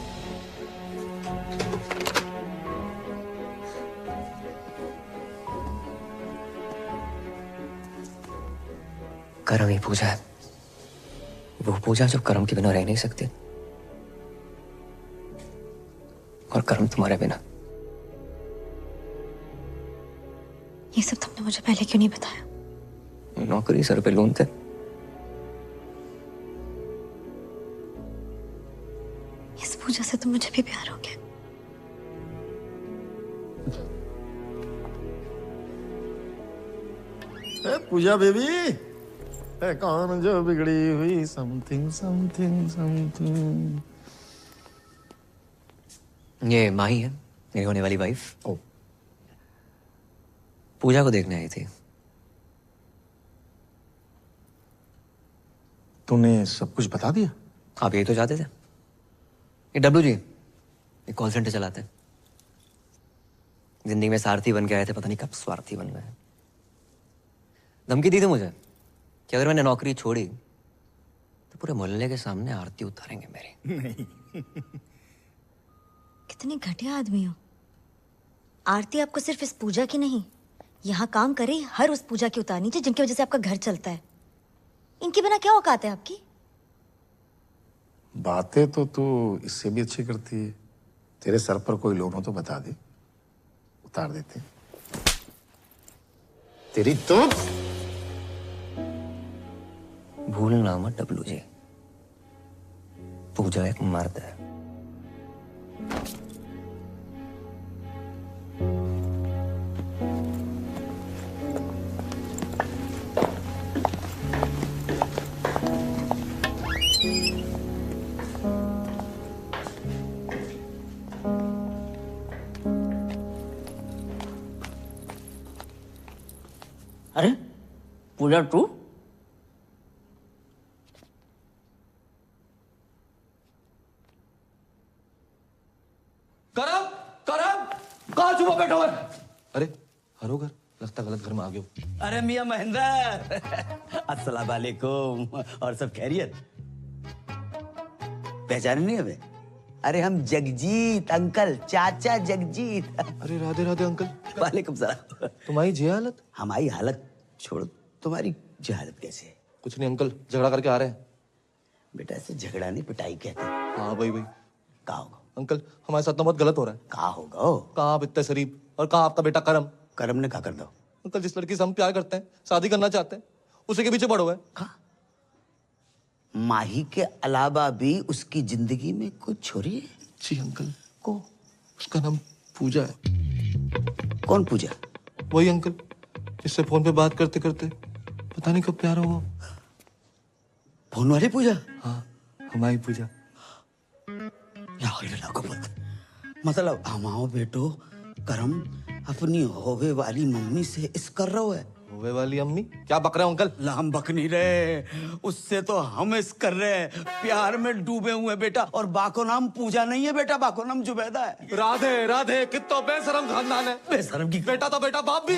करम ही पूजा है, वो पूजा जो करम के बिना रह नहीं सकती, और करम तुम्हारे बिना। ये सब तुमने मुझे पहले क्यों नहीं बताया? नौकरी सर पे लोन थे, इस पूजा से तो मुझे भी प्यार हो गया। पूजा बेबी, है कौन जो बिगड़ी हुई समथिंग समथिंग समथिंग। ये माही है, मेरी होने वाली वाइफ। ओ, पूजा को देखने आई थी। तूने सब कुछ बता दिया? आप यही तो चाहते थे। ये डब्लू जी एक कॉल सेंटर चलाते हैं, जिंदगी में सारथी बन के आए थे, पता नहीं कब स्वार्थी बन गए। धमकी दी थी मुझे कि अगर मैंने नौकरी छोड़ी तो पूरे मोहल्ले के सामने आरती उतारेंगे मेरी। नहीं। कितने घटिया आदमी हो। आरती आपको सिर्फ इस पूजा की नहीं, यहाँ काम कर रही हर उस पूजा की उतारनी चाहिए जिनकी वजह से आपका घर चलता है। इनके बिना क्या औकात है आपकी? बातें तो तू इससे भी अच्छी करती है। तेरे सर पर कोई लोन हो तो बता दे, उतार देते। तेरी तो भूलना मत डब्लू जी, पूजा एक मर्द है। अरे पूजा तू? करम करम कहाँ छुपा बैठा हुआ है? अरे हरो घर, लगता गलत घर में आ गए हो। अरे मियां महेंद्र, अस्सलाम वालेकुम। और सब खैरियत? पहचाने नहीं हमें? अरे हम जगजीत अंकल, चाचा जगजीत। अरे राधे राधे अंकल। वालेकुम सलाम। तुम्हारी जी हालत? हमारी हालत छोड़ो, तुम्हारी जी हालत कैसे है? कुछ नहीं अंकल, झगड़ा करके आ रहे हैं। बेटा ऐसे झगड़ा नहीं पिटाई कहते हैं। हाँ भाई भाई। कहाँ होगा अंकल, हमारे साथ तो बहुत गलत हो रहा है। कहाँ होगा? कहाँ आप इतने शरीफ, और कहाँ आपका बेटा करम? करम ने क्या कर दो? अंकल, जिस लड़की से हम प्यार करते हैं, शादी करना चाहते हैं, उसी के पीछे पड़ो है। माही के अलावा भी उसकी जिंदगी में कुछ छोरी है? जी अंकल। को उसका नाम पूजा है। कौन पूजा? वही अंकल जिससे फोन पे बात करते करते पता नहीं कब प्यार होगा। फोन वाली पूजा? हाँ, हमारी पूजा। मतलब हमाओ बेटो करम अपनी होवे वाली मम्मी से इस कर रहा है। होवे वाली अम्मी? क्या बक रहे हो अंकल? ला हम बक नहीं रहे, उससे तो हम इस कर रहे हैं। प्यार में डूबे हुए बेटा। और बाको नाम पूजा नहीं है बेटा, बाको नाम जुबैदा है। राधे राधे, कितना बेशरम खानदान है। बेशरम की बेटा तो बेटा, बाप भी।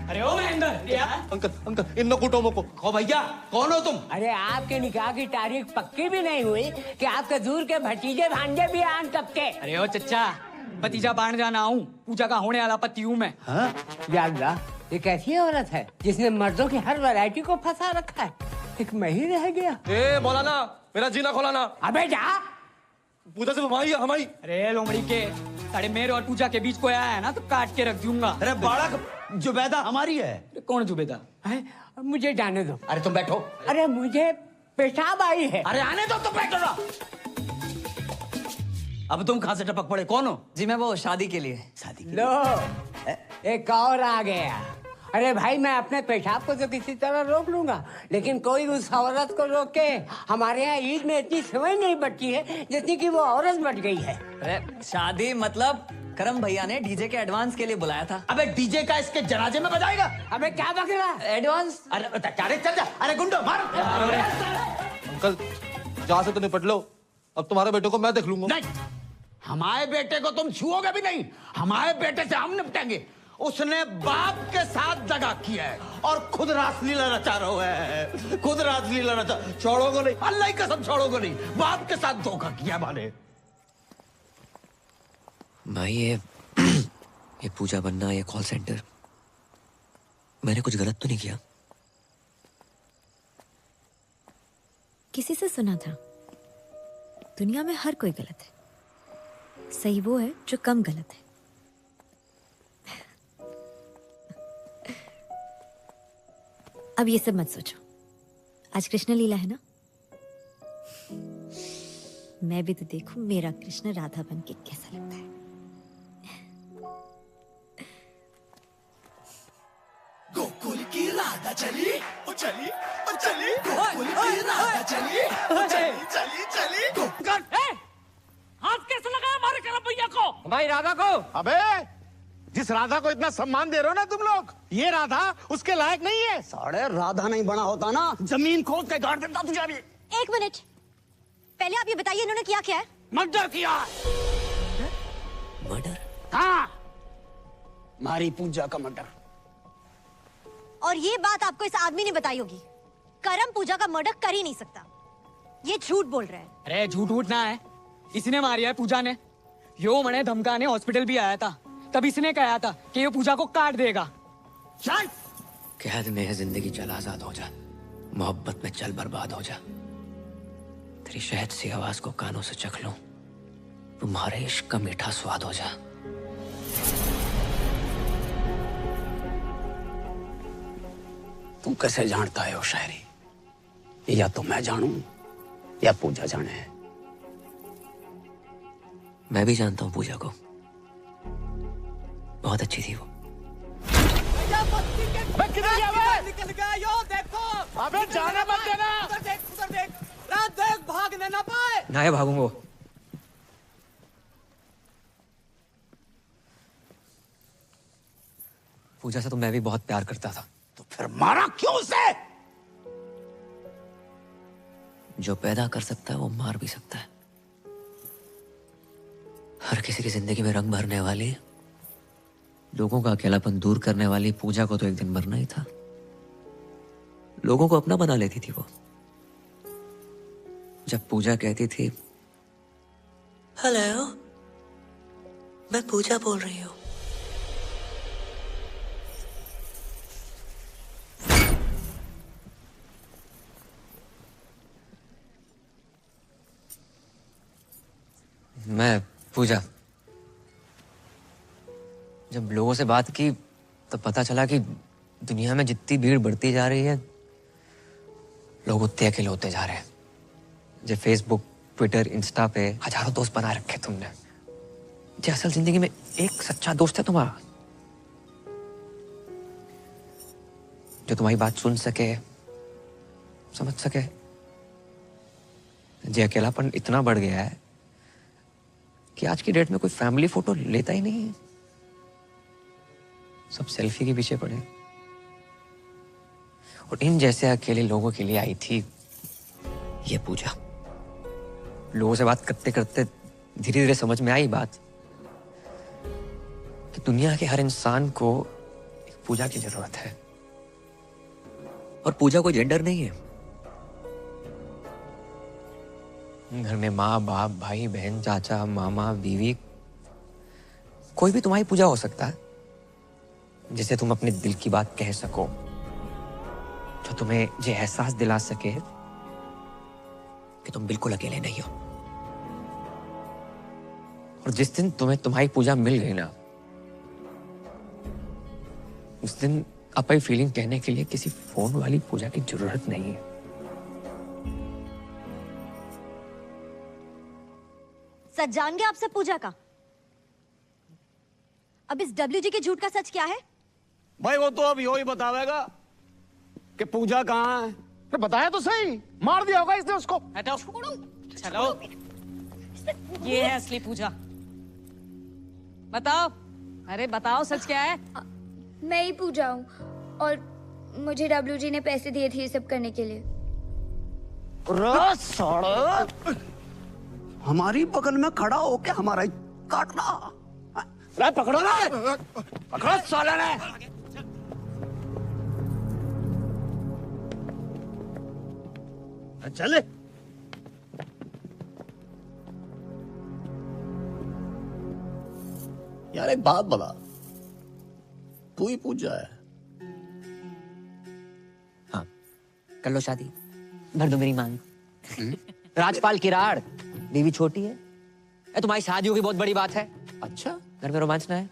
अरे ओ महेंद्र, अंकल अंकल, इन कुटो को। ओ भैया, कौन हो तुम? अरे आपके निकाह की तारीख पक्की भी नहीं हुई कि आपके दूर के भतीजे भांजे भी आन तक के। अरे ओ चच्चा, भतीजा बाण जाना हूँ, पूजा का होने वाला पति हूँ मैं। यार ये कैसी औरत है जिसने मर्दों की हर वैरायटी को फंसा रखा है? एक मैं ही रह गया। ए मौलाना, मेरा जीना खोलाना। अबे जा। पूजा से हमारी। अरे लोमड़ी के साढ़े मेरे और पूजा के बीच कोई आया है ना तो काट के रख दूंगा। अरे बालक, जुबैदा हमारी है। कौन जुबैदा? मुझे जाने दो। अरे तुम बैठो। अरे मुझे पेशाब आई है। अरे आने दो, तुम बैठो ना। अब तुम कहाँ से टपक पड़े? कौन हो? जी मैं वो शादी के लिए। शादी लो एक और आ गया। अरे भाई, मैं अपने पेशाब को तो किसी तरह रोक लूंगा, लेकिन कोई उस औरत को रोके। हमारे यहाँ ईद में इतनी समझ नहीं बची है जितनी कि वो औरत बच गई है। अरे शादी मतलब करम भैया ने डीजे के एडवांस के लिए बुलाया था। अबे डीजे का इसके जनाजे में बजाएगा? अबे क्या बक रहा? एडवांस? अरे चल जा। अरे गुंडो मार। अंकल जहाँ से तो निपट लो, अब तुम्हारे बेटे को मैं देख लूंगा। नहीं, हमारे बेटे को तुम छुओगे भी नहीं। हमारे बेटे से हम निपटेंगे। उसने बाप के साथ दगा किया है और खुद रासलीला रचा रहा है। खुद रासलीला रचा। छोड़ोगे नहीं, अल्लाह की कसम छोड़ोगे नहीं। बाप के साथ धोखा किया माने। भाई ये पूजा बनना, ये कॉल सेंटर, मैंने कुछ गलत तो नहीं किया? किसी से सुना था, दुनिया में हर कोई गलत है, सही वो है जो कम गलत है। अब ये सब मत सोचो, आज कृष्ण लीला है ना, मैं भी तो देखूं मेरा कृष्ण राधा बन के कैसा लगता है। गोकुल की राधा चली, ओ चली, ओ चली, गोकुल की राधा चली, ओ चली, चली, चली। हाथ कैसे लगाया हमारे करम भैया को? हमारी राधा को? अबे जिस राधा को इतना सम्मान दे रहे हो ना तुम लोग, ये राधा उसके लायक नहीं है। साढ़े राधा नहीं बना होता ना, जमीन खोद के गाड़ देता तुझे भी। एक मिनट, पहले आप ये बताइए इन्होंने किया क्या है? मर्डर किया। मर्डर? हाँ, मारी पूजा का मर्डर। और ये बात आपको इस आदमी ने बताई होगी। करम पूजा का मर्डर कर ही नहीं सकता, ये झूठ बोल रहा है। अरे झूठ ना है, इसने मारी है पूजा ने। यो मने धमकाने हॉस्पिटल भी आया था, तब इसने कहा था कि ये पूजा को काट देगा। कैद में है जिंदगी, चल आजाद हो जा, मोहब्बत में चल बर्बाद हो जा। तेरी शहद सी आवाज को कानों से चख लूं, तुम्हारे इश्क का मीठा स्वाद हो जा। तुम कैसे जानता है वो शायरी? या तो मैं जानूं या पूजा जाने। मैं भी जानता हूं पूजा को, बहुत अच्छी थी वो। निकल गया यो, देखो। अबे जाने मत देना। उधर देख, रात देख, भागने ना पाए। ना भागूंगा। पूजा से तो मैं भी बहुत प्यार करता था। तो फिर मारा क्यों उसे? जो पैदा कर सकता है वो मार भी सकता है। हर किसी की जिंदगी में रंग भरने वाली, लोगों का अकेलापन दूर करने वाली पूजा को तो एक दिन मरना ही था। लोगों को अपना बना लेती थी वो। जब पूजा कहती थी, हेलो, मैं पूजा बोल रही हूँ। मैं पूजा, जब लोगों से बात की तो पता चला कि दुनिया में जितनी भीड़ बढ़ती जा रही है, लोग उतने अकेले होते जा रहे हैं। जो फेसबुक, ट्विटर, इंस्टा पे हजारों दोस्त बना रखे तुमने, जो असल जिंदगी में एक सच्चा दोस्त है तुम्हारा, जो तुम्हारी बात सुन सके, समझ सके। जो अकेलापन इतना बढ़ गया है कि आज की डेट में कोई फैमिली फोटो लेता ही नहीं है, सब सेल्फी के पीछे पड़े। और इन जैसे अकेले लोगों के लिए आई थी ये पूजा। लोगों से बात करते करते धीरे धीरे समझ में आई बात कि दुनिया के हर इंसान को एक पूजा की जरूरत है। और पूजा कोई जेंडर नहीं है। घर में माँ बाप, भाई बहन, चाचा, मामा, बीवी, कोई भी तुम्हारी पूजा हो सकता है, जिसे तुम अपने दिल की बात कह सको, जो तुम्हें ये एहसास दिला सके कि तुम बिल्कुल अकेले नहीं हो। और जिस दिन तुम्हें तुम्हारी पूजा मिल गई ना, उस दिन अपनी फीलिंग कहने के लिए किसी फोन वाली पूजा की जरूरत नहीं है। सच जान गया आपसे पूजा का? अब इस डब्ल्यूजी के झूठ का सच क्या है? भाई वो तो अब यो ही बतावेगा कि पूजा कहाँ है। तो बताया तो सही, मार दिया होगा इसने उसको। हटाओ, चलो। ये है असली पूजा। बताओ, अरे बताओ सच क्या है? मैं ही पूजा हूँ और मुझे डब्ल्यूजी ने पैसे दिए थे ये सब करने के लिए। हमारी बगल में खड़ा होके हमारा ही काटना। पकड़ो ना, पकड़ो साले ने। चले। यार एक बात बता, तू ही पूजा है? हाँ, कर लो शादी, भर दो मेरी मांग। राजपाल किराड़, बीवी छोटी है। तुम्हारी शादी होगी बहुत बड़ी बात है। अच्छा, घर में रोमांच ना है,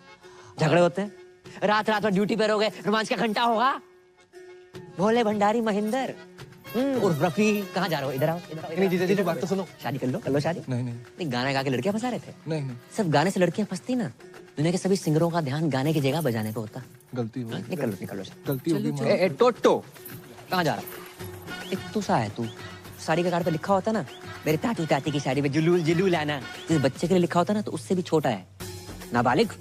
झगड़े होते हैं, रात रात में ड्यूटी पे रहोगे, रोमांच का घंटा होगा। भोले भंडारी महेंद्र उर्फ रफी, कहाँ जा रहे हो? इधर आओ, इधर आओ। नहीं जीजा बात तो सुनो। शादी कर लो शादी। नहीं गाना गा के लड़कियां फंसा रहे थे। नहीं सिर्फ गाने से लड़कियां फंसती ना, दुनिया के सभी सिंगरों का ध्यान गाने की जगह बजाने पे होता। गलती हो निकलो गलती होगी। टोटो कहाँ जा रहा? एक तू सा है, तू साड़ी के कार्ड पे लिखा होता ना, मेरे ताती ताती की साड़ी में जुलूल जुलूल आना, जिस बच्चे के लिए लिखा होता ना तो उससे भी छोटा है, नाबालिग।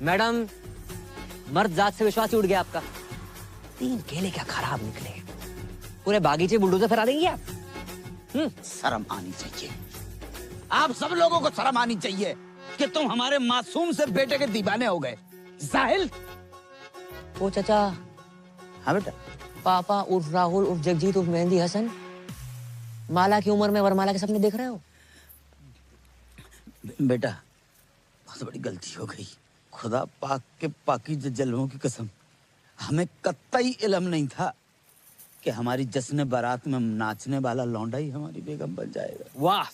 मैडम, मर्द जात से विश्वास उड़ गया आपका। 3 केले क्या खराब निकले, पूरे बागीचे बुलडोजर फरा देंगे आप। शर्म आनी चाहिए, आप सब लोगों को शर्म आनी चाहिए कि तुम हमारे मासूम से बेटे के दीवाने हो गए। जाहिल। ओ चाचा। हाँ बेटा। पापा उर्फ राहुल उर्फ जगजीत उर्फ मेहंदी हसन, माला की उम्र में वरमाला के सपने देख रहे हो? बेटा, बहुत बड़ी गलती हो गई। खुदा पाक के पाकीज़ जलवों की कसम, हमें कतई इल्म नहीं था कि हमारी जश्न बारात में नाचने वाला लौंडा ही हमारी बेगम बन जाएगा। वाह,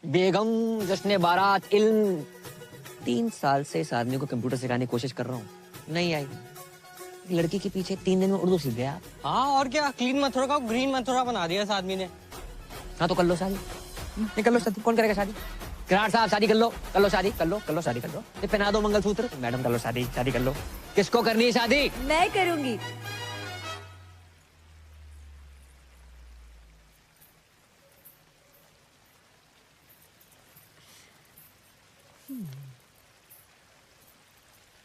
बेगम, जश्न बारात, इल्म। 3 साल से इस आदमी को कंप्यूटर सिखाने की कोशिश कर रहा हूँ, नहीं आई। लड़की के पीछे 3 दिन में उर्दू सीख गया। हाँ और क्या, क्लीन मथुरा का ग्रीन मथुरा बना दिया इस आदमी ने। हाँ तो कर लो शादी, नहीं कर लो शादी, कौन करेगा शादी? किराड़ साहब शादी कर लो शादी, कर लो शादी कर लो। ये पहना दो मंगलसूत्र, मैडम कर लो शादी कर लो। किसको करनी है शादी? मैं करूंगी।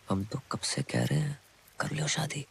हम तो कब से कह रहे हैं कर लो शादी।